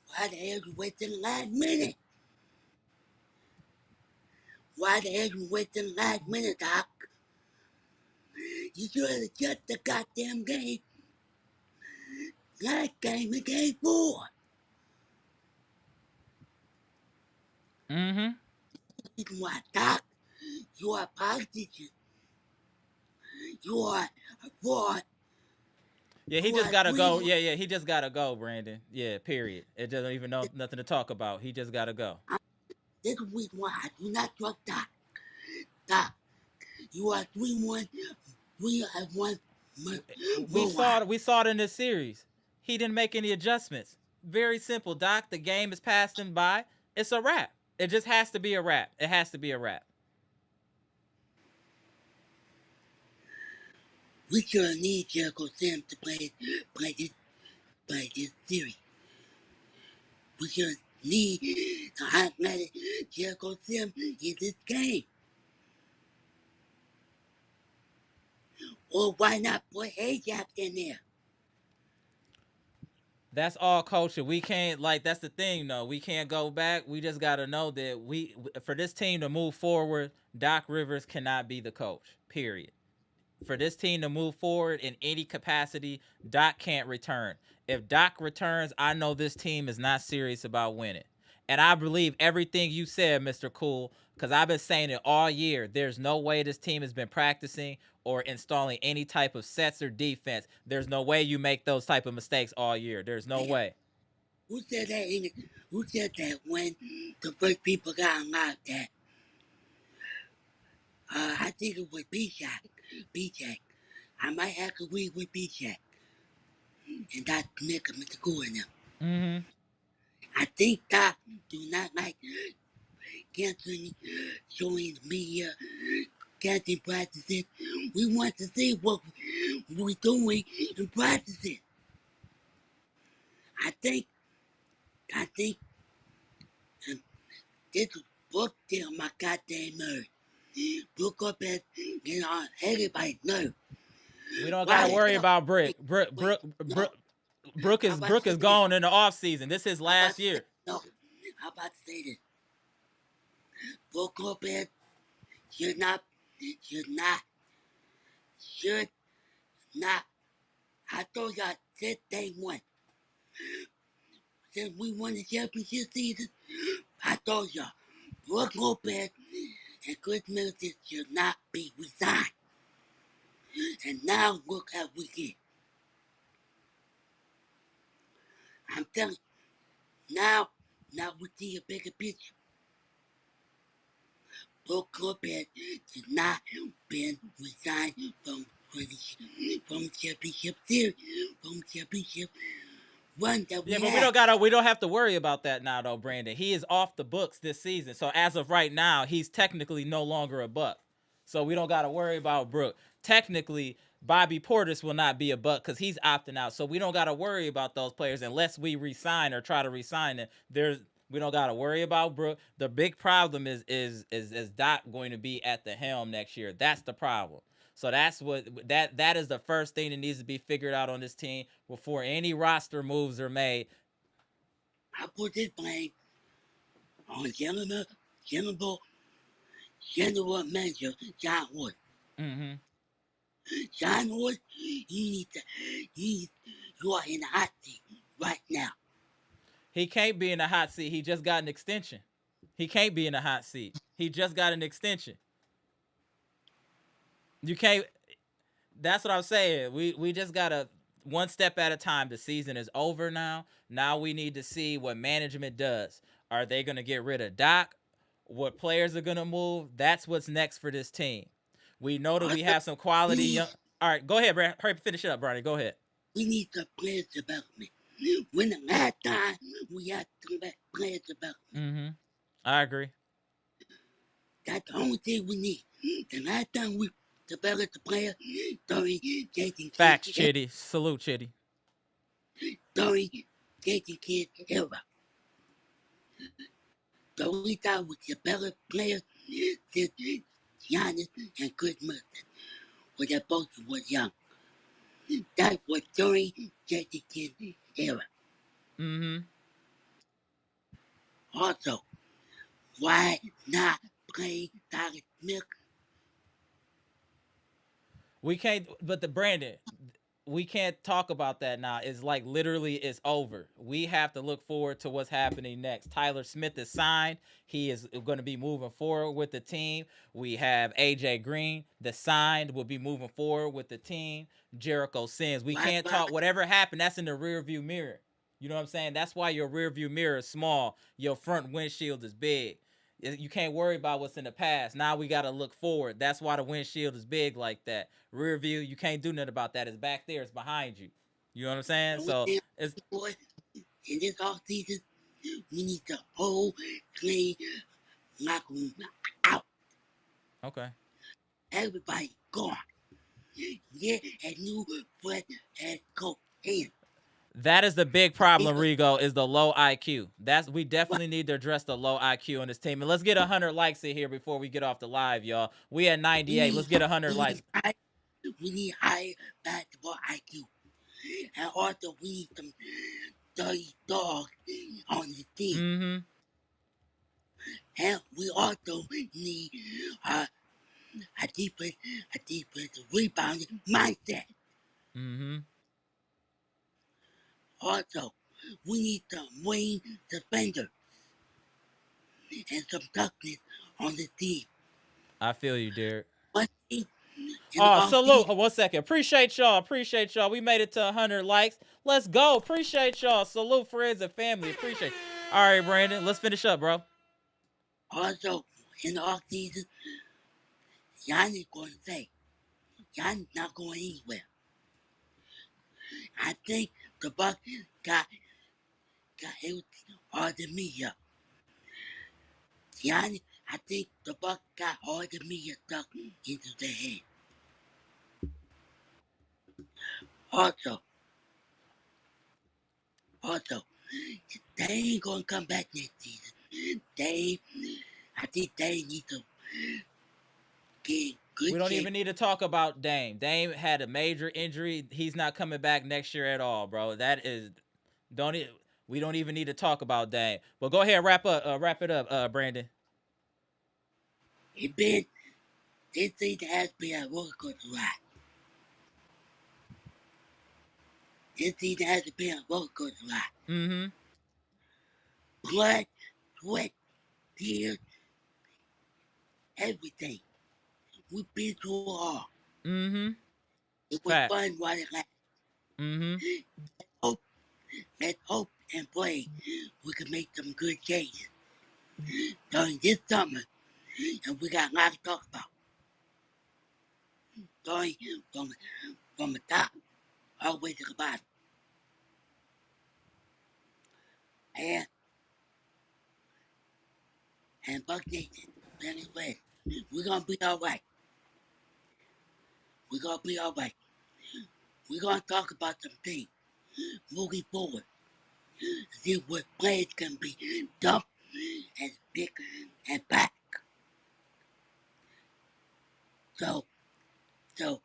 Why the hell you wait till the last minute? Why the hell you wait till the last minute, Doc? You should have just the goddamn game. Last game is game 4. Mm-hmm. Reason why, Doc, you are a politician. You are a fraud. Yeah, he You just are gotta three go. one. Yeah, he just gotta go, Brandon. Yeah, period. It doesn't even know nothing to talk about. He just gotta go. This is week one. I do not trust Doc. Doc, you are 3-1. We have one We more. saw it. We saw it in this series. He didn't make any adjustments. Very simple, Doc. The game has passed him by. It's a wrap. It just has to be a wrap. It has to be a wrap. We sure need Jericho Sims to play this series. We sure need the automatic Jericho Sims in this game. Or why not put Ajax in there? That's all culture. We can't like that's the thing though. We can't go back. We just got to know that we for this team to move forward, Doc Rivers cannot be the coach. Period. For this team to move forward in any capacity, Doc can't return. If Doc returns, I know this team is not serious about winning. And I believe everything you said, Mr. Cool, because I've been saying it all year. There's no way this team has been practicing or installing any type of sets or defense. There's no way you make those type of mistakes all year. There's no Damn. way. Who said that? Who said that when the first people got unlocked? That I think it was B-Jack. B-Jack. I might have to agree with B-Jack. And that nigga, Mr. Cool in them. Mm-hmm. I think that do not like canceling, showing the media, canceling practices. We want to see what we're doing in practices. I think, and this book there on my goddamn nerve. Look up at, on everybody's nerve. We don't got Why to the worry hell? about Brick. Wait, wait, no. I'm about Brooke to say is this. gone in the offseason. This is I'm about last to say, year. no. I'm about to say this. Brook Lopez should not, should not, should not. I told y'all since day one. Since we won the championship season, I told y'all, Brook Lopez and Chris Middleton should not be resigned. And now look how we get. I'm telling you, now we see a bigger picture. Brook Lopez should not been resigned from championship series, from championship run that we Yeah, but had. we don't have to worry about that now though, Brandon. He is off the books this season. So as of right now, he's technically no longer a Buck. So we don't gotta worry about Brooke. Technically, Bobby Portis will not be a Buck because he's opting out. So we don't gotta worry about those players unless we resign or try to resign them. We don't gotta worry about Brooke. The big problem is Doc going to be at the helm next year. That's the problem. So that is the first thing that needs to be figured out on this team before any roster moves are made. I put this blame on general manager John Wood. Mm-hmm. John Wood, you are in the hot seat right now. He can't be in the hot seat. He just got an extension. He can't be in the hot seat. He just got an extension. You can't. That's what I'm saying. We just gotta one step at a time. The season is over now. Now we need to see what management does. Are they gonna get rid of Doc? What players are gonna move? That's what's next for this team. We know that we Also, have some we quality need, young. All right, go ahead, Brad. Hurry, finish it up, Brady. Go ahead. we need some players development. When the last time we had some players development, Mm-hmm. I agree. that's the only thing we need. The last time we developed the player during Jason Facts, Kidd, Chitty. Salute, Chitty. during Jason Kidd era. The only time we developed players since Giannis and Chris Middleton, when they both were young. That was during Jason Kidd era. Mm-hmm. Also, why not play Tyler Smith? We can't. But the Brandon, we can't talk about that now. It's like literally it's over. We have to look forward to what's happening next. Tyler Smith is signed. He is going to be moving forward with the team. We have AJ Green, the signed, will be moving forward with the team. Jericho Sims. We Bye can't bye. talk whatever happened. That's in the rear view mirror. You know what I'm saying? That's why your rear view mirror is small. Your front windshield is big. You can't worry about what's in the past. Now we got to look forward. That's why the windshield is big like that. Rear view, you can't do nothing about that. It's back there. It's behind you. You know what I'm saying? And we So think, it's boy, in this off season, we need the whole clean locker room out. okay. Everybody gone. Get a new fresh head coach in. That is the big problem, Because Rigo, is the low IQ. We what definitely need to address the low IQ on this team. And let's get 100 likes in here before we get off the live, y'all. We at we 98. need, Let's get 100 we likes. need high, we need high basketball IQ. And also we need some dirty dogs on the team. Mm-hmm. And we also need uh, a defense, rebounding mindset. Mm-hmm. Also, we need some wing defender and some toughness on the team. I feel you, Derek. One thing in the Oh, salute. offseason, Oh, 1 second. Appreciate y'all. Appreciate y'all. We made it to 100 likes. Let's go. Appreciate y'all. Salute friends and family. Appreciate. All right, Brandon. Let's finish up, bro. also in the offseason, Giannis going to say, Giannis not going anywhere. I think the Bucks got everything all the media. Giannis, I think the Bucks got all the media stuck into their head. Also, they ain't gonna come back next season. I think they need to get We good don't shape. even need to talk about Dame. Dame had a major injury. He's not coming back next year at all, bro. That is don't e- we don't even need to talk about Dame. But go ahead, wrap it up, Brandon. It been this season has been a roller coaster ride. This season has been a roller coaster ride. Mm-hmm. Blood, sweat, tears, everything. We've been through it all. Mm-hmm. It was Facts. fun while it lasted. Mm-hmm. Hope, let's hope and pray we can make some good changes during this summer, and we got a lot to talk about. Going from the top all the way to the bottom. And Buck Nation, Planet West, we're gonna be alright. We're gonna be alright. We're gonna talk about some things moving forward. See what players can be dumped and big and back. So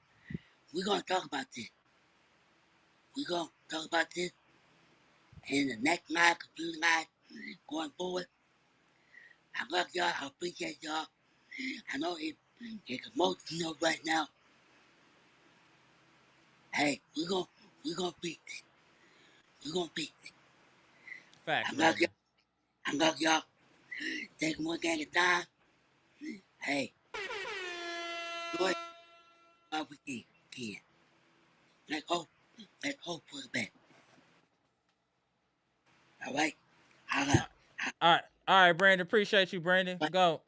we're gonna talk about this. We're gonna talk about this in the next live, computer live, going forward. I love y'all. I appreciate y'all. I know it's emotional right now. Hey, we're gonna beat this. We're gonna beat this. Facts, I love y'all. Brandon. I love y'all. Take one day at a time. Hey, do it what we can. Let's hope. Let's hope for the best. All right. I love. All right, Brandon. Appreciate you, Brandon. Go.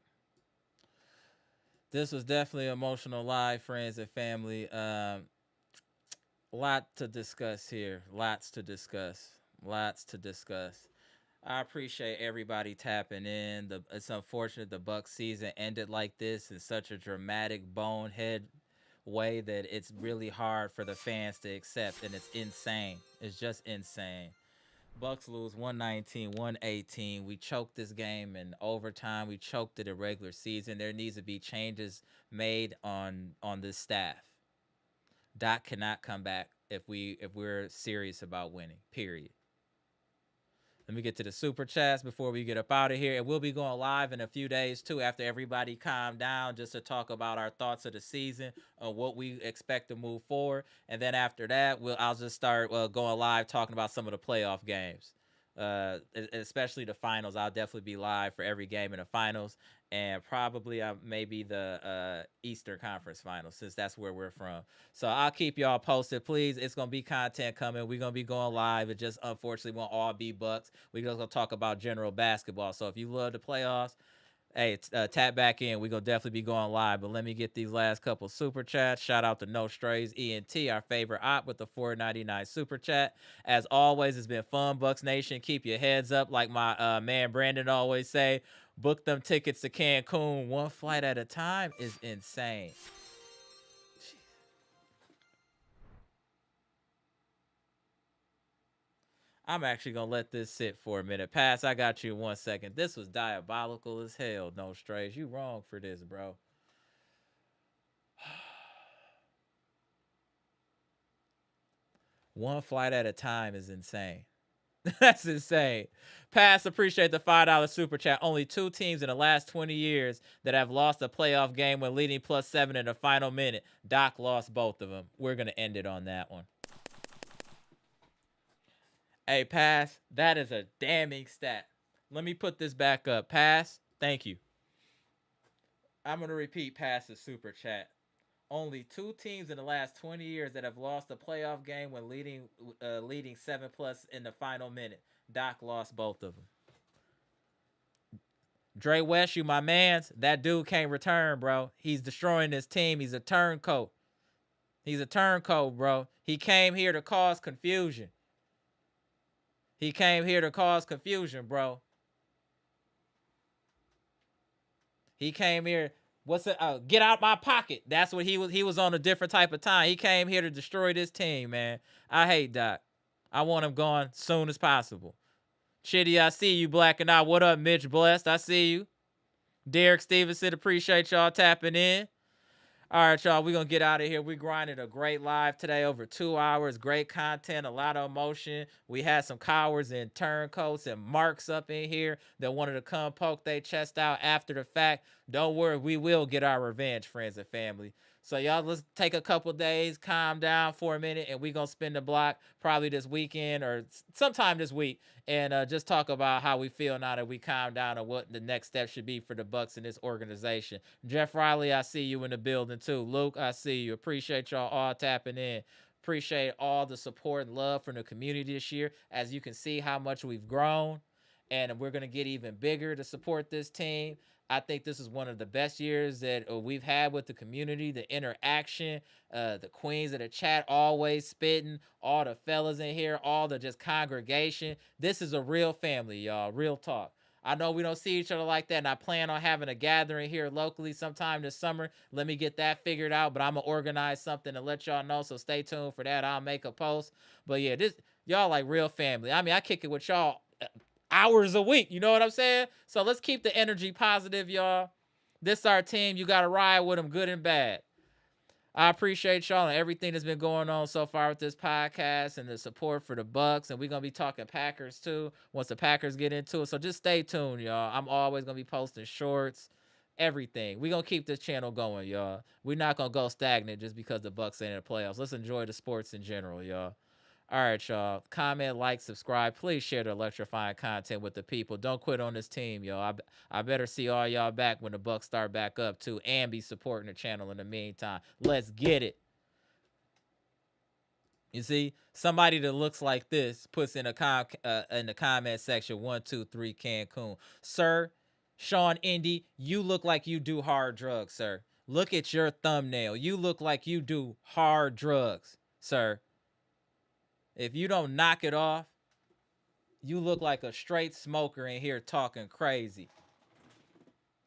This was definitely emotional live, friends and family. Lot to discuss here. Lots to discuss. Lots to discuss. I appreciate everybody tapping in. It's unfortunate the Bucks season ended like this in such a dramatic bonehead way that it's really hard for the fans to accept, and it's insane. It's just insane. Bucks lose 119, 118. We choked this game in overtime. We choked it in regular season. There needs to be changes made on this staff. Doc cannot come back if we're serious about winning. Period. Let me get to the super chats before we get up out of here. And we'll be going live in a few days, too, after everybody calm down, just to talk about our thoughts of the season, what we expect to move forward. And then after that, I'll just start going live talking about some of the playoff games, especially the finals. I'll definitely be live for every game in the finals, and probably maybe the Eastern Conference Finals, since that's where we're from. So I'll keep y'all posted. Please, it's going to be content coming. We're going to be going live. It just unfortunately won't all be Bucks. We're just going to talk about general basketball. So if you love the playoffs, hey, tap back in. We're going to definitely be going live. But let me get these last couple super chats. Shout out to No Strays ENT, our favorite op, with the $4.99 super chat. As always, it's been fun, Bucks Nation. Keep your heads up, like my man Brandon always say. Book them tickets to Cancun one flight at a time is insane. I'm actually going to let this sit for a minute. Pass, I got you in 1 second. This was diabolical as hell, No Strays. You wrong for this, bro. One flight at a time is insane. That's insane. Pass, appreciate the $5 super chat. Only 2 teams in the last 20 years that have lost a playoff game when leading +7 in the final minute. Doc lost both of them. We're going to end it on that one. Hey, Pass, that is a damning stat. Let me put this back up. Pass, thank you. I'm going to repeat Pass's super chat. Only 2 teams in the last 20 years that have lost a playoff game when leading 7+ in the final minute. Doc lost both of them. Dre West, you my mans. That dude can't return, bro. He's destroying this team. He's a turncoat. He's a turncoat, bro. He came here to cause confusion. He came here to cause confusion, bro. He came here. What's it? Get out my pocket. That's what he was. He was on a different type of time. He came here to destroy this team, man. I hate Doc. I want him gone soon as possible. Chitty, I see you blacking out. What up, Mitch Blessed? I see you. Derek Stevenson, appreciate y'all tapping in. All right, y'all, we're going to get out of here. We grinded a great live today, over 2 hours. Great content, a lot of emotion. We had some cowards and turncoats and marks up in here that wanted to come poke their chest out after the fact. Don't worry, we will get our revenge, friends and family. So y'all, let's take a couple days, calm down for a minute, and we're going to spin the block probably this weekend or sometime this week and just talk about how we feel now that we calm down and what the next step should be for the Bucks in this organization. Jeff Riley, I see you in the building too. Luke, I see you. Appreciate y'all all tapping in. Appreciate all the support and love from the community this year. As you can see how much we've grown, and we're going to get even bigger to support this team. I think this is one of the best years that we've had with the community, the interaction, the queens of the chat always spitting, all the fellas in here, all the just congregation. This is a real family, y'all. Real talk. I know we don't see each other like that, and I plan on having a gathering here locally sometime this summer. Let me get that figured out, but I'm going to organize something to let y'all know, so stay tuned for that. I'll make a post. But yeah, this y'all like real family. I mean, I kick it with y'all hours a week. You know what I'm saying? So let's keep the energy positive, y'all. This our team. You got to ride with them good and bad. I appreciate y'all and everything that's been going on so far with this podcast and the support for the Bucks. And we're going to be talking Packers too once the Packers get into it. So just stay tuned, y'all. I'm always going to be posting shorts, everything. We're going to keep this channel going, y'all. We're not going to go stagnant just because the Bucks ain't in the playoffs. Let's enjoy the sports in general, y'all. All right, y'all. Comment, like, subscribe. Please share the electrifying content with the people. Don't quit on this team, y'all. I better see all y'all back when the Bucks start back up, too, and be supporting the channel in the meantime. Let's get it. You see, somebody that looks like this puts in the comment section 1, 2, 3 Cancun. Sir, Sean Indy, you look like you do hard drugs, sir. Look at your thumbnail. You look like you do hard drugs, sir. If you don't knock it off, you look like a straight smoker in here talking crazy.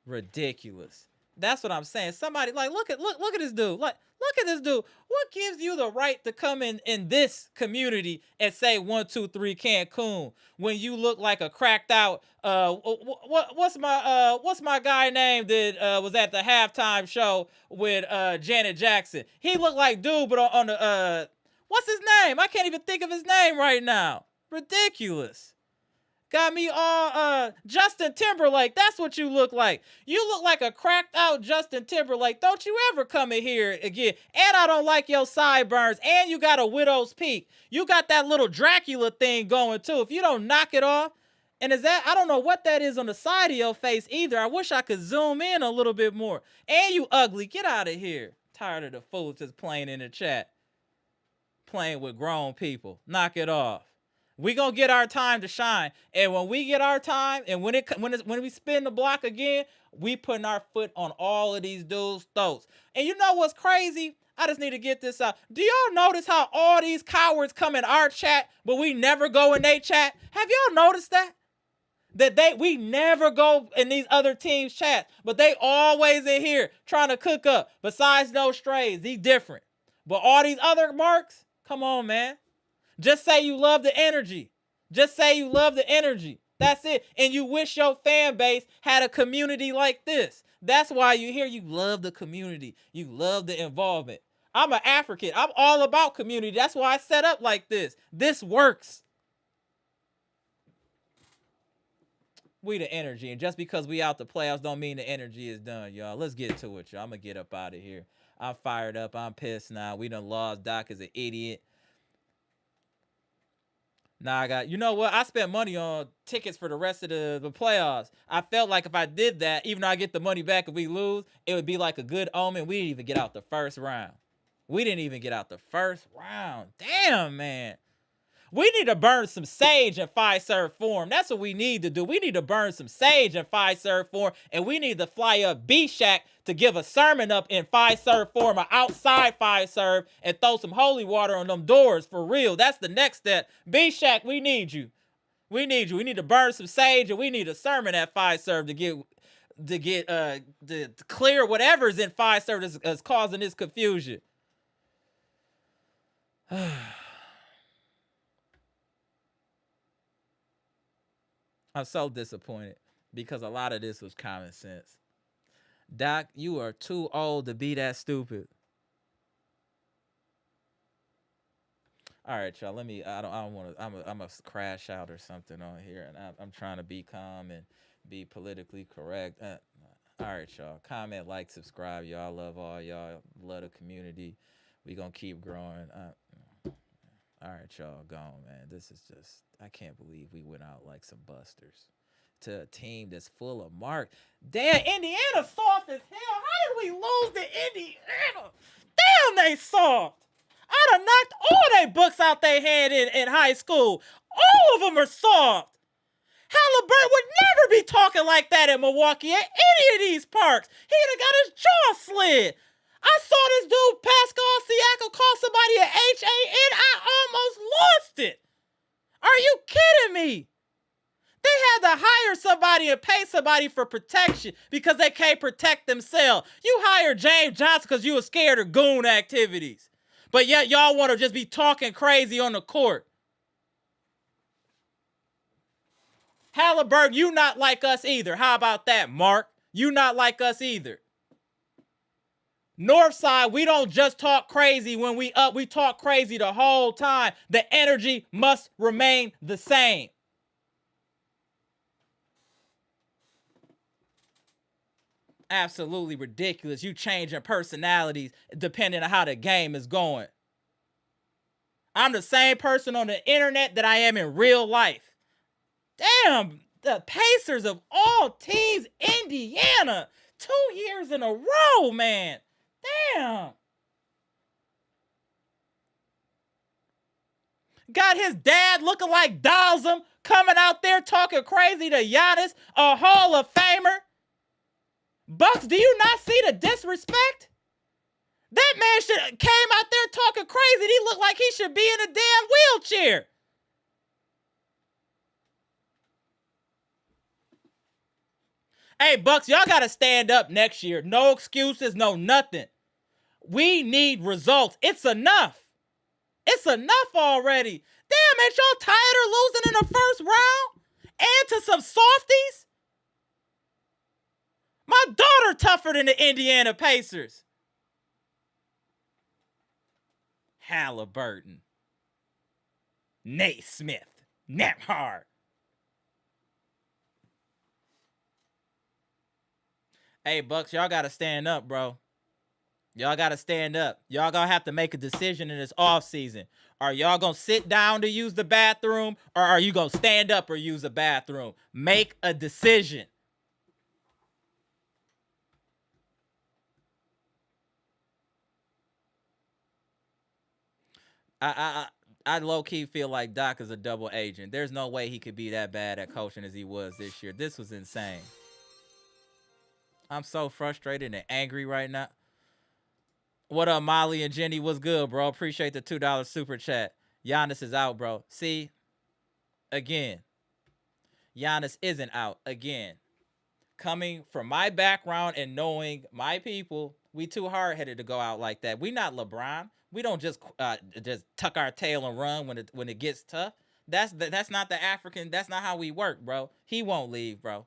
Ridiculous. That's what I'm saying. Somebody like look at this dude. Like look at this dude. What gives you the right to come in this community and say 1, 2, 3 Cancun when you look like a cracked out what's my guy name that was at the halftime show with Janet Jackson? He looked like dude, but on the what's his name? I can't even think of his name right now. Ridiculous. Got me all Justin Timberlake. That's what you look like. You look like a cracked out Justin Timberlake. Don't you ever come in here again. And I don't like your sideburns. And you got a widow's peak. You got that little Dracula thing going too. If you don't knock it off. And is that, I don't know what that is on the side of your face either. I wish I could zoom in a little bit more. And you ugly. Get out of here. Tired of the fools just playing in the chat. Playing with grown people. Knock it off. We gonna get our time to shine, and when we get our time, and when we spin the block again, we putting our foot on all of these dudes' throats. And you know what's crazy? I just need to get this out. Do y'all notice how all these cowards come in our chat, but we never go in their chat? Have y'all noticed that? We never go in these other teams' chats, but they always in here trying to cook up. Besides those strays, these different. But all these other marks, come on, man. Just say you love the energy. Just say you love the energy. That's it. And you wish your fan base had a community like this. That's why you hear you love the community. You love the involvement. I'm an African. I'm all about community. That's why I set up like this. This works. We the energy. And just because we out the playoffs don't mean the energy is done, y'all. Let's get to it, y'all. I'm going to get up out of here. I'm fired up. I'm pissed now. We done lost. Doc is an idiot. Now you know what? I spent money on tickets for the rest of the playoffs. I felt like if I did that, even though I get the money back if we lose, it would be like a good omen. We didn't even get out the first round. Damn, man. We need to burn some sage in Fiserv form. That's what we need to do. We need to burn some sage in Fiserv form, and we need to fly up B-Shack to give a sermon up in Fiserv form or outside Fiserv and throw some holy water on them doors for real. That's the next step. B-Shack, we need you. We need to burn some sage, and we need a sermon at Fiserv to clear whatever's in Fiserv that's causing this confusion. I'm so disappointed because a lot of this was common sense. Doc, you are too old to be that stupid. All right, y'all. I don't want to. I'm a crash out or something on here, and I'm trying to be calm and be politically correct. All right, y'all. Comment, like, subscribe. Y'all love all y'all. Love the community. We gonna keep growing. All right, y'all, gone, man. This is just, I can't believe we went out like some busters to a team that's full of mark. Damn, Indiana soft as hell. How did we lose to Indiana? Damn, they soft. I'd have knocked all they books out they had in high school. All of them are soft. Halliburton would never be talking like that in Milwaukee at any of these parks. He'd have got his jaw slid. I saw this dude, Pascal Siakam, call somebody an HAN. I almost lost it. Are you kidding me? They had to hire somebody and pay somebody for protection because they can't protect themselves. You hired James Johnson because you were scared of goon activities. But yet y'all want to just be talking crazy on the court. Halliburton, you not like us either. How about that, Mark? You not like us either. Northside, we don't just talk crazy when we up. We talk crazy the whole time. The energy must remain the same. Absolutely ridiculous. You changing personalities depending on how the game is going. I'm the same person on the internet that I am in real life. Damn, the Pacers of all teams, Indiana, 2 years in a row, man. Damn. Got his dad looking like Dawson coming out there talking crazy to Giannis, a Hall of Famer. Bucks, do you not see the disrespect? That man came out there talking crazy. He looked like he should be in a damn wheelchair. Hey, Bucks, y'all got to stand up next year. No excuses, no nothing. We need results. It's enough. It's enough already. Damn, ain't y'all tired of losing in the first round? And to some softies? My daughter tougher than the Indiana Pacers. Halliburton. Naismith. Nemhard. Hey, Bucks, y'all got to stand up, bro. Y'all got to stand up. Y'all going to have to make a decision in this offseason. Are y'all going to sit down to use the bathroom, or are you going to stand up or use the bathroom? Make a decision. I low-key feel like Doc is a double agent. There's no way he could be that bad at coaching as he was this year. This was insane. I'm so frustrated and angry right now. What up, Molly and Jenny? What's good, bro? Appreciate the $2 super chat. Giannis is out, bro. See, again, Giannis isn't out. Again, coming from my background and knowing my people, we too hard-headed to go out like that. We not LeBron. We don't just tuck our tail and run when it gets tough. That's not the African. That's not how we work, bro. He won't leave, bro.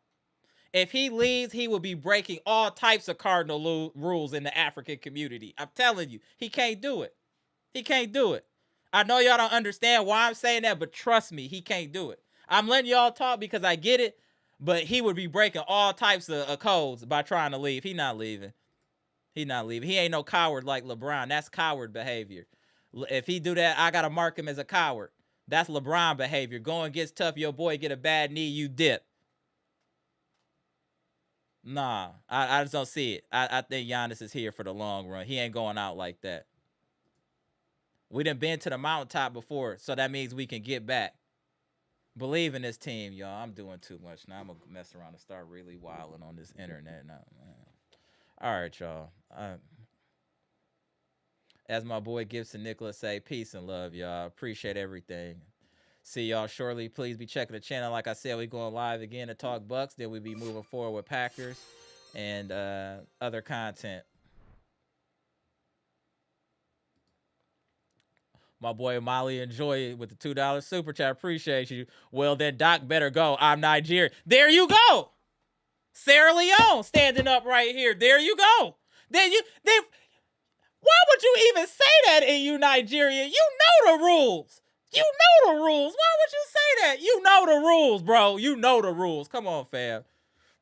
If he leaves, he will be breaking all types of cardinal rules in the African community. I'm telling you, he can't do it. He can't do it. I know y'all don't understand why I'm saying that, but trust me, he can't do it. I'm letting y'all talk because I get it, but he would be breaking all types of codes by trying to leave. He not leaving. He not leaving. He ain't no coward like LeBron. That's coward behavior. If he do that, I got to mark him as a coward. That's LeBron behavior. Going gets tough, your boy get a bad knee, you dip. Nah, I just don't see it. I think Giannis is here for the long run. He ain't going out like that. We done been to the mountaintop before, so that means we can get back. Believe in this team, y'all. I'm doing too much now. I'm gonna mess around and start really wilding on this internet now, man. All right, y'all. As my boy Gibson Nicholas say, peace and love, y'all. Appreciate everything. See y'all shortly. Please be checking the channel. Like I said, we going live again to talk Bucks. Then we be moving forward with Packers and other content. My boy Molly Enjoy with the $2 super chat. Appreciate you. Well, then Doc better go. I'm Nigerian. There you go. Sarah Leone standing up right here. There you go. Why would you even say that in you, Nigerian? You know the rules. You know the rules. Why would you say that? You know the rules, bro. You know the rules. Come on, fam.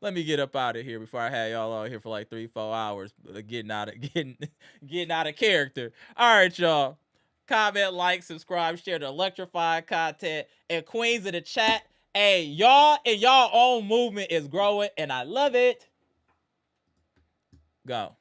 Let me get up out of here before I had y'all out here for like 3-4 hours getting out of character. All right, y'all. Comment, like, subscribe, share the electrifying content. And queens in the chat, hey, y'all and y'all own movement is growing, and I love it. Go.